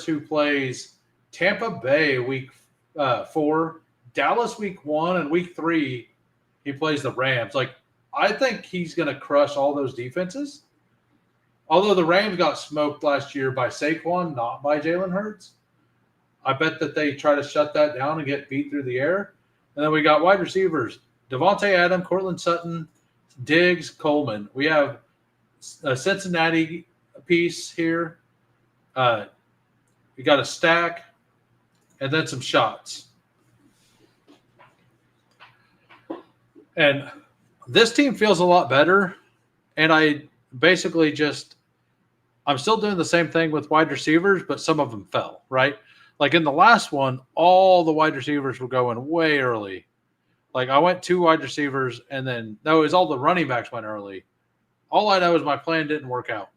who plays Tampa Bay week 4, Dallas week 1, and week 3 he plays the Rams. Like, I think he's going to crush all those defenses. Although the Rams got smoked last year by Saquon, not by Jalen Hurts. I bet that they try to shut that down and get beat through the air. And then we got wide receivers: Devontae Adams, Cortland Sutton, Diggs, Coleman. We have a Cincinnati piece here. We got a stack, and then some shots. And this team feels a lot better. And I basically I'm still doing the same thing with wide receivers, but some of them fell, right? Like in the last one, all the wide receivers were going way early. Like I went 2 wide receivers, and then no, it was all the running backs went early. All I know is my plan didn't work out.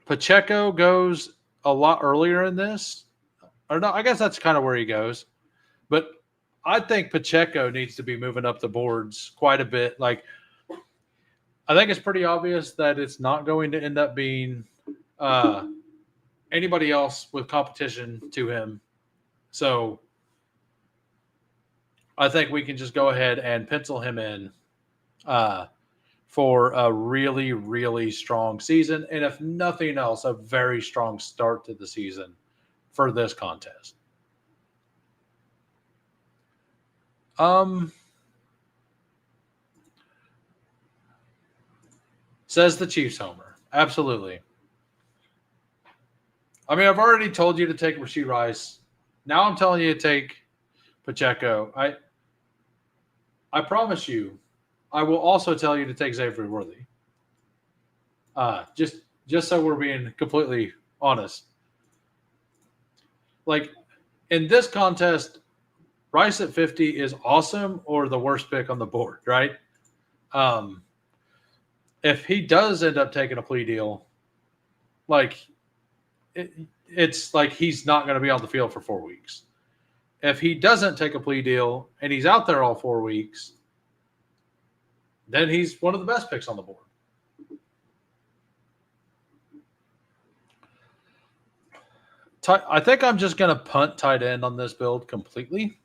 Pacheco goes a lot earlier in this. Or no, I guess that's kind of where he goes. But I think Pacheco needs to be moving up the boards quite a bit. Like, I think it's pretty obvious that it's not going to end up being anybody else with competition to him. So I think we can just go ahead and pencil him in for a really, really strong season. And if nothing else, a very strong start to the season for this contest. Says the Chiefs homer. Absolutely. I mean, I've already told you to take Rashee Rice. Now I'm telling you to take Pacheco. I promise you, I will also tell you to take Xavier Worthy. Just so we're being completely honest. Like, in this contest, Rice at 50 is awesome or the worst pick on the board, right? If he does end up taking a plea deal, like it's like he's not going to be on the field for 4 weeks. If he doesn't take a plea deal and he's out there all 4 weeks, then he's one of the best picks on the board. I think I'm just going to punt tight end on this build completely.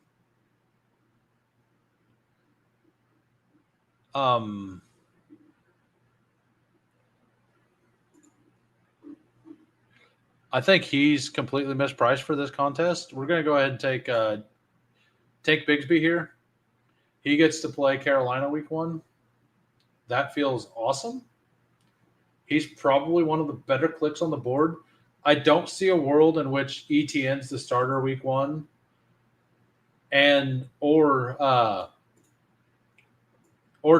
I think he's completely mispriced for this contest. We're going to go ahead and take Bigsby here. He gets to play Carolina week 1. That feels awesome. He's probably one of the better clicks on the board. I don't see a world in which ETN's the starter week 1 or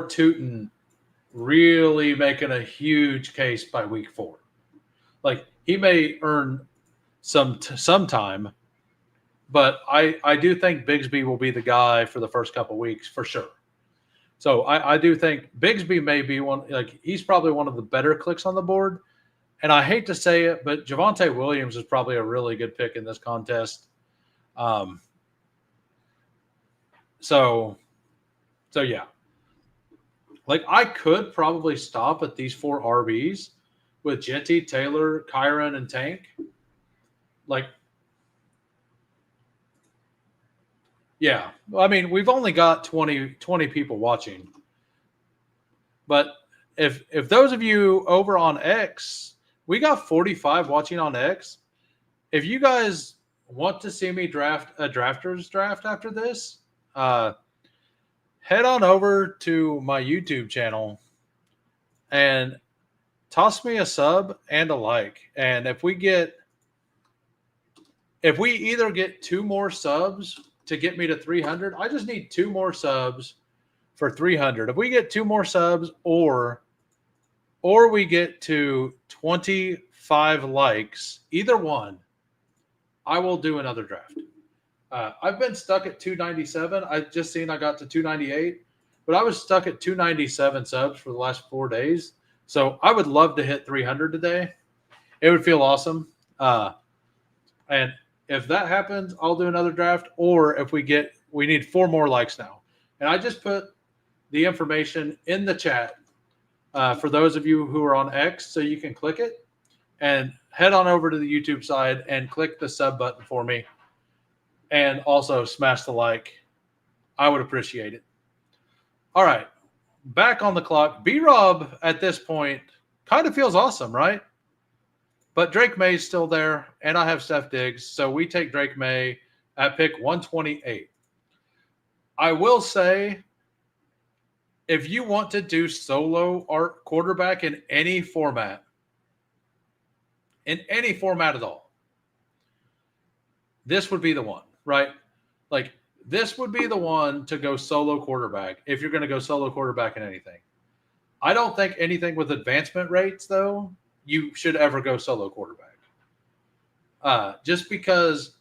Tootin really making a huge case by week 4. Like, he may earn some time, but I do think Bigsby will be the guy for the first couple weeks for sure. So I do think Bigsby may be one, like he's probably one of the better clicks on the board. And I hate to say it, but Javonte Williams is probably a really good pick in this contest. So yeah. Like, I could probably stop at these 4 RBs with Genty, Taylor, Kyron, and Tank. Like, yeah. I mean, we've only got 20 people watching. But if those of you over on X, we got 45 watching on X. If you guys want to see me draft a drafters draft after this, head on over to my YouTube channel and toss me a sub and a like. And if we either get 2 more subs to get me to 300, I just need 2 more subs for 300. If we get 2 more subs or we get to 25 likes, either one, I will do another draft. I've been stuck at 297. I just seen I got to 298, but I was stuck at 297 subs for the last 4 days. So I would love to hit 300 today. It would feel awesome. And if that happens, I'll do another draft. Or if we need 4 more likes now. And I just put the information in the chat for those of you who are on X so you can click it. and head on over to the YouTube side and click the sub button for me. And also smash the like. I would appreciate it. All right. Back on the clock. B-Rob at this point kind of feels awesome, right? But Drake May's still there, and I have Steph Diggs. So we take Drake May at pick 128. I will say, if you want to do solo art quarterback in any format at all, this would be the one, right? Like, this would be the one to go solo quarterback if you're going to go solo quarterback in anything. I don't think anything with advancement rates, though, you should ever go solo quarterback. Just because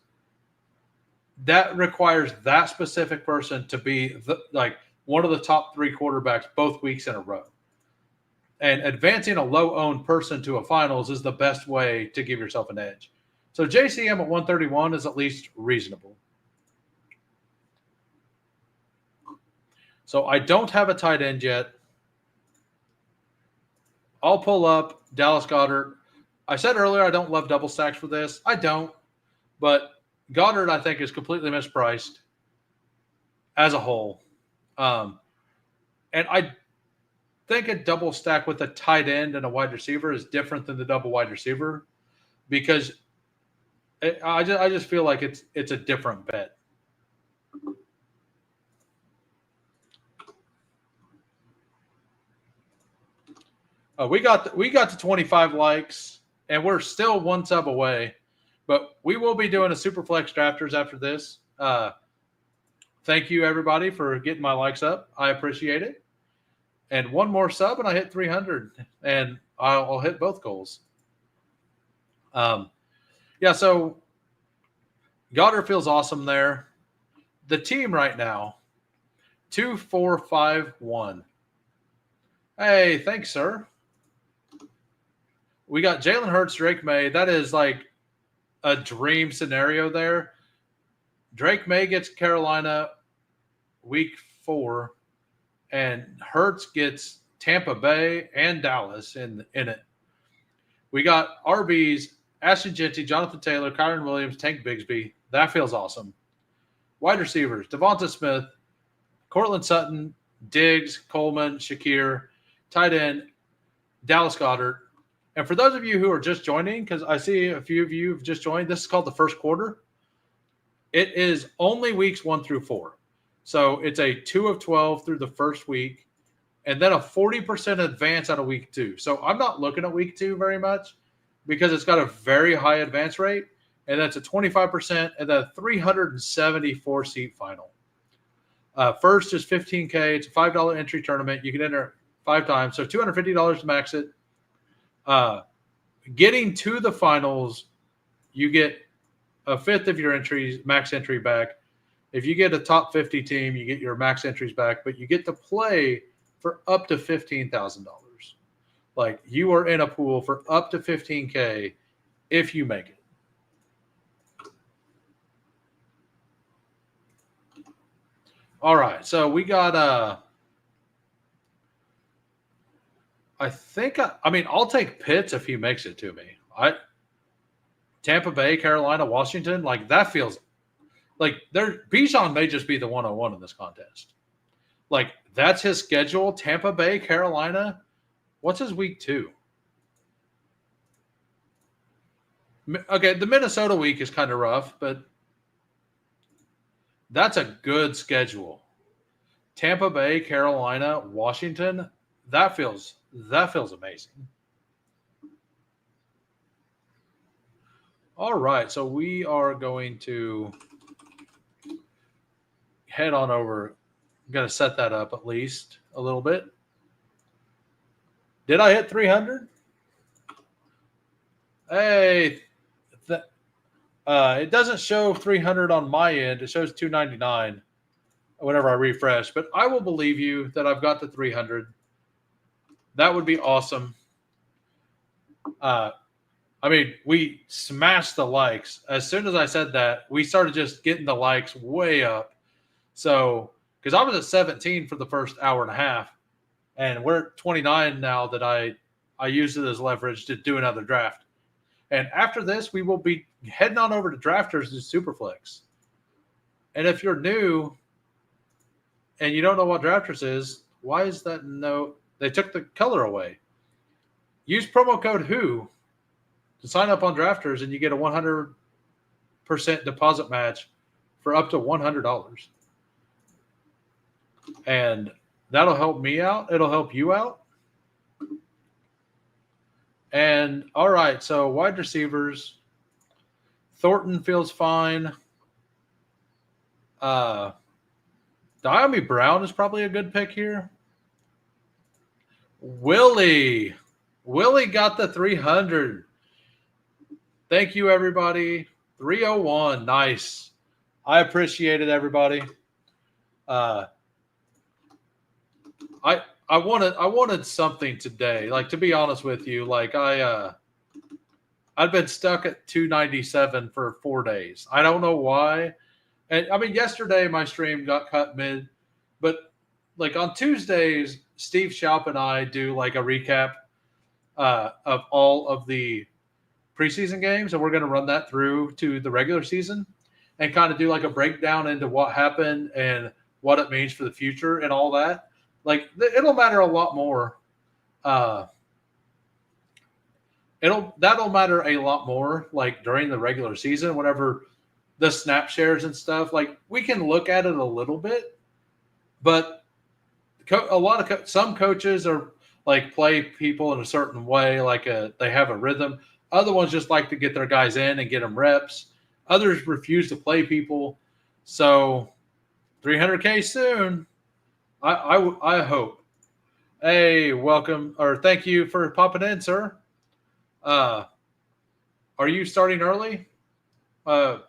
that requires that specific person to be one of the top 3 quarterbacks both weeks in a row. And advancing a low-owned person to a finals is the best way to give yourself an edge. So JCM at 131 is at least reasonable. So I don't have a tight end yet. I'll pull up Dallas Goedert. I said earlier I don't love double stacks for this. I don't. But Goddard, I think, is completely mispriced as a whole. And I think a double stack with a tight end and a wide receiver is different than the double wide receiver because I just feel like it's a different bet. We got to 25 likes, and we're still 1 sub away. But we will be doing a Superflex Drafters after this. Thank you, everybody, for getting my likes up. I appreciate it. And 1 more sub, and I hit 300, and I'll hit both goals. So Goddard feels awesome there. The team right now, 2, 4, 5, 1. Hey, thanks, sir. We got Jalen Hurts, Drake May. That is like a dream scenario there. Drake May gets Carolina week 4, and Hurts gets Tampa Bay and Dallas in it. We got RBs, Ashton Genty, Jonathan Taylor, Kyron Williams, Tank Bigsby. That feels awesome. Wide receivers, Devonta Smith, Cortland Sutton, Diggs, Coleman, Shakir. Tight end, Dallas Goedert. And for those of you who are just joining, because I see a few of you have just joined, this is called the first quarter. It is only weeks 1 through 4. So it's a 2 of 12 through the first week, and then a 40% advance out of week 2. So I'm not looking at week 2 very much because it's got a very high advance rate, and that's a 25% and then a 374 seat final. First is $15K. It's a $5 entry tournament. You can enter 5 times, so $250 to max it. Getting to the finals, you get a fifth of your entries, max entry back. If you get a top 50 team, you get your max entries back, but you get to play for up to $15,000. Like, you are in a pool for up to $15K if you make it. All right, so we got I'll take Pitts if he makes it to me. Tampa Bay, Carolina, Washington, like that feels like Bijan may just be the 101 in this contest. Like, that's his schedule. Tampa Bay, Carolina. What's his week 2? Okay, the Minnesota week is kind of rough, but that's a good schedule. Tampa Bay, Carolina, Washington. That feels amazing. All right, so we are going to head on over. I'm going to set that up at least a little bit. Did I hit 300? Hey, it doesn't show 300 on my end. It shows 299 whenever I refresh. But I will believe you that I've got the 300. That would be awesome. We smashed the likes. As soon as I said that, we started just getting the likes way up. So, because I was at 17 for the first hour and a half, and we're at 29 now that I used it as leverage to do another draft. And after this, we will be heading on over to Drafters to Superflex. And if you're new and you don't know what Drafters is, why is that no? They took the color away. Use promo code WHO to sign up on Drafters, and you get a 100% deposit match for up to $100. And that'll help me out. It'll help you out. And all right, so wide receivers. Thornton feels fine. Diami Brown is probably a good pick here. Willie got the 300. Thank you, everybody. 301. Nice. I appreciate it, everybody. I wanted something today. Like, to be honest with you, like I'd been stuck at 297 for 4 days. I don't know why. And I mean, yesterday my stream got cut mid, but like on Tuesdays, Steve Schaup and I do like a recap of all of the preseason games, and we're going to run that through to the regular season and kind of do like a breakdown into what happened and what it means for the future and all that. Like, it'll matter a lot more. That'll matter a lot more like during the regular season, whenever the snap shares and stuff. Like, we can look at it a little bit, but some coaches are like play people in a certain way, like they have a rhythm. Other ones just like to get their guys in and get them reps. Others refuse to play people. So 300K soon. I hope. Hey, welcome, or thank you for popping in, sir. Are you starting early? Well,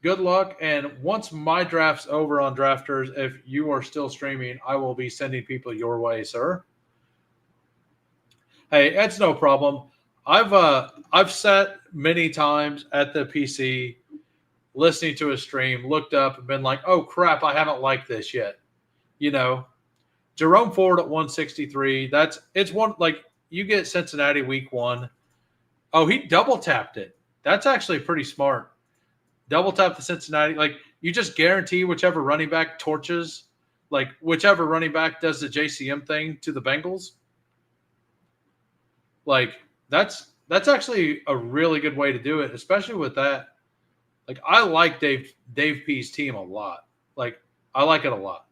good luck. And once my draft's over on Drafters, if you are still streaming, I will be sending people your way, sir. Hey, it's no problem. I've sat many times at the PC listening to a stream, looked up and been like, oh crap, I haven't liked this yet. You know, Jerome Ford at 163. It's one, like, you get Cincinnati week 1. Oh, he double tapped it. That's actually pretty smart. Double tap the Cincinnati. Like, you just guarantee whichever running back torches, like whichever running back does the JCM thing to the Bengals. Like, that's actually a really good way to do it, especially with that. Like, I like Dave P's team a lot. Like, I like it a lot.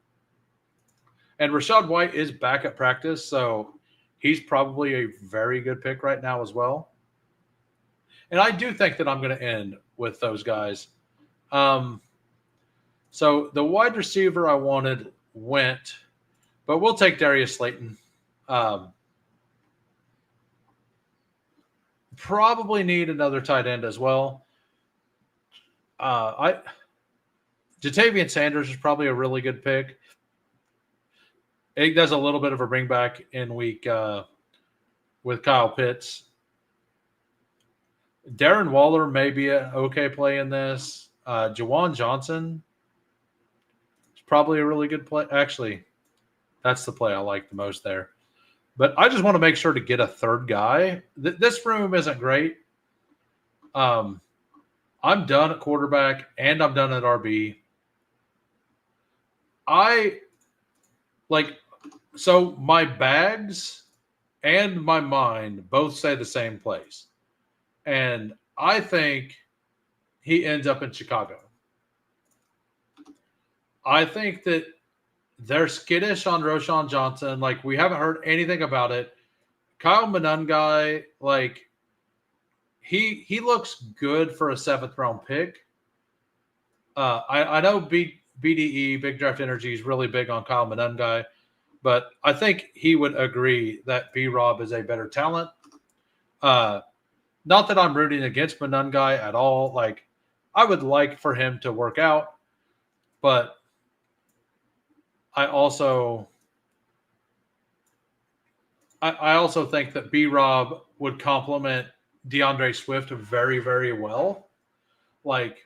And Rachaad White is back at practice, so he's probably a very good pick right now as well. And I do think that I'm going to end with those guys. So the wide receiver I wanted went, but we'll take Darius Slayton. Probably need another tight end as well. Jatavian Sanders is probably a really good pick. It does a little bit of a bring back in week with Kyle Pitts. Darren Waller may be an okay play in this. Jawan Johnson is probably a really good play. Actually, that's the play I like the most there. But I just want to make sure to get a third guy. This room isn't great. I'm done at quarterback and I'm done at RB. So my bags and my mind both say the same place. And I think he ends up in Chicago. I think that they're skittish on Roschon Johnson. Like, we haven't heard anything about it. Kyle Monangai, like, he looks good for a 7th-round pick. I know BDE, Big Draft Energy, is really big on Kyle Monangai, but I think he would agree that B-Rob is a better talent. Not that I'm rooting against Monangai at all. Like, I would like for him to work out, but I also think that B-Rob would complement DeAndre Swift very, very well. Like,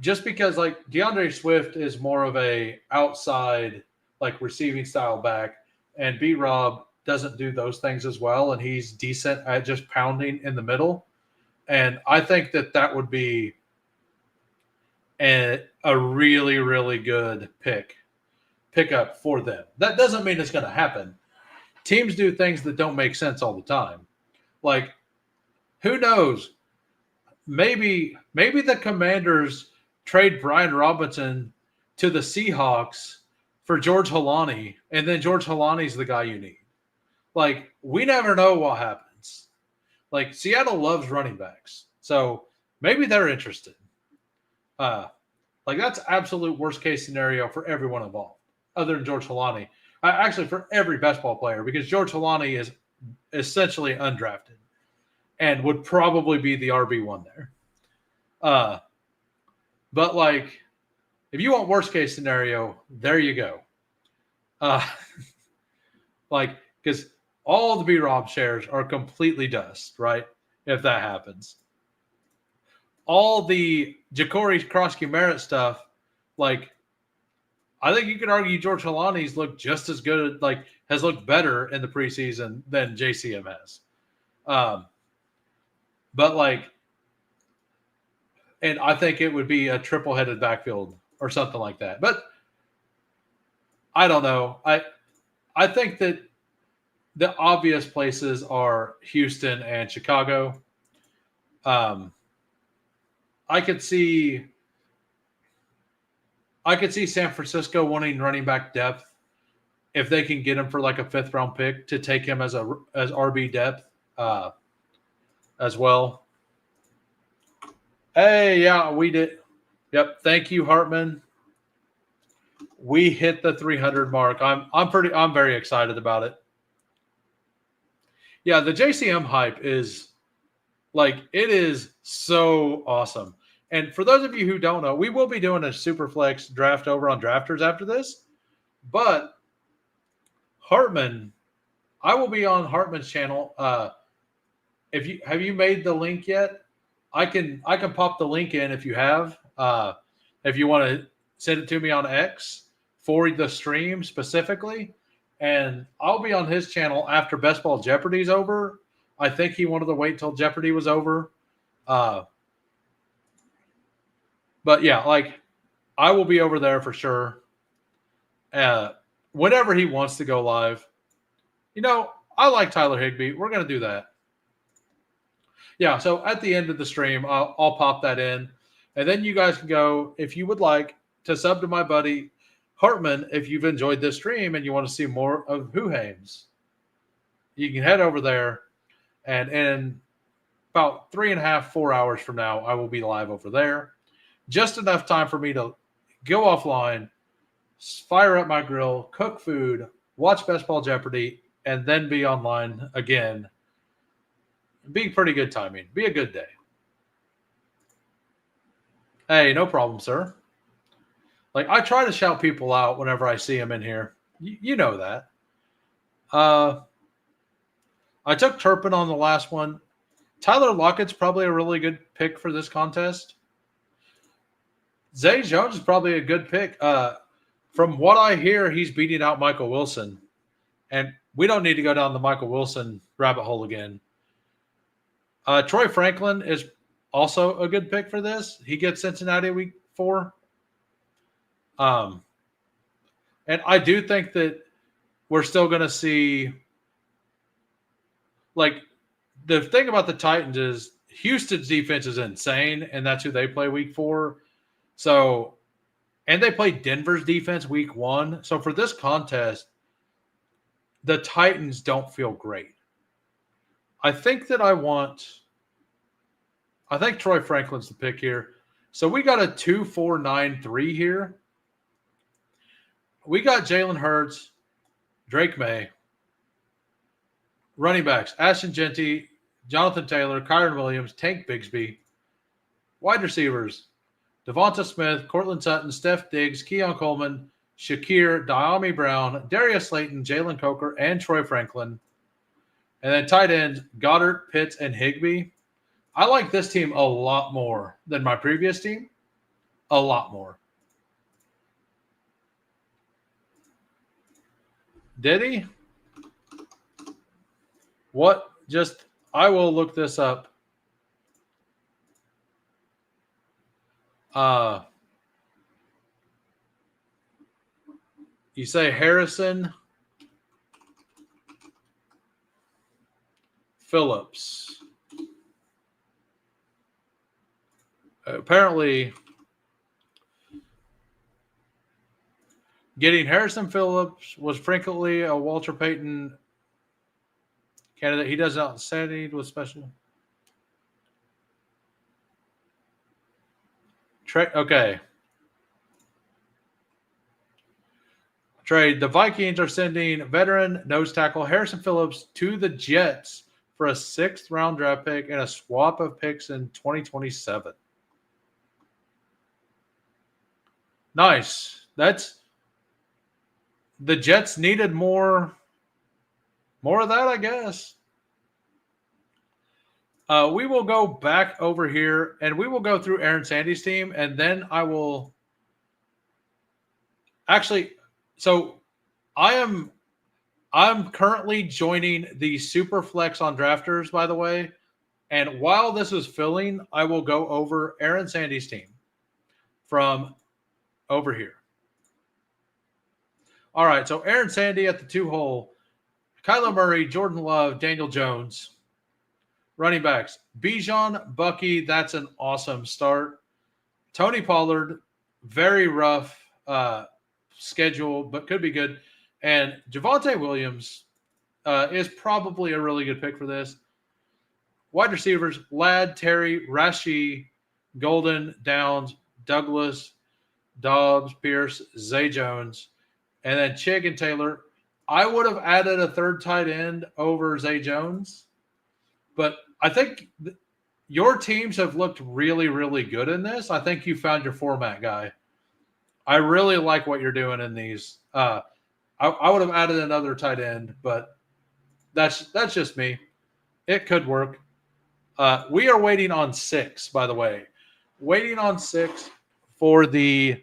just because, like, DeAndre Swift is more of a outside, like, receiving style back, and B-Rob doesn't do those things as well, and he's decent at just pounding in the middle. And I think that would be a really, really good pickup for them. That doesn't mean it's going to happen. Teams do things that don't make sense all the time. Like, who knows? Maybe the Commanders trade Brian Robinson to the Seahawks for George Holani, and then George Holani's the guy you need. Like, we never know what happens. Like, Seattle loves running backs, so maybe they're interested. Like, that's absolute worst case scenario for everyone involved, other than George Holani. Actually, for every best ball player, because George Holani is essentially undrafted and would probably be the RB1 there. But, like, if you want worst case scenario, there you go. Like, because all the B-Rob shares are completely dust, right? If that happens. All the Ja'Cory Krosky-Merritt stuff, like, I think you could argue George Holani's looked just as good, like, has looked better in the preseason than JCM has. But, like, and I think it would be a triple-headed backfield or something like that. But I don't know. I think that the obvious places are Houston and Chicago. I could see San Francisco wanting running back depth if they can get him for like a 5th round pick to take him as RB depth as well. Hey, yeah, we did. Yep, thank you, Hartman. We hit the 300 mark. I'm very excited about it. Yeah, the JCM hype is like, it is so awesome. And for those of you who don't know, we will be doing a Superflex draft over on Drafters after this. But Hartman, I will be on Hartman's channel. Have you made the link yet? I can pop the link in if you have. If you want to send it to me on X for the stream specifically, and I'll be on his channel after Best Ball Jeopardy's over. I think he wanted to wait till Jeopardy was over. But yeah, like, I will be over there for sure. Whenever he wants to go live. You know, I like Tyler Higbee. We're going to do that. Yeah, so at the end of the stream, I'll pop that in. And then you guys can go, if you would like, to sub to my buddy Hartman if you've enjoyed this stream and you want to see more of Who Hames. You can head over there, and in about 3.5, 4 hours from now, I will be live over there. Just enough time for me to go offline, fire up my grill, cook food, watch Best Ball Jeopardy, and then be online again. Be pretty good timing. Be a good day. Hey, no problem, sir. Like, I try to shout people out whenever I see them in here. You know that. I took Turpin on the last one. Tyler Lockett's probably a really good pick for this contest. Zay Jones is probably a good pick. From what I hear, he's beating out Michael Wilson. And we don't need to go down the Michael Wilson rabbit hole again. Troy Franklin is also a good pick for this. He gets Cincinnati week 4. And I do think that we're still going to see, like, the thing about the Titans is Houston's defense is insane, and that's who they play week 4. So, and they play Denver's defense week 1. So for this contest, the Titans don't feel great. I think Troy Franklin's the pick here. So we got a 2-4-9-3 here. We got Jalen Hurts, Drake May, running backs, Ashton Genty, Jonathan Taylor, Kyron Williams, Tank Bigsby, wide receivers, Devonta Smith, Cortland Sutton, Steph Diggs, Keon Coleman, Shakir, Diami Brown, Darius Slayton, Jalen Coker, and Troy Franklin. And then tight ends, Goddard, Pitts, and Higbee. I like this team a lot more than my previous team. A lot more. Did he? What? I will look this up. You say Harrison Phillips. Apparently, getting Harrison Phillips was frequently a Walter Payton candidate. He does outstanding with special. Okay. Trade. The Vikings are sending veteran nose tackle Harrison Phillips to the Jets for a 6th round draft pick and a swap of picks in 2027. Nice. That's the Jets needed more of that, I guess. We will go back over here and we will go through Aaron Sandy's team, and then I will actually. So I'm currently joining the Superflex on Drafters, by the way. And while this is filling, I will go over Aaron Sandy's team from over here. All right, so Aaron Sandy at the 2-hole. Kyler Murray, Jordan Love, Daniel Jones. Running backs, Bijan, Bucky, that's an awesome start. Tony Pollard, very rough schedule, but could be good. And Javonte Williams is probably a really good pick for this. Wide receivers, Ladd, Terry, Rashi, Golden, Downs, Douglas, Dobbs, Pierce, Zay Jones, and then Chig and Taylor. I would have added a 3rd tight end over Zay Jones, but I think your teams have looked really, really good in this. I think you found your format, guy. I really like what you're doing in these. I would have added another tight end, but that's just me. It could work. We are waiting on 6, by the way. Waiting on 6 for the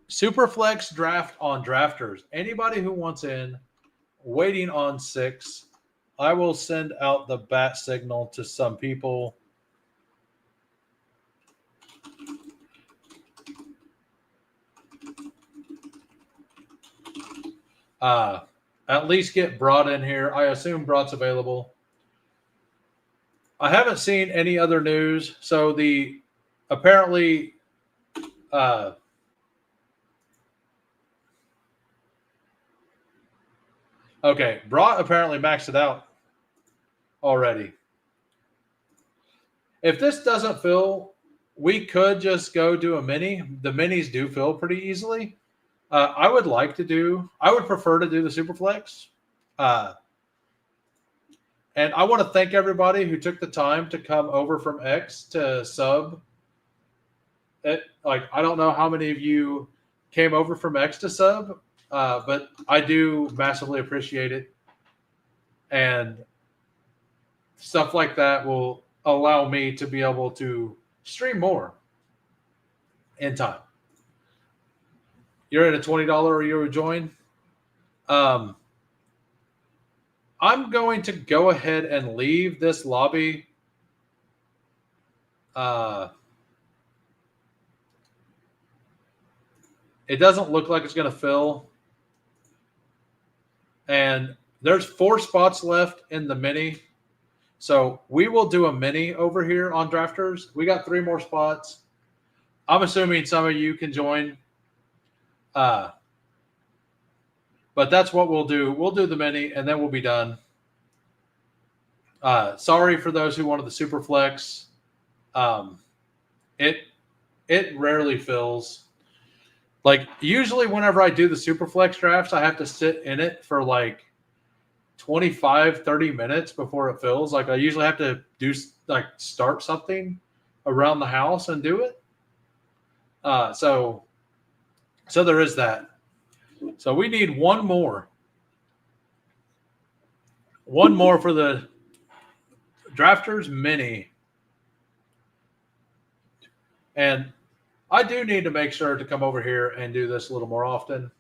Superflex draft on Drafters. Anybody who wants in, waiting on 6. I will send out the bat signal to some people. At least get Broad in here. I assume Broad's available. I haven't seen any other news. So apparently okay, Broad apparently maxed it out already. If this doesn't fill, we could just go do a mini. The minis do fill pretty easily. I would prefer to do the Superflex. And I want to thank everybody who took the time to come over from X to sub. I don't know how many of you came over from X to sub, but I do massively appreciate it. And stuff like that will allow me to be able to stream more in time. You're at a $20 or you join. I'm going to go ahead and leave this lobby. It doesn't look like it's going to fill. And there's 4 spots left in the mini. So we will do a mini over here on Drafters. We got 3 more spots. I'm assuming some of you can join. But that's what we'll do. We'll do the mini, and then we'll be done. Sorry for those who wanted the Superflex. It rarely fills. Like, usually whenever I do the Superflex drafts, I have to sit in it for like 25, 30 minutes before it fills. Like, I usually have to start something around the house and do it. So there is that. So we need one more. One more for the Drafters mini. And I do need to make sure to come over here and do this a little more often.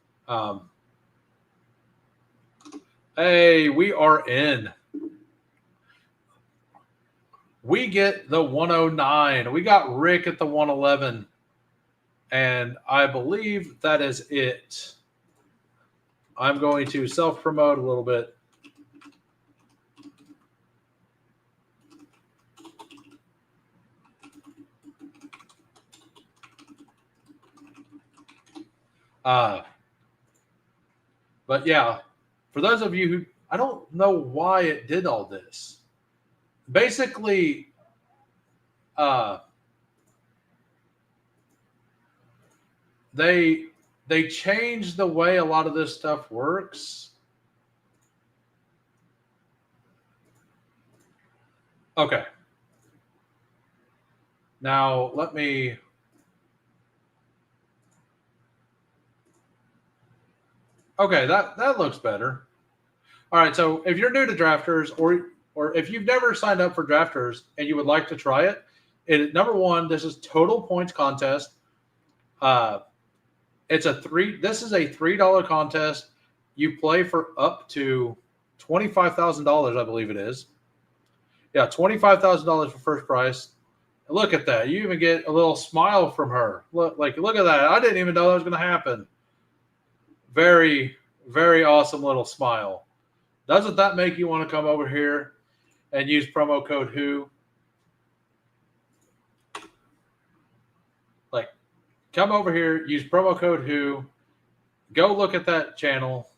Hey, we are in. We get the 109. We got Rick at the 111. And I believe that is it. I'm going to self-promote a little bit. But yeah, for those of you who, I don't know why it did all this. Basically, they changed the way a lot of this stuff works. Okay. Now let me. Okay, that looks better. All right, so if you're new to Drafters, or if you've never signed up for Drafters and you would like to try it, number one, this is total points contest. This is a $3 contest. You play for up to $25,000, I believe it is. Yeah, $25,000 for first prize. Look at that. You even get a little smile from her. Look at that. I didn't even know that was going to happen. Very, very awesome little smile. Doesn't that make you want to come over here and use promo code WHO? Like, come over here, use promo code WHO. Go look at that channel.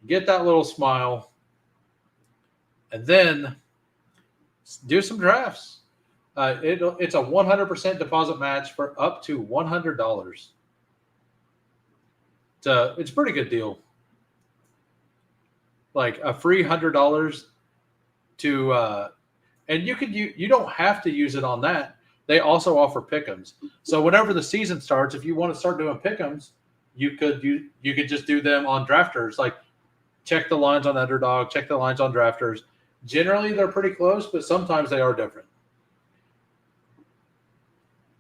Get that little smile. And then do some drafts. It's a 100% deposit match for up to $100. It's a pretty good deal. Like a free $100 to, and you don't have to use it on that. They also offer pick'ems. So whenever the season starts, if you want to start doing pick'ems, you could just do them on Drafters. Like check the lines on Underdog, check the lines on Drafters. Generally, they're pretty close, but sometimes they are different.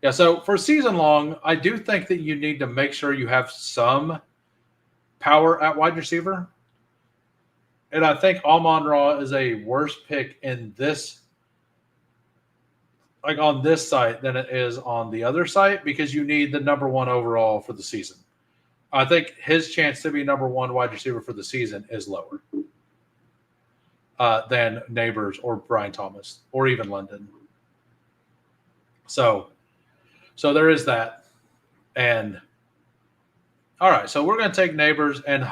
Yeah, so for season long, I do think that you need to make sure you have some power at wide receiver. And I think Amon-Ra is a worse pick in this, like on this site, than it is on the other site because you need the number one overall for the season. I think his chance to be number one wide receiver for the season is lower than Neighbors or Brian Thomas or even London. So there is that. And all right, so we're going to take Neighbors and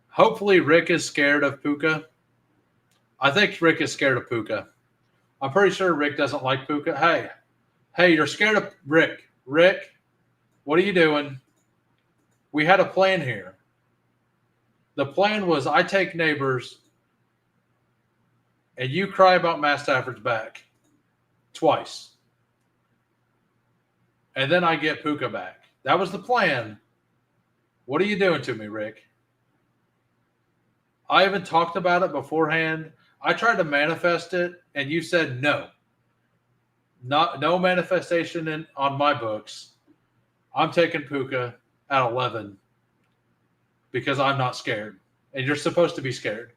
hopefully Rick is scared of Puka. I think Rick is scared of Puka. I'm pretty sure Rick doesn't like Puka. Hey, you're scared of Rick. Rick, what are you doing? We had a plan here. The plan was I take Neighbors and you cry about Matt Stafford's back twice. And then I get Puka back. That was the plan. What are you doing to me, Rick? I even talked about it beforehand. I tried to manifest it, and you said no. No manifestation on my books. I'm taking Puka at 11 because I'm not scared. And you're supposed to be scared.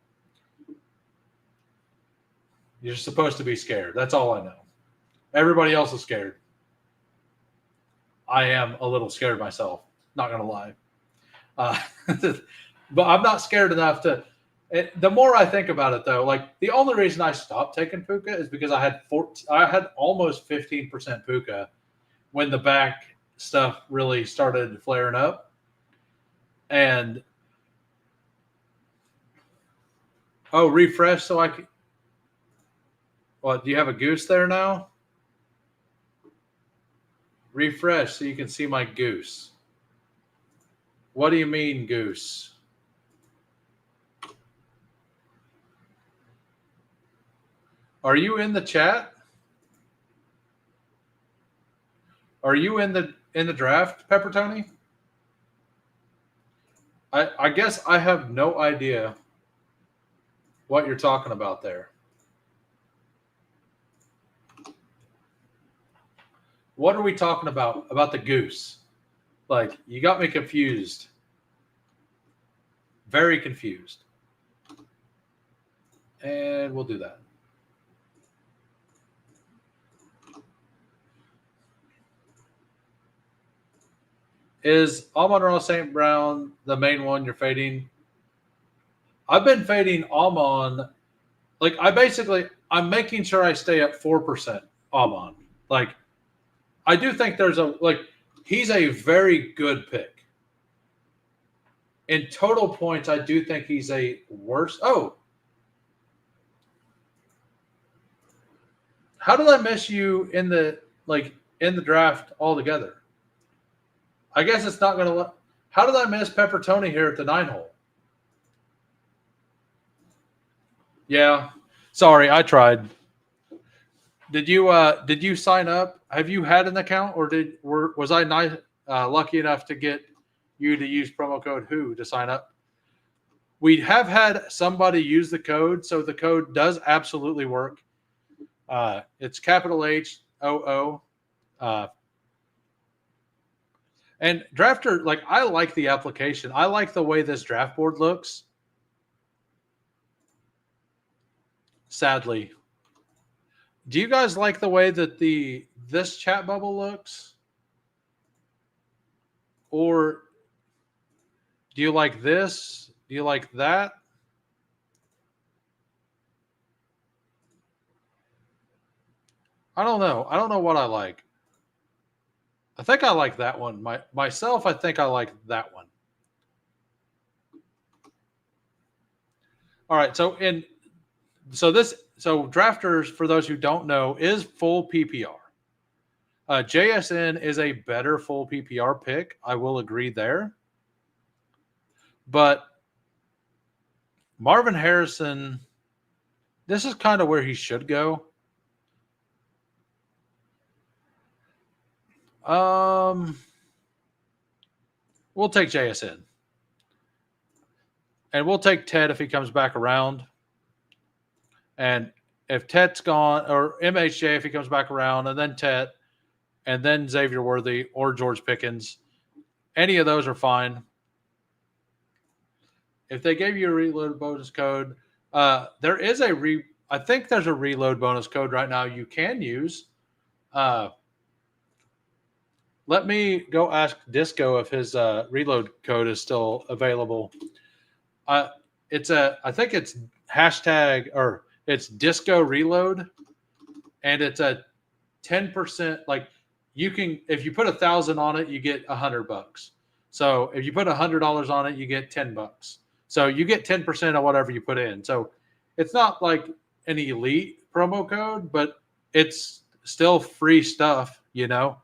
You're supposed to be scared. That's all I know. Everybody else is scared. I am a little scared myself. Not going to lie. But I'm not scared enough to. The more I think about it, though, like the only reason I stopped taking Puka is because I had almost 15% Puka when the back stuff really started flaring up. And refresh so I can. What, do you have a goose there now? Refresh so you can see my goose. What do you mean, goose? Are you in the chat? Are you in the draft, Pepper Tony? I guess I have no idea what you're talking about there. What are we talking about? About the goose? Like, you got me confused. Very confused. And we'll do that. Is Amon-Ra St. Brown the main one you're fading? I've been fading Amon. Like, I'm making sure I stay at 4% Amon. Like, I do think he's a very good pick. In total points, I do think he's a worse. Oh, how did I miss you in the draft altogether? I guess it's not going to. How did I miss Pepper Tony here at the 9 hole? Yeah, sorry, I tried. Did you sign up? Have you had an account, or was I lucky enough to get you to use promo code WHO to sign up? We have had somebody use the code, so the code does absolutely work. It's capital HOO. And Drafter, like, I like the application. I like the way this draft board looks. Sadly. Do you guys like the way that this chat bubble looks? Or do you like this? Do you like that? I don't know. I don't know what I like. I think I like that one. Myself, I think I like that one. All right. So Drafters, for those who don't know, is full PPR. JSN is a better full PPR pick. I will agree there. But Marvin Harrison, this is kind of where he should go. We'll take JSN. And we'll take Ted if he comes back around. And if Ted's gone, or MHJ if he comes back around, and then Ted, and then Xavier Worthy or George Pickens, any of those are fine. If they gave you a reload bonus code, there is I think there's a reload bonus code right now you can use. Let me go ask Disco if his reload code is still available. I think it's hashtag, or it's Disco Reload, and it's a 10%. Like, you can, if you put 1,000 on it, you get $100. So if you put $100 on it, you get $10. So you get 10% of whatever you put in. So it's not like an elite promo code, but it's still free stuff, you know?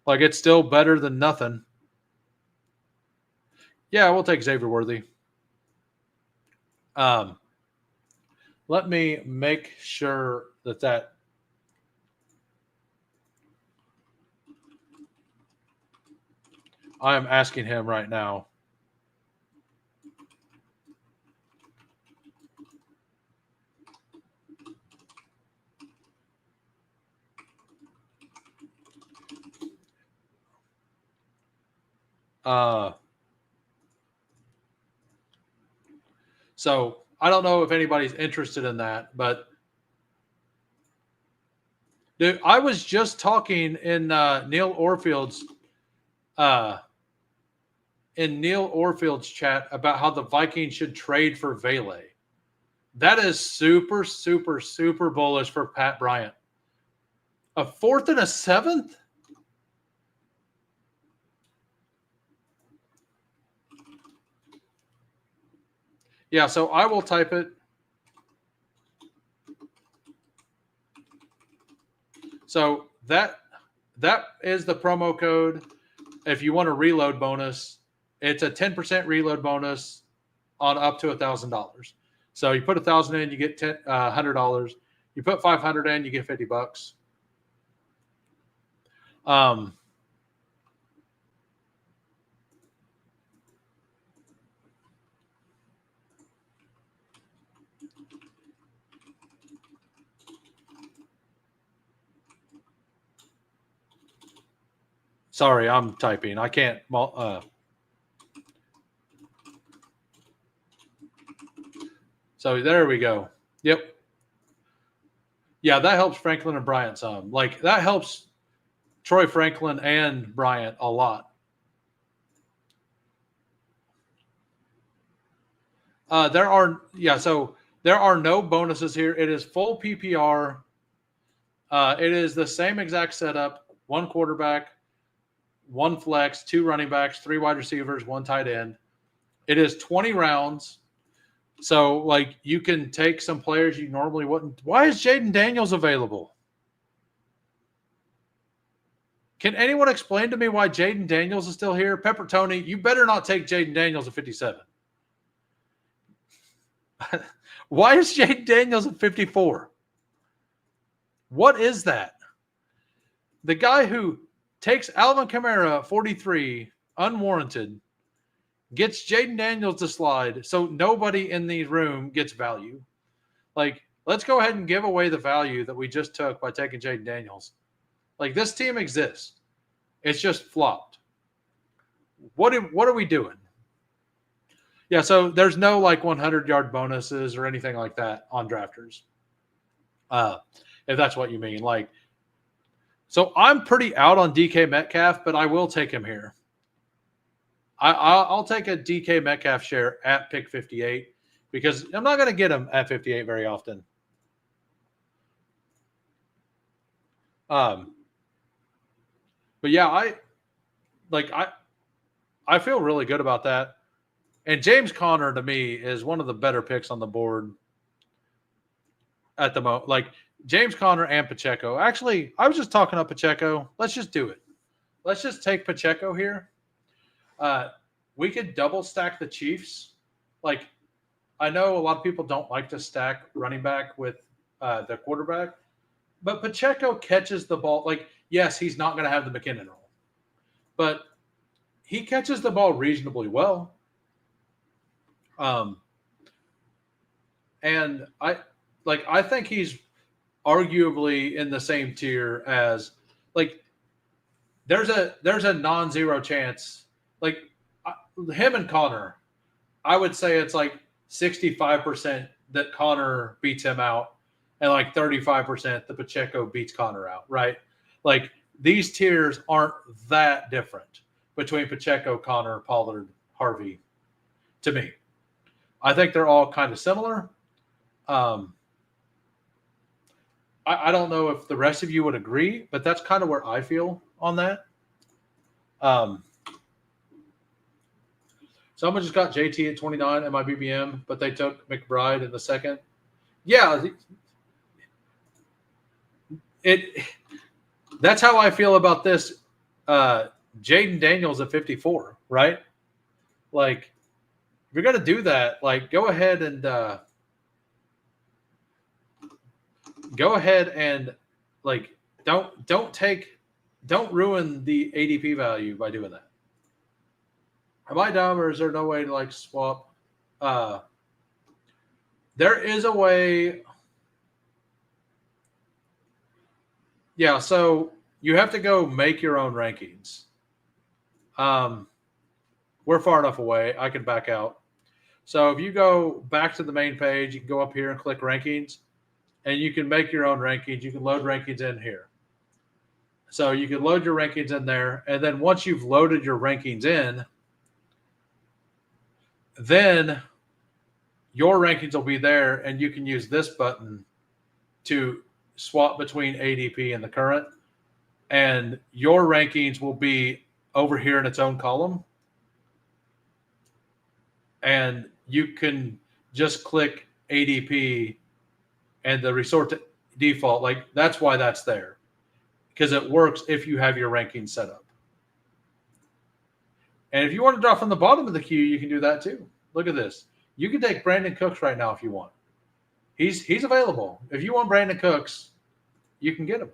Like, it's still better than nothing. Yeah, we'll take Xavier Worthy. Let me make sure that I am asking him right now. So I don't know if anybody's interested in that, but dude, I was just talking in Neil Orfield's chat about how the Vikings should trade for Vele. That is super, super, super bullish for Pat Bryant. A 4th and a 7th? Yeah, so I will type it. So that is the promo code. If you want a reload bonus, it's a 10% reload bonus on up to $1,000. So you put 1,000 in, you get $100. You put 500 in, you get $50. Sorry, I'm typing. I can't. So there we go. Yep. Yeah, that helps Franklin and Bryant some. Like that helps Troy Franklin and Bryant a lot. So there are no bonuses here. It is full PPR. It is the same exact setup: one quarterback, one flex, two running backs, three wide receivers, one tight end. It is 20 rounds. So, like, you can take some players you normally wouldn't. Why is Jaden Daniels available? Can anyone explain to me why Jaden Daniels is still here? Pepper Tony, you better not take Jaden Daniels at 57. Why is Jaden Daniels at 54? What is that? The guy who takes Alvin Kamara at 43, unwarranted, gets Jaden Daniels to slide, so nobody in the room gets value. Like, let's go ahead and give away the value that we just took by taking Jaden Daniels. Like, this team exists. It's just flopped. What are we doing? Yeah, so there's no, like, 100-yard bonuses or anything like that on drafters. If that's what you mean. Like, so I'm pretty out on DK Metcalf, but I will take him here. I'll take a DK Metcalf share at pick 58 because I'm not going to get him at 58 very often. But yeah, I feel really good about that. And James Conner to me is one of the better picks on the board at the moment. Like James Conner and Pacheco. Actually, I was just talking up Pacheco. Let's just do it. Let's just take Pacheco here. We could double stack the Chiefs. Like, I know a lot of people don't like to stack running back with the quarterback, but Pacheco catches the ball. Like, yes, he's not going to have the McKinnon role, but he catches the ball reasonably well. And I think he's arguably in the same tier as like there's a non-zero chance like him and Connor. I would say it's like 65% that Connor beats him out and like 35% that Pacheco beats Connor out, right? Like these tiers aren't that different between Pacheco, Connor, Pollard, Harvey to me. I think they're all kind of similar. I don't know if the rest of you would agree, but that's kind of where I feel on that. Someone just got JT at 29 at my BBM, but they took McBride in the second. Yeah, that's how I feel about this. Jaden Daniels at 54, right? Like, if you're gonna do that, like, go ahead and like don't ruin the ADP value by doing that. Am I dumb or is there no way to like swap? There is a way. Yeah, so you have to go make your own rankings. We're far enough away. I can back out. So if you go back to the main page, you can go up here and click rankings, and you can make your own rankings. You can load rankings in here. So you can load your rankings in there, and then once you've loaded your rankings in, then your rankings will be there, and you can use this button to swap between ADP and the current, and your rankings will be over here in its own column. And you can just click ADP and the resort to default. Like, that's why that's there, because it works if you have your rankings set up. And if you want to drop from the bottom of the queue, you can do that too. Look at this. You can take Brandon Cooks right now if you want. He's available. If you want Brandon Cooks, you can get him.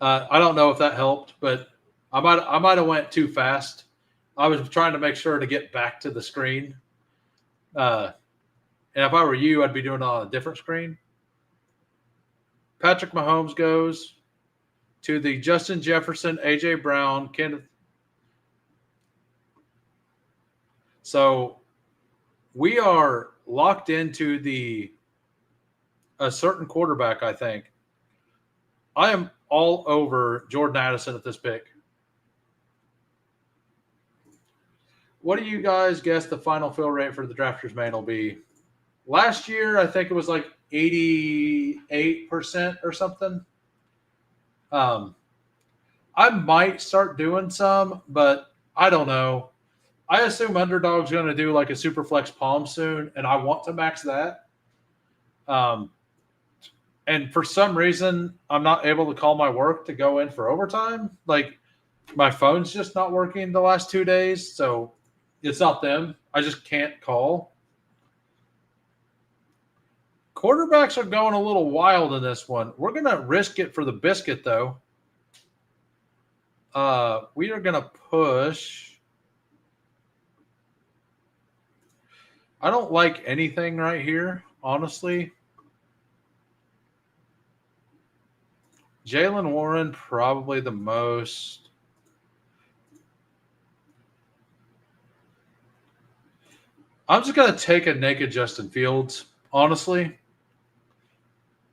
I don't know if that helped, but I might have went too fast. I was trying to make sure to get back to the screen. And if I were you, I'd be doing it on a different screen. Patrick Mahomes goes to the Justin Jefferson, A.J. Brown, Kenneth. So we are locked into a certain quarterback, I think. I am all over Jordan Addison at this pick. What do you guys guess the final fill rate for the drafters main will be? Last year, I think it was like 88% or something. I might start doing some, but I don't know. I assume Underdog's going to do like a super flex palm soon, and I want to max that. And for some reason, I'm not able to call my work to go in for overtime. Like my phone's just not working the last 2 days, so it's not them. I just can't call. Quarterbacks are going a little wild in this one. We're going to risk it for the biscuit, though. We are going to push. I don't like anything right here, honestly. Jalen Warren, probably the most. I'm just going to take a naked Justin Fields, honestly.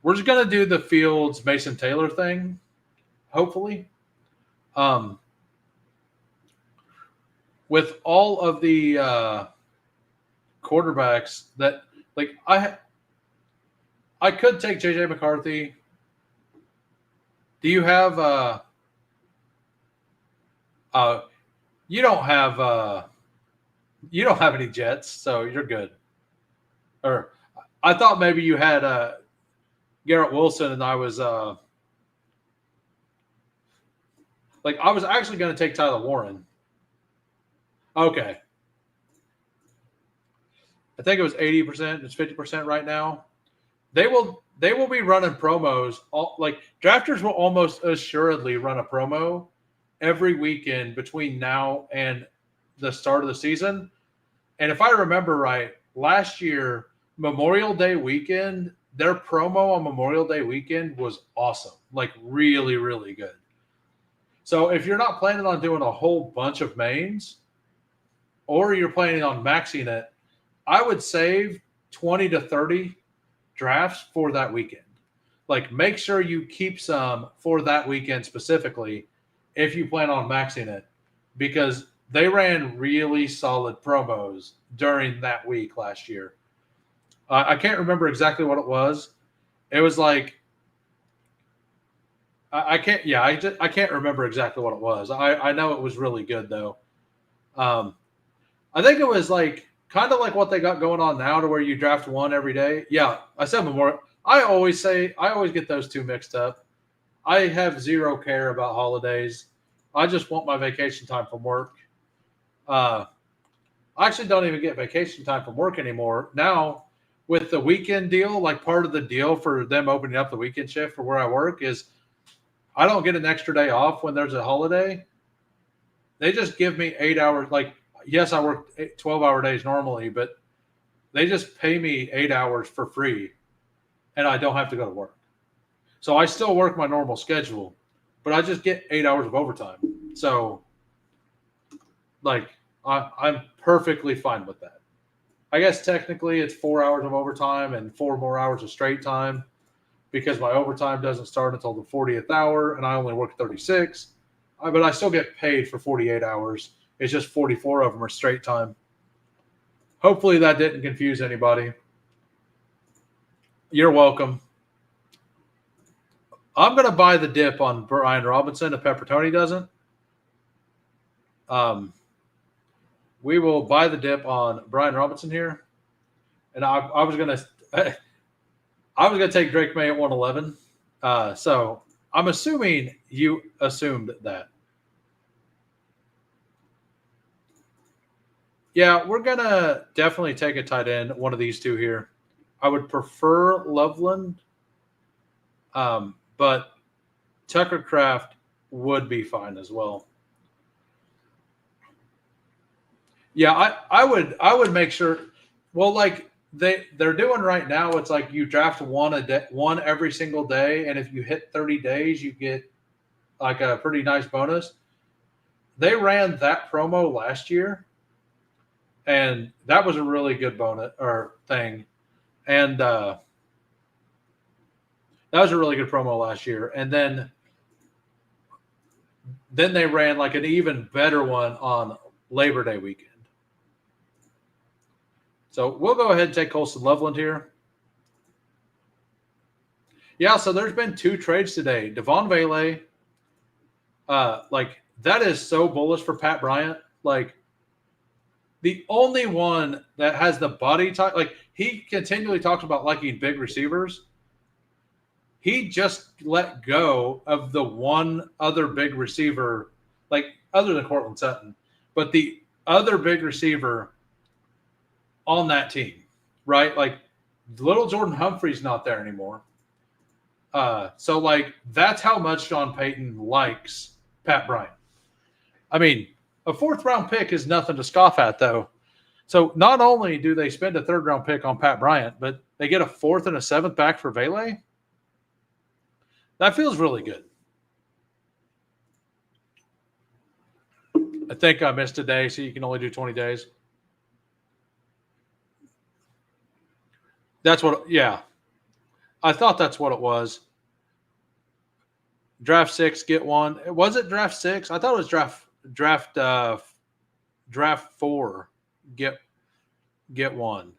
We're just going to do the Fields Mason Taylor thing, hopefully. With all of the quarterbacks that, like, I could take JJ McCarthy. Do you have you don't have any Jets, so you're good. Or I thought maybe you had Garrett Wilson, and I was I was actually going to take Tyler Warren. Okay. I think it was 80%. It's 50% right now. They will be running promos. Drafters will almost assuredly run a promo every weekend between now and the start of the season. And if I remember right, last year, Memorial Day weekend, their promo on Memorial Day weekend was awesome. Like really, really good. So if you're not planning on doing a whole bunch of mains, or you're planning on maxing it, I would save 20 to 30 drafts for that weekend. Like, make sure you keep some for that weekend specifically if you plan on maxing it, because they ran really solid promos during that week last year. I can't remember exactly what it was. It was like I can't remember exactly what it was. I know it was really good though. I think it was like kind of like what they got going on now, to where you draft one every day. Yeah, I said Memorial. I always get those two mixed up. I have zero care about holidays. I just want my vacation time from work. I actually don't even get vacation time from work anymore. Now, with the weekend deal, like part of the deal for them opening up the weekend shift for where I work is I don't get an extra day off when there's a holiday. They just give me 8 hours. Like, yes, I work 12-hour days normally, but they just pay me 8 hours for free, and I don't have to go to work. So I still work my normal schedule, but I just get 8 hours of overtime. So, like, I'm perfectly fine with that. I guess technically it's 4 hours of overtime and 4 more hours of straight time, because my overtime doesn't start until the 40th hour, and I only work 36. But I still get paid for 48 hours. It's just 44 of them are straight time. Hopefully that didn't confuse anybody. You're welcome. I'm going to buy the dip on Brian Robinson if Peppertoni doesn't. We will buy the dip on Brian Robinson here. And I was going to take Drake May at 111. So I'm assuming you assumed that. Yeah, we're going to definitely take a tight end, one of these two here. I would prefer Loveland, but Tucker Kraft would be fine as well. Yeah, I would make sure. Well, like they're doing right now, it's like you draft one every single day, and if you hit 30 days, you get like a pretty nice bonus. They ran that promo last year, And that was a really good bonus or thing. And that was a really good promo last year. And then they ran like an even better one on Labor Day weekend. So we'll go ahead and take Colson Loveland here. Yeah, so there's been 2 trades today. Devon Vele, like that is so bullish for Pat Bryant. Like the only one that has the body type, like he continually talks about liking big receivers. He just let go of the one other big receiver, like other than Cortland Sutton, but the other big receiver on that team, right? Like little Jordan Humphrey's not there anymore. So like that's how much Sean Payton likes Pat Bryant. I mean, a 4th round pick is nothing to scoff at, though. So not only do they spend a 3rd round pick on Pat Bryant, but they get a 4th and a 7th back for Vele. That feels really good. I think I missed a day, so you can only do 20 days. That's what, yeah. I thought that's what it was. Draft 6, get 1. Was it draft 6? I thought it was draft 4, get 1.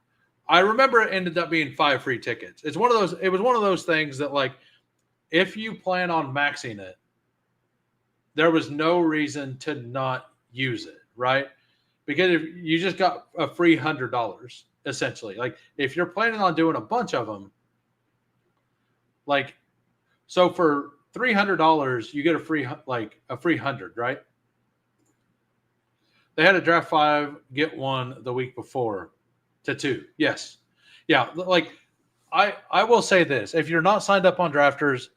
I remember it ended up being 5 free tickets. It was one of those things that, like, if you plan on maxing it, there was no reason to not use it, right? Because if you just got a free $100, essentially. Like, if you're planning on doing a bunch of them, like, so for $300, you get a free 100, right? They had a draft 5, get 1 the week before to 2. Yes. Yeah. Like I will say this, if you're not signed up on Drafters,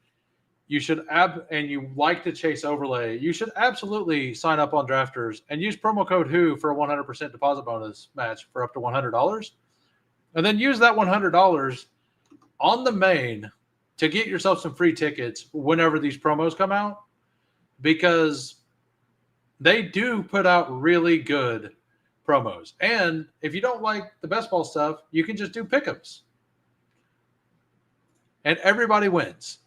you should and you like to chase overlay, you should absolutely sign up on Drafters and use promo code WHO for a 100% deposit bonus match for up to $100. And then use that $100 on the main to get yourself some free tickets whenever these promos come out, because they do put out really good promos. And if you don't like the best ball stuff, you can just do pick'ems. And everybody wins.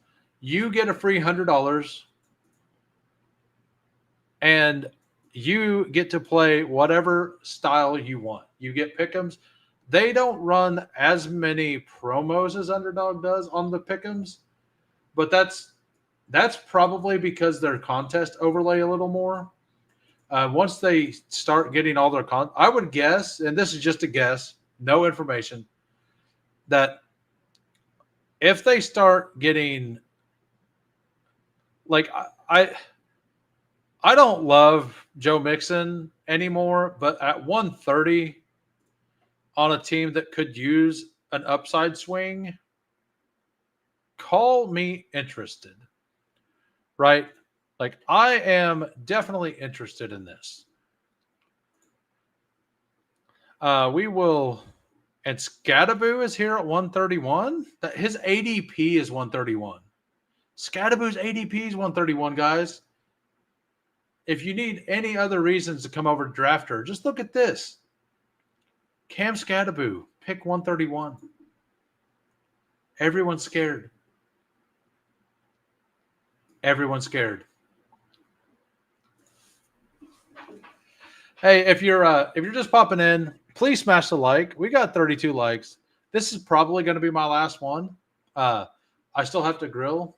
You get a free $100 and you get to play whatever style you want. You get pick'ems. They don't run as many promos as Underdog does on the pick'ems, but that's probably because their contest overlay a little more. Once they start getting all their I would guess, and this is just a guess, no information, that if they start getting, like, I don't love Joe Mixon anymore, but at 130 on a team that could use an upside swing, call me interested, right? Like, I am definitely interested in this. We will, and Scadaboo is here at 131. His ADP is 131. Scadaboo's ADP is 131, guys. If you need any other reasons to come over to Drafter, just look at this. Cam Scadaboo, pick 131. Everyone's scared. Everyone's scared. Hey, if you're just popping in, please smash the like. We got 32 likes. This is probably going to be my last one. I still have to grill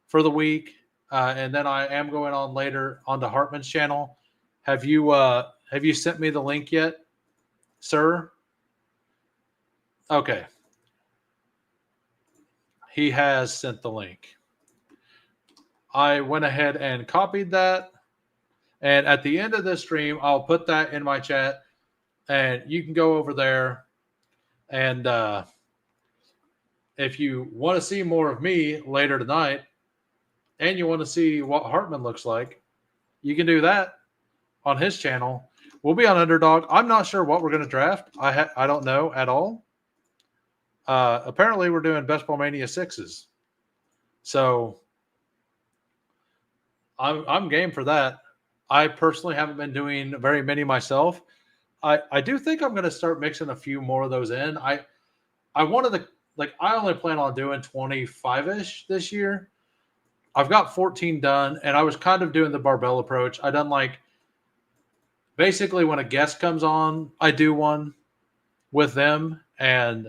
for the week, and then I am going on later onto Hartman's channel. Have you sent me the link yet, sir? Okay. He has sent the link. I went ahead and copied that. And at the end of this stream, I'll put that in my chat. And you can go over there. And if you want to see more of me later tonight, and you want to see what Hartman looks like, you can do that on his channel. We'll be on Underdog. I'm not sure what we're going to draft. I don't know at all. Apparently, we're doing Best Ball Mania 6s. So I'm game for that. I personally haven't been doing very many myself. I do think I'm going to start mixing a few more of those in. I wanted to, like, I only plan on doing 25-ish this year. I've got 14 done, and I was kind of doing the barbell approach. I done like basically when a guest comes on, I do one with them, and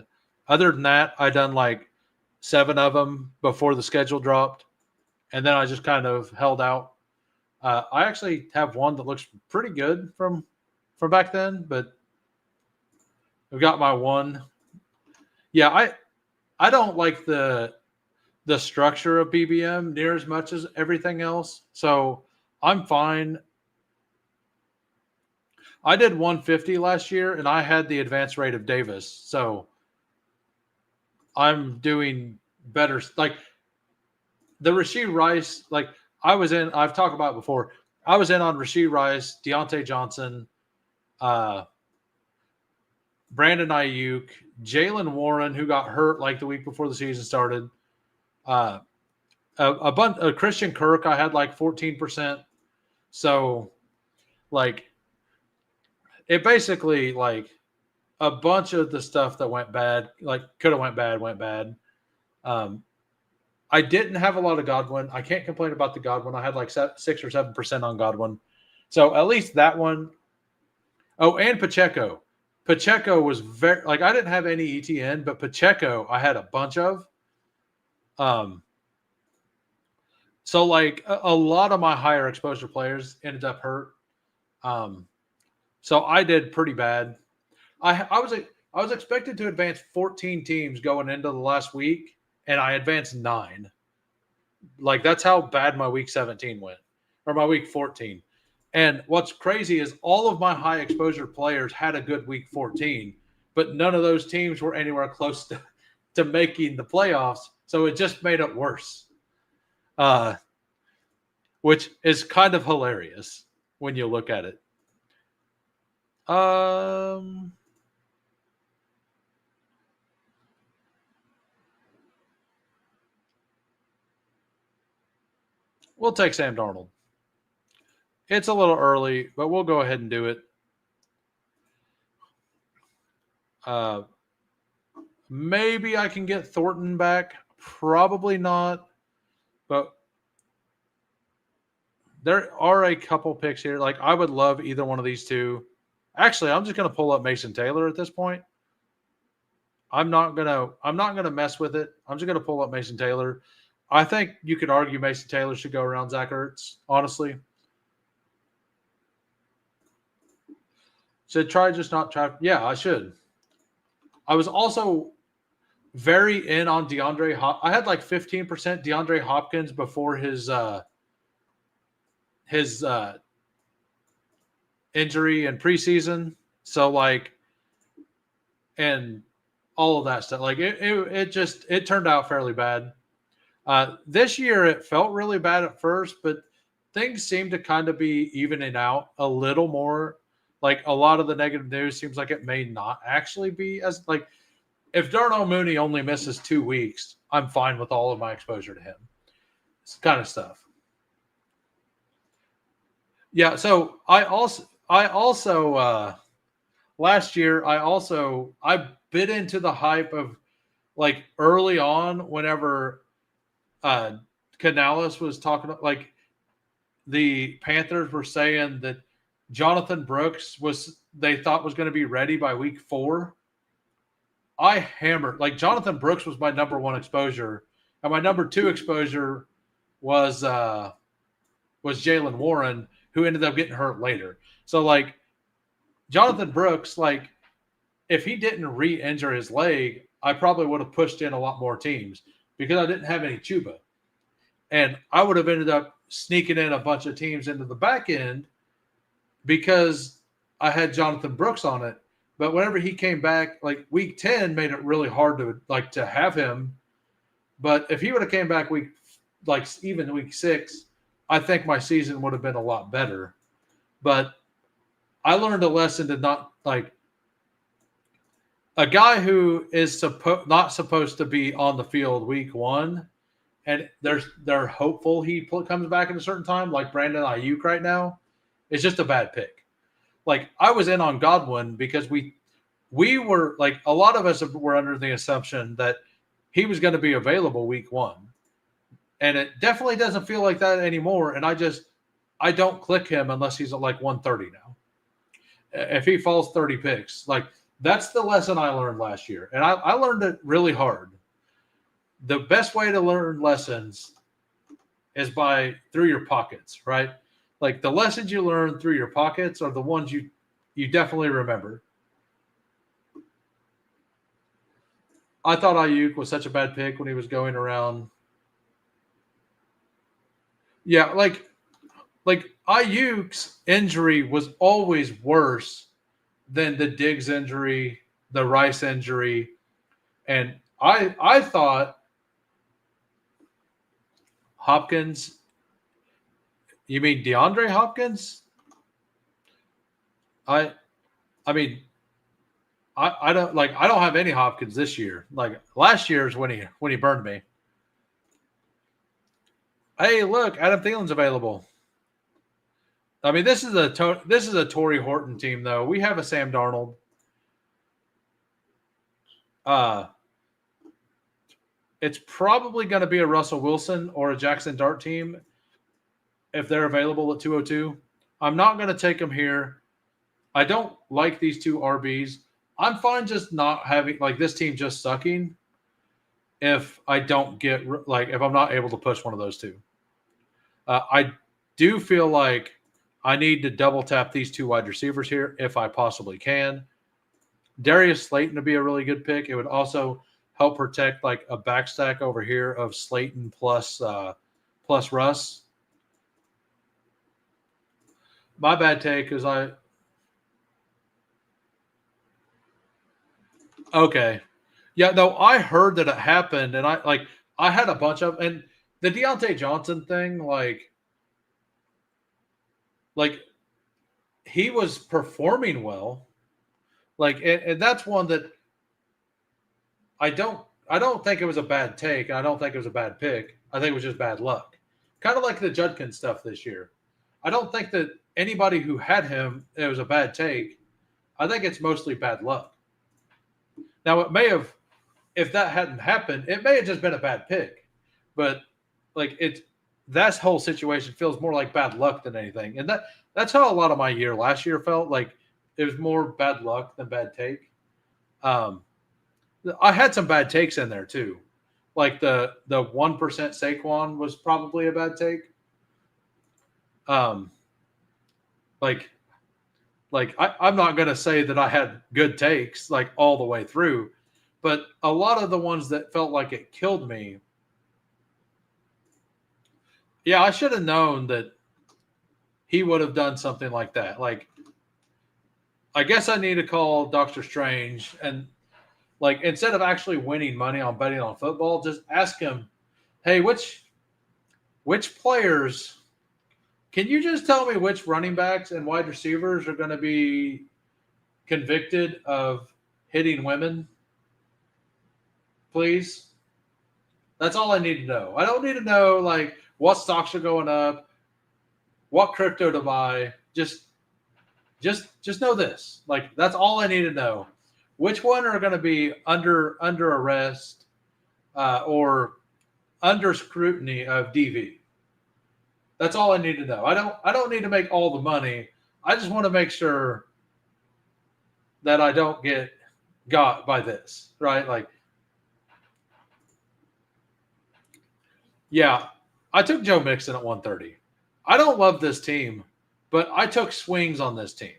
other than that, I done like 7 of them before the schedule dropped, and then I just kind of held out. I actually have one that looks pretty good from back then, but I've got my one. Yeah, I don't like the structure of BBM near as much as everything else, so I'm fine. I did 150 last year, and I had the advance rate of Davis, so I'm doing better. Like the Rashee Rice, like I was in. I've talked about it before. I was in on Rashee Rice, Deontay Johnson, Brandon Ayuk, Jalen Warren, who got hurt like the week before the season started. A bunch. Christian Kirk, I had like 14%. So, like, it basically like a bunch of the stuff that went bad, like could have went bad. I didn't have a lot of Godwin. I can't complain about the Godwin. I had like 6 or 7% on Godwin. So at least that one. Oh, and Pacheco. Pacheco was very, like, I didn't have any ETN, but Pacheco I had a bunch of. So like a lot of my higher exposure players ended up hurt. So I did pretty bad. I was expected to advance 14 teams going into the last week, and I advanced 9. Like, that's how bad my week 17 went, or my week 14. And what's crazy is all of my high exposure players had a good week 14, but none of those teams were anywhere close to making the playoffs. So it just made it worse, which is kind of hilarious when you look at it. We'll take Sam Darnold. It's a little early, but we'll go ahead and do it. Maybe I can get Thornton back. Probably not. But there are a couple picks here. Like, I would love either one of these two. Actually, I'm just going to pull up Mason Taylor at this point. I'm not gonna mess with it. I'm just gonna pull up Mason Taylor. I think you could argue Mason Taylor should go around Zach Ertz, honestly. Should try just not try. Yeah, I should. I was also very in on DeAndre I had like 15% DeAndre Hopkins before his injury in preseason. So like, and all of that stuff. Like it turned out fairly bad. This year it felt really bad at first, but things seem to kind of be evening out a little more. Like, a lot of the negative news seems like it may not actually be as, like, if Darnell Mooney only misses 2 weeks, I'm fine with all of my exposure to him. It's kind of stuff. Yeah. So I also last year I bit into the hype of, like, early on whenever Canales was talking, like, the Panthers were saying that Jonathan Brooks they thought was going to be ready by week 4. I hammered, like, Jonathan Brooks was my number 1 exposure, and my number 2 exposure was Jalen Warren, who ended up getting hurt later. So, like, Jonathan Brooks, like, if he didn't re-injure his leg, I probably would have pushed in a lot more teams because I didn't have any Chuba. And I would have ended up sneaking in a bunch of teams into the back end because I had Jonathan Brooks on it. But whenever he came back, like, week 10 made it really hard to have him. But if he would have came back even week 6, I think my season would have been a lot better. But I learned a lesson to not, like, a guy who is not supposed to be on the field week 1, and they're hopeful he comes back at a certain time, like Brandon Ayuk right now, is just a bad pick. like I was in on Godwin because we were like a lot of us were under the assumption that he was going to be available week 1. And it definitely doesn't feel like that anymore. And I don't click him unless he's at like 130 now. If he falls 30 picks, like that's the lesson I learned last year. And I learned it really hard. The best way to learn lessons is through your pockets, right? Like the lessons you learn through your pockets are the ones you definitely remember. I thought Ayuk was such a bad pick when he was going around. Yeah, like Ayuk's injury was always worse than the Diggs injury, the Rice injury, and I thought Hopkins. You mean DeAndre Hopkins? I mean I don't have any Hopkins this year. Like last year's when he burned me. Hey, look, Adam Thielen's available. I mean, this is a Torrey Horton team, though. We have a Sam Darnold. It's probably going to be a Russell Wilson or a Jackson Dart team if they're available at 202. I'm not going to take them here. I don't like these two RBs. I'm fine just not having like this team just sucking if I don't get if I'm not able to push one of those two. I do feel like I need to double tap these two wide receivers here if I possibly can. Darius Slayton would be a really good pick. It would also help protect like a backstack over here of Slayton plus Russ. My bad take is okay. Yeah, no, I heard that it happened, and I had a bunch of and the Deontay Johnson thing, like he was performing well. Like, and that's one that I don't think it was a bad take. I don't think it was a bad pick. I think it was just bad luck. Kind of like the Judkins stuff this year. I don't think that anybody who had him, it was a bad take. I think it's mostly bad luck. Now, it may have, if that hadn't happened, it may have just been a bad pick. But like that whole situation feels more like bad luck than anything. And that's how a lot of my year last year felt. Like it was more bad luck than bad take. I had some bad takes in there too. Like the 1% Saquon was probably a bad take. I'm not going to say that I had good takes like all the way through, but a lot of the ones that felt like it killed me. Yeah, I should have known that he would have done something like that. Like, I guess I need to call Doctor Strange and like instead of actually winning money on betting on football, just ask him, hey, which players can you just tell me which running backs and wide receivers are going to be convicted of hitting women? Please. That's all I need to know. I don't need to know like what stocks are going up, what crypto to buy. Just know this. Like that's all I need to know. Which one are going to be under arrest or under scrutiny of DV? That's all I need to know. I don't need to make all the money. I just want to make sure that I don't get got by this, right? Like, yeah, I took Joe Mixon at 130. I don't love this team, but I took swings on this team.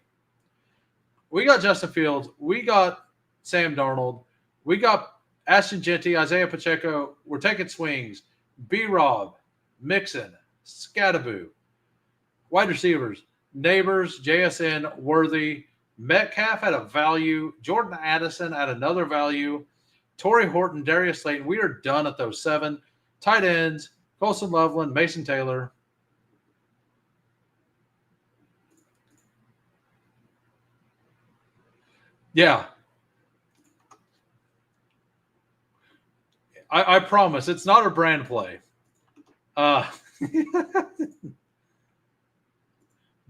We got Justin Fields. We got Sam Darnold. We got Ashton Jeanty, Isaiah Pacheco. We're taking swings. B-Rob, Mixon, Scattaboo. Wide receivers, Neighbors, JSN, Worthy. Metcalf at a value. Jordan Addison at another value. Torrey Horton, Darius Slayton. We are done at those 7. Tight ends, Colson Loveland, Mason Taylor. Yeah. I promise it's not a brand play.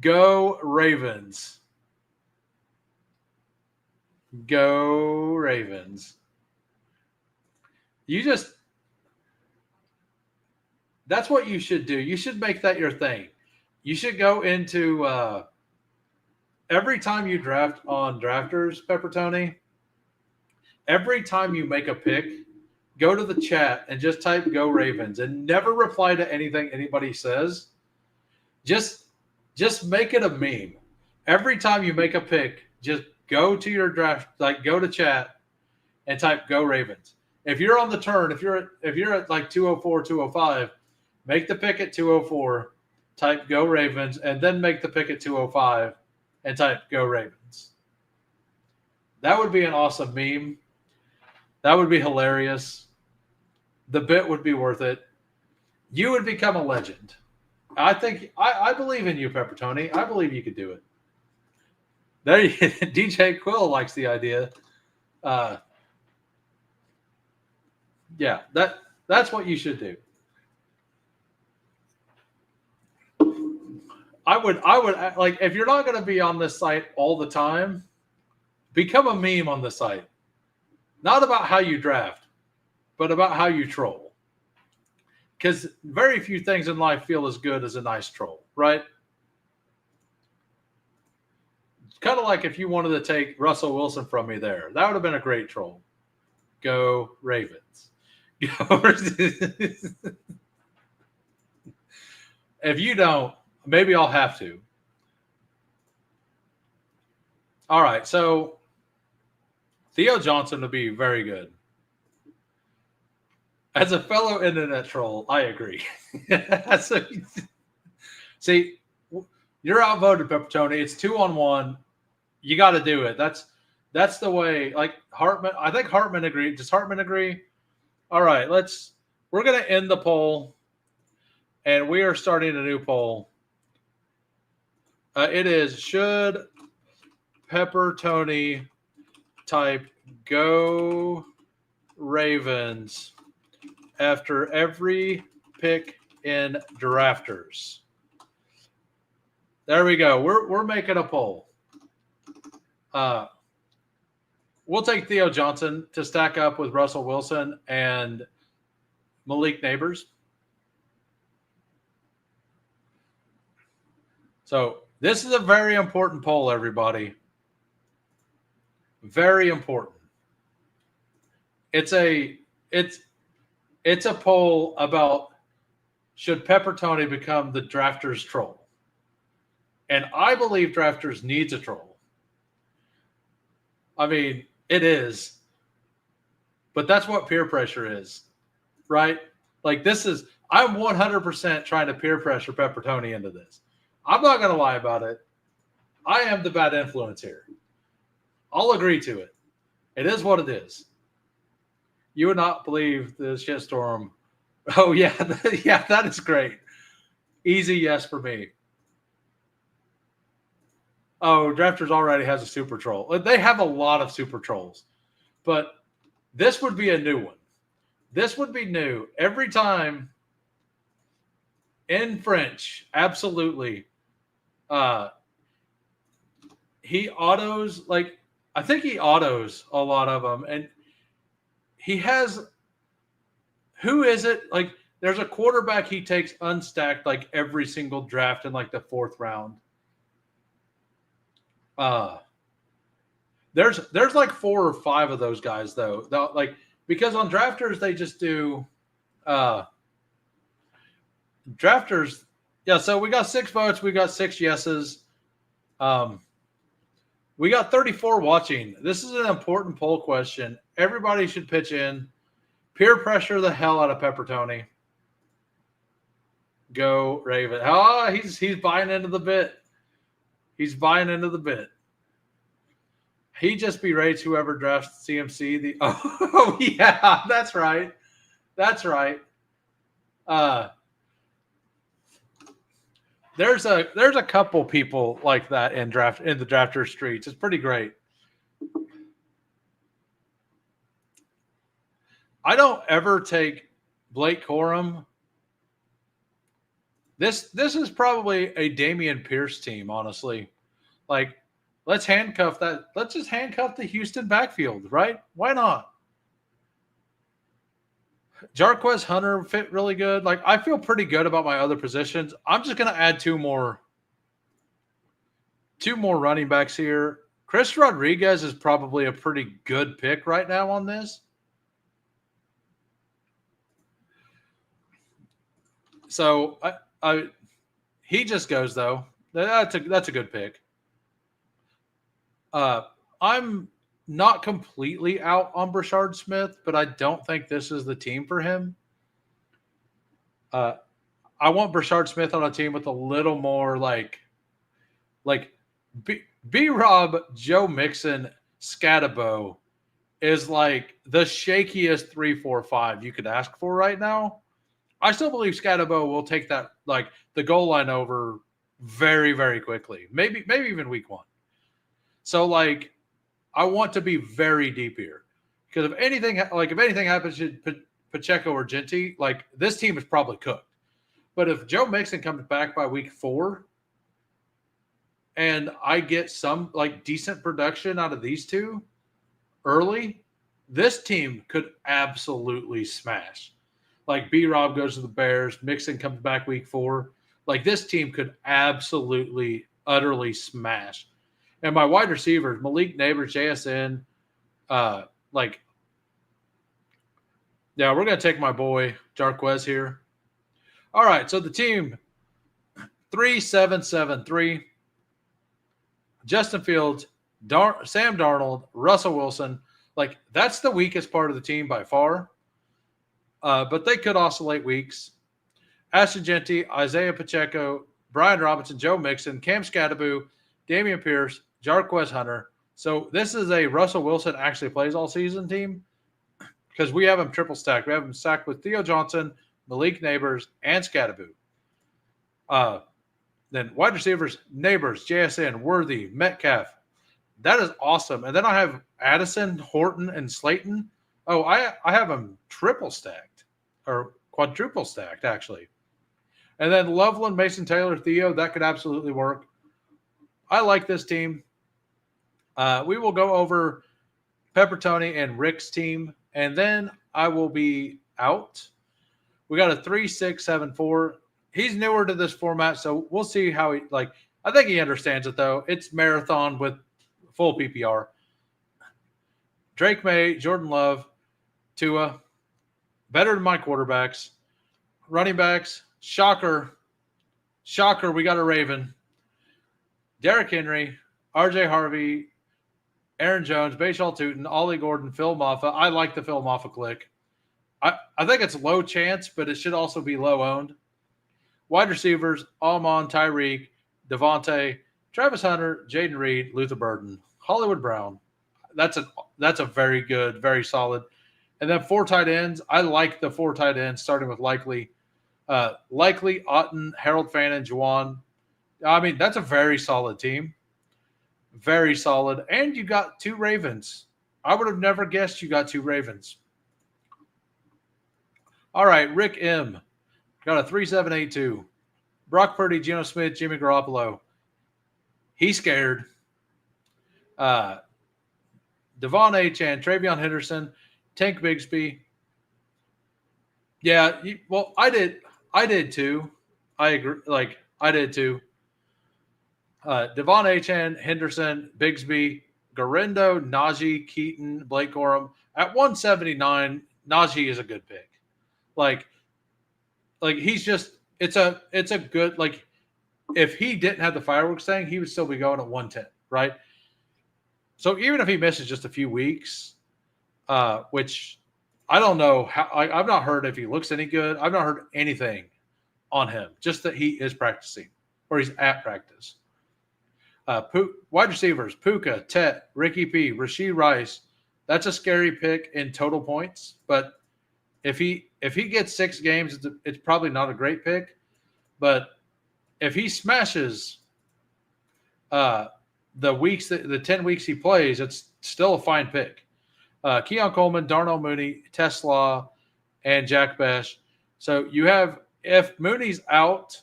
Go Ravens. Go Ravens. That's what you should do. You should make that your thing. You should go into every time you draft on Drafters, Pepper Tony, every time you make a pick, go to the chat and just type Go Ravens and never reply to anything anybody says. Just make it a meme. Every time you make a pick, just go to your draft, like go to chat and type Go Ravens. If you're on the turn, if you're at like 204, 205, make the pick at 204, type Go Ravens, and then make the pick at 205 and type Go Ravens. That would be an awesome meme. That would be hilarious. The bit would be worth it. You would become a legend. I believe in you, Pepper Tony. I believe you could do it. DJ Quill likes the idea. Yeah, that's what you should do. I would like, if you're not going to be on this site all the time, become a meme on the site. Not about how you draft, but about how you troll. Because very few things in life feel as good as a nice troll, right? It's kind of like if you wanted to take Russell Wilson from me there. That would have been a great troll. Go Ravens. If you don't, maybe I'll have to. All right, so Theo Johnson would be very good. As a fellow internet troll, I agree. See, you're outvoted, Pepper Tony. It's 2-on-1. You got to do it. That's the way. Like Hartman, I think Hartman agreed. Does Hartman agree? All right, we're going to end the poll, and we are starting a new poll. It is, should Pepper Tony type Go Ravens after every pick in Drafters? There we go. We're making a poll. We'll take Theo Johnson to stack up with Russell Wilson and Malik Neighbors. So this is a very important poll, everybody. Very important. It's a poll about, should Pepper Tony become the Drafters troll? And I believe Drafters needs a troll. I mean, it is. But that's what peer pressure is, right? Like I'm 100% trying to peer pressure Pepper Tony into this. I'm not going to lie about it. I am the bad influence here. I'll agree to it. It is what it is. You would not believe the shitstorm. Oh, yeah. Yeah, that is great. Easy yes for me. Oh, Drafters already has a super troll. They have a lot of super trolls. But this would be a new one. This would be new. Every time in French, absolutely. He autos, like, I think he autos a lot of them. And he has, who is it? Like, there's a quarterback he takes unstacked like every single draft in like the 4th round. There's like 4 or 5 of those guys though. Like, because on Drafters they just do Drafters. Yeah, so we got 6 votes, we got 6 yeses. We got 34 watching. This is an important poll question. Everybody should pitch in. Peer pressure the hell out of Pepper Tony. Go Raven. Oh, he's buying into the bit. He's buying into the bit. He just berates whoever drafts CMC. Oh yeah, that's right. That's right. There's a couple people like that in the drafter streets. It's pretty great. I don't ever take Blake Corum. This is probably a Damian Pierce team, honestly. Like, let's handcuff that. Let's just handcuff the Houston backfield, right? Why not? Jarquez Hunter fit really good. Like, I feel pretty good about my other positions. I'm just going to add two more running backs here. Chris Rodriguez is probably a pretty good pick right now on this. So he just goes though. That's a good pick. I'm not completely out on Brashard Smith, but I don't think this is the team for him. I want Brashard Smith on a team with a little more like B-Rob, Joe Mixon, Scatabo is like the shakiest 3-4-5 you could ask for right now. I still believe Scatabo will take that like the goal line over very, very quickly. Maybe even week 1. So like I want to be very deep here because if anything happens to Pacheco or Genty, like this team is probably cooked. But if Joe Mixon comes back by week 4 and I get some like decent production out of these two early, this team could absolutely smash. Like B-Rob goes to the Bears, Mixon comes back week 4. Like this team could absolutely, utterly smash. And my wide receivers, Malik Neighbors, JSN, we're going to take my boy Jarquez here. All right, so the team 3-7-7-3. Justin Fields, Sam Darnold, Russell Wilson. Like that's the weakest part of the team by far. But they could oscillate weeks. Ashton Genty, Isaiah Pacheco, Brian Robinson, Joe Mixon, Cam Scattaboo, Damian Pierce, Jarquez Hunter. So this is a Russell Wilson actually plays all season team because we have him triple stacked. We have him stacked with Theo Johnson, Malik Neighbors, and Scattaboo. Then wide receivers, Neighbors, JSN, Worthy, Metcalf. That is awesome. And then I have Addison, Horton, and Slayton. Oh, I have them triple stacked or quadruple stacked, actually. And then Loveland, Mason Taylor, Theo, that could absolutely work. I like this team. We will go over Pepper Tony and Rick's team, and then I will be out. We got a 3-6-7-4. He's newer to this format, so we'll see how he like. I think he understands it though. It's marathon with full PPR. Drake May, Jordan Love, Tua, better than my quarterbacks. Running backs, shocker, we got a Raven. Derrick Henry, RJ Harvey, Aaron Jones, Bashal Tootin, Ollie Gordon, Phil Maffa. I like the Phil Maffa click. I think it's low chance, but it should also be low owned. Wide receivers, Almon, Tyreek, Devontae, Travis Hunter, Jaden Reed, Luther Burden, Hollywood Brown. That's a very good, very solid. And then 4 tight ends. I like the 4 tight ends, starting with Likely, Otten, Harold Fannin, Juwan. I mean, that's a very solid team. Very solid. And you got 2 Ravens. I would have never guessed you got 2 Ravens. All right, Rick M. Got a 3-7-8-2. Brock Purdy, Geno Smith, Jimmy Garoppolo. He's scared. Devon Achane, Travion Henderson, Tank Bigsby. Yeah, I did too. I agree. Like, I did too. Devon Achane, Henderson, Bigsby, Garendo, Najee, Keaton, Blake Corum. At 179, Najee is a good pick. Like he's just it's a good like if he didn't have the fireworks thing, he would still be going at 110, right? So even if he misses just a few weeks, which I don't know how I've not heard if he looks any good. I've not heard anything on him, just that he is practicing or he's at practice. Wide receivers, Puka, Tet, Ricky P, Rashee Rice. That's a scary pick in total points, but if he gets 6 games, it's probably not a great pick. But if he smashes the 10 weeks he plays, it's still a fine pick. Keon Coleman, Darnell Mooney, Tesla, and Jack Besh. So you have, if Mooney's out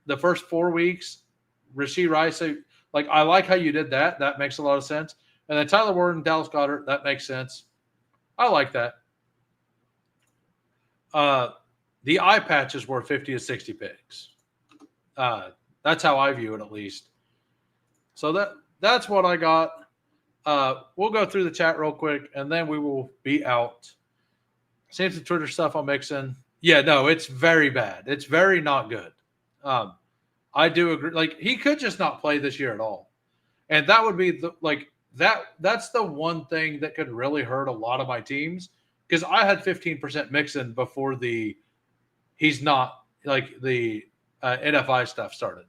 the first 4 weeks, Rashee Rice, Like, I like how you did that. That makes a lot of sense. And then Tyler Warren, Dallas Goedert, that makes sense. I like that. The eye patch is worth 50 to 60 picks. That's how I view it, at least. So that's what I got. We'll go through the chat real quick, and then we will be out. Same some Twitter stuff I'm mixing. Yeah, no, it's very bad. It's very not good. I do agree. Like, he could just not play this year at all. And that would be that's the one thing that could really hurt a lot of my teams, because I had 15% Mixon before he's not, like, the NFI stuff started.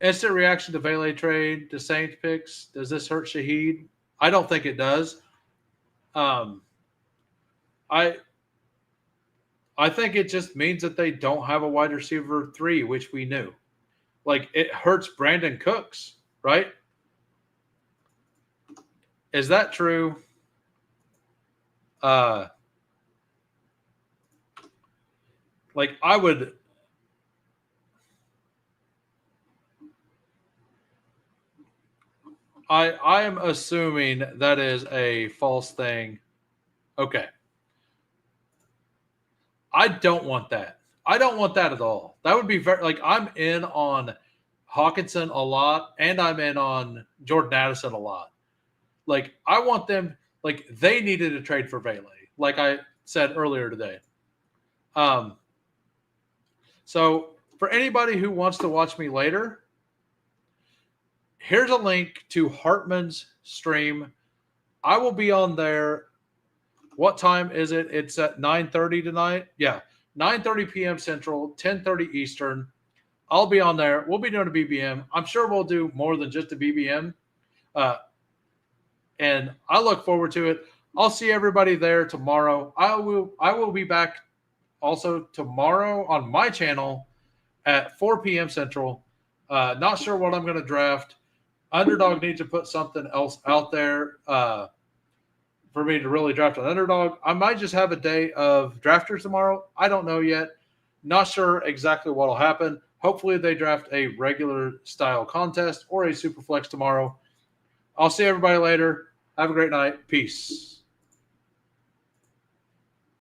Instant reaction to Valet trade to Saints picks. Does this hurt Shaheed? I don't think it does. I think it just means that they don't have a wide receiver 3, which we knew. Like, it hurts Brandon Cooks, right? Is that true? Like, I am assuming that is a false thing. Okay. I don't want that. I don't want that at all. That would be very, like, I'm in on Hawkinson a lot, and I'm in on Jordan Addison a lot. Like, I want them, like, they needed a trade for Valet, like I said earlier today. So for anybody who wants to watch me later, here's a link to Hartman's stream. I will be on there. What time is it? It's at 9:30 tonight. Yeah, 9:30 p.m. Central, 10:30 Eastern. I'll be on there. We'll be doing a BBM. I'm sure we'll do more than just a BBM. And I look forward to it. I'll see everybody there tomorrow. I will be back also tomorrow on my channel at 4 p.m. Central. Not sure what I'm going to draft. Underdog needs to put something else out there for me to really draft an underdog. I might just have a day of drafters tomorrow. I don't know yet. Not sure exactly what will happen. Hopefully they draft a regular style contest or a super flex tomorrow. I'll see everybody later. Have a great night. Peace.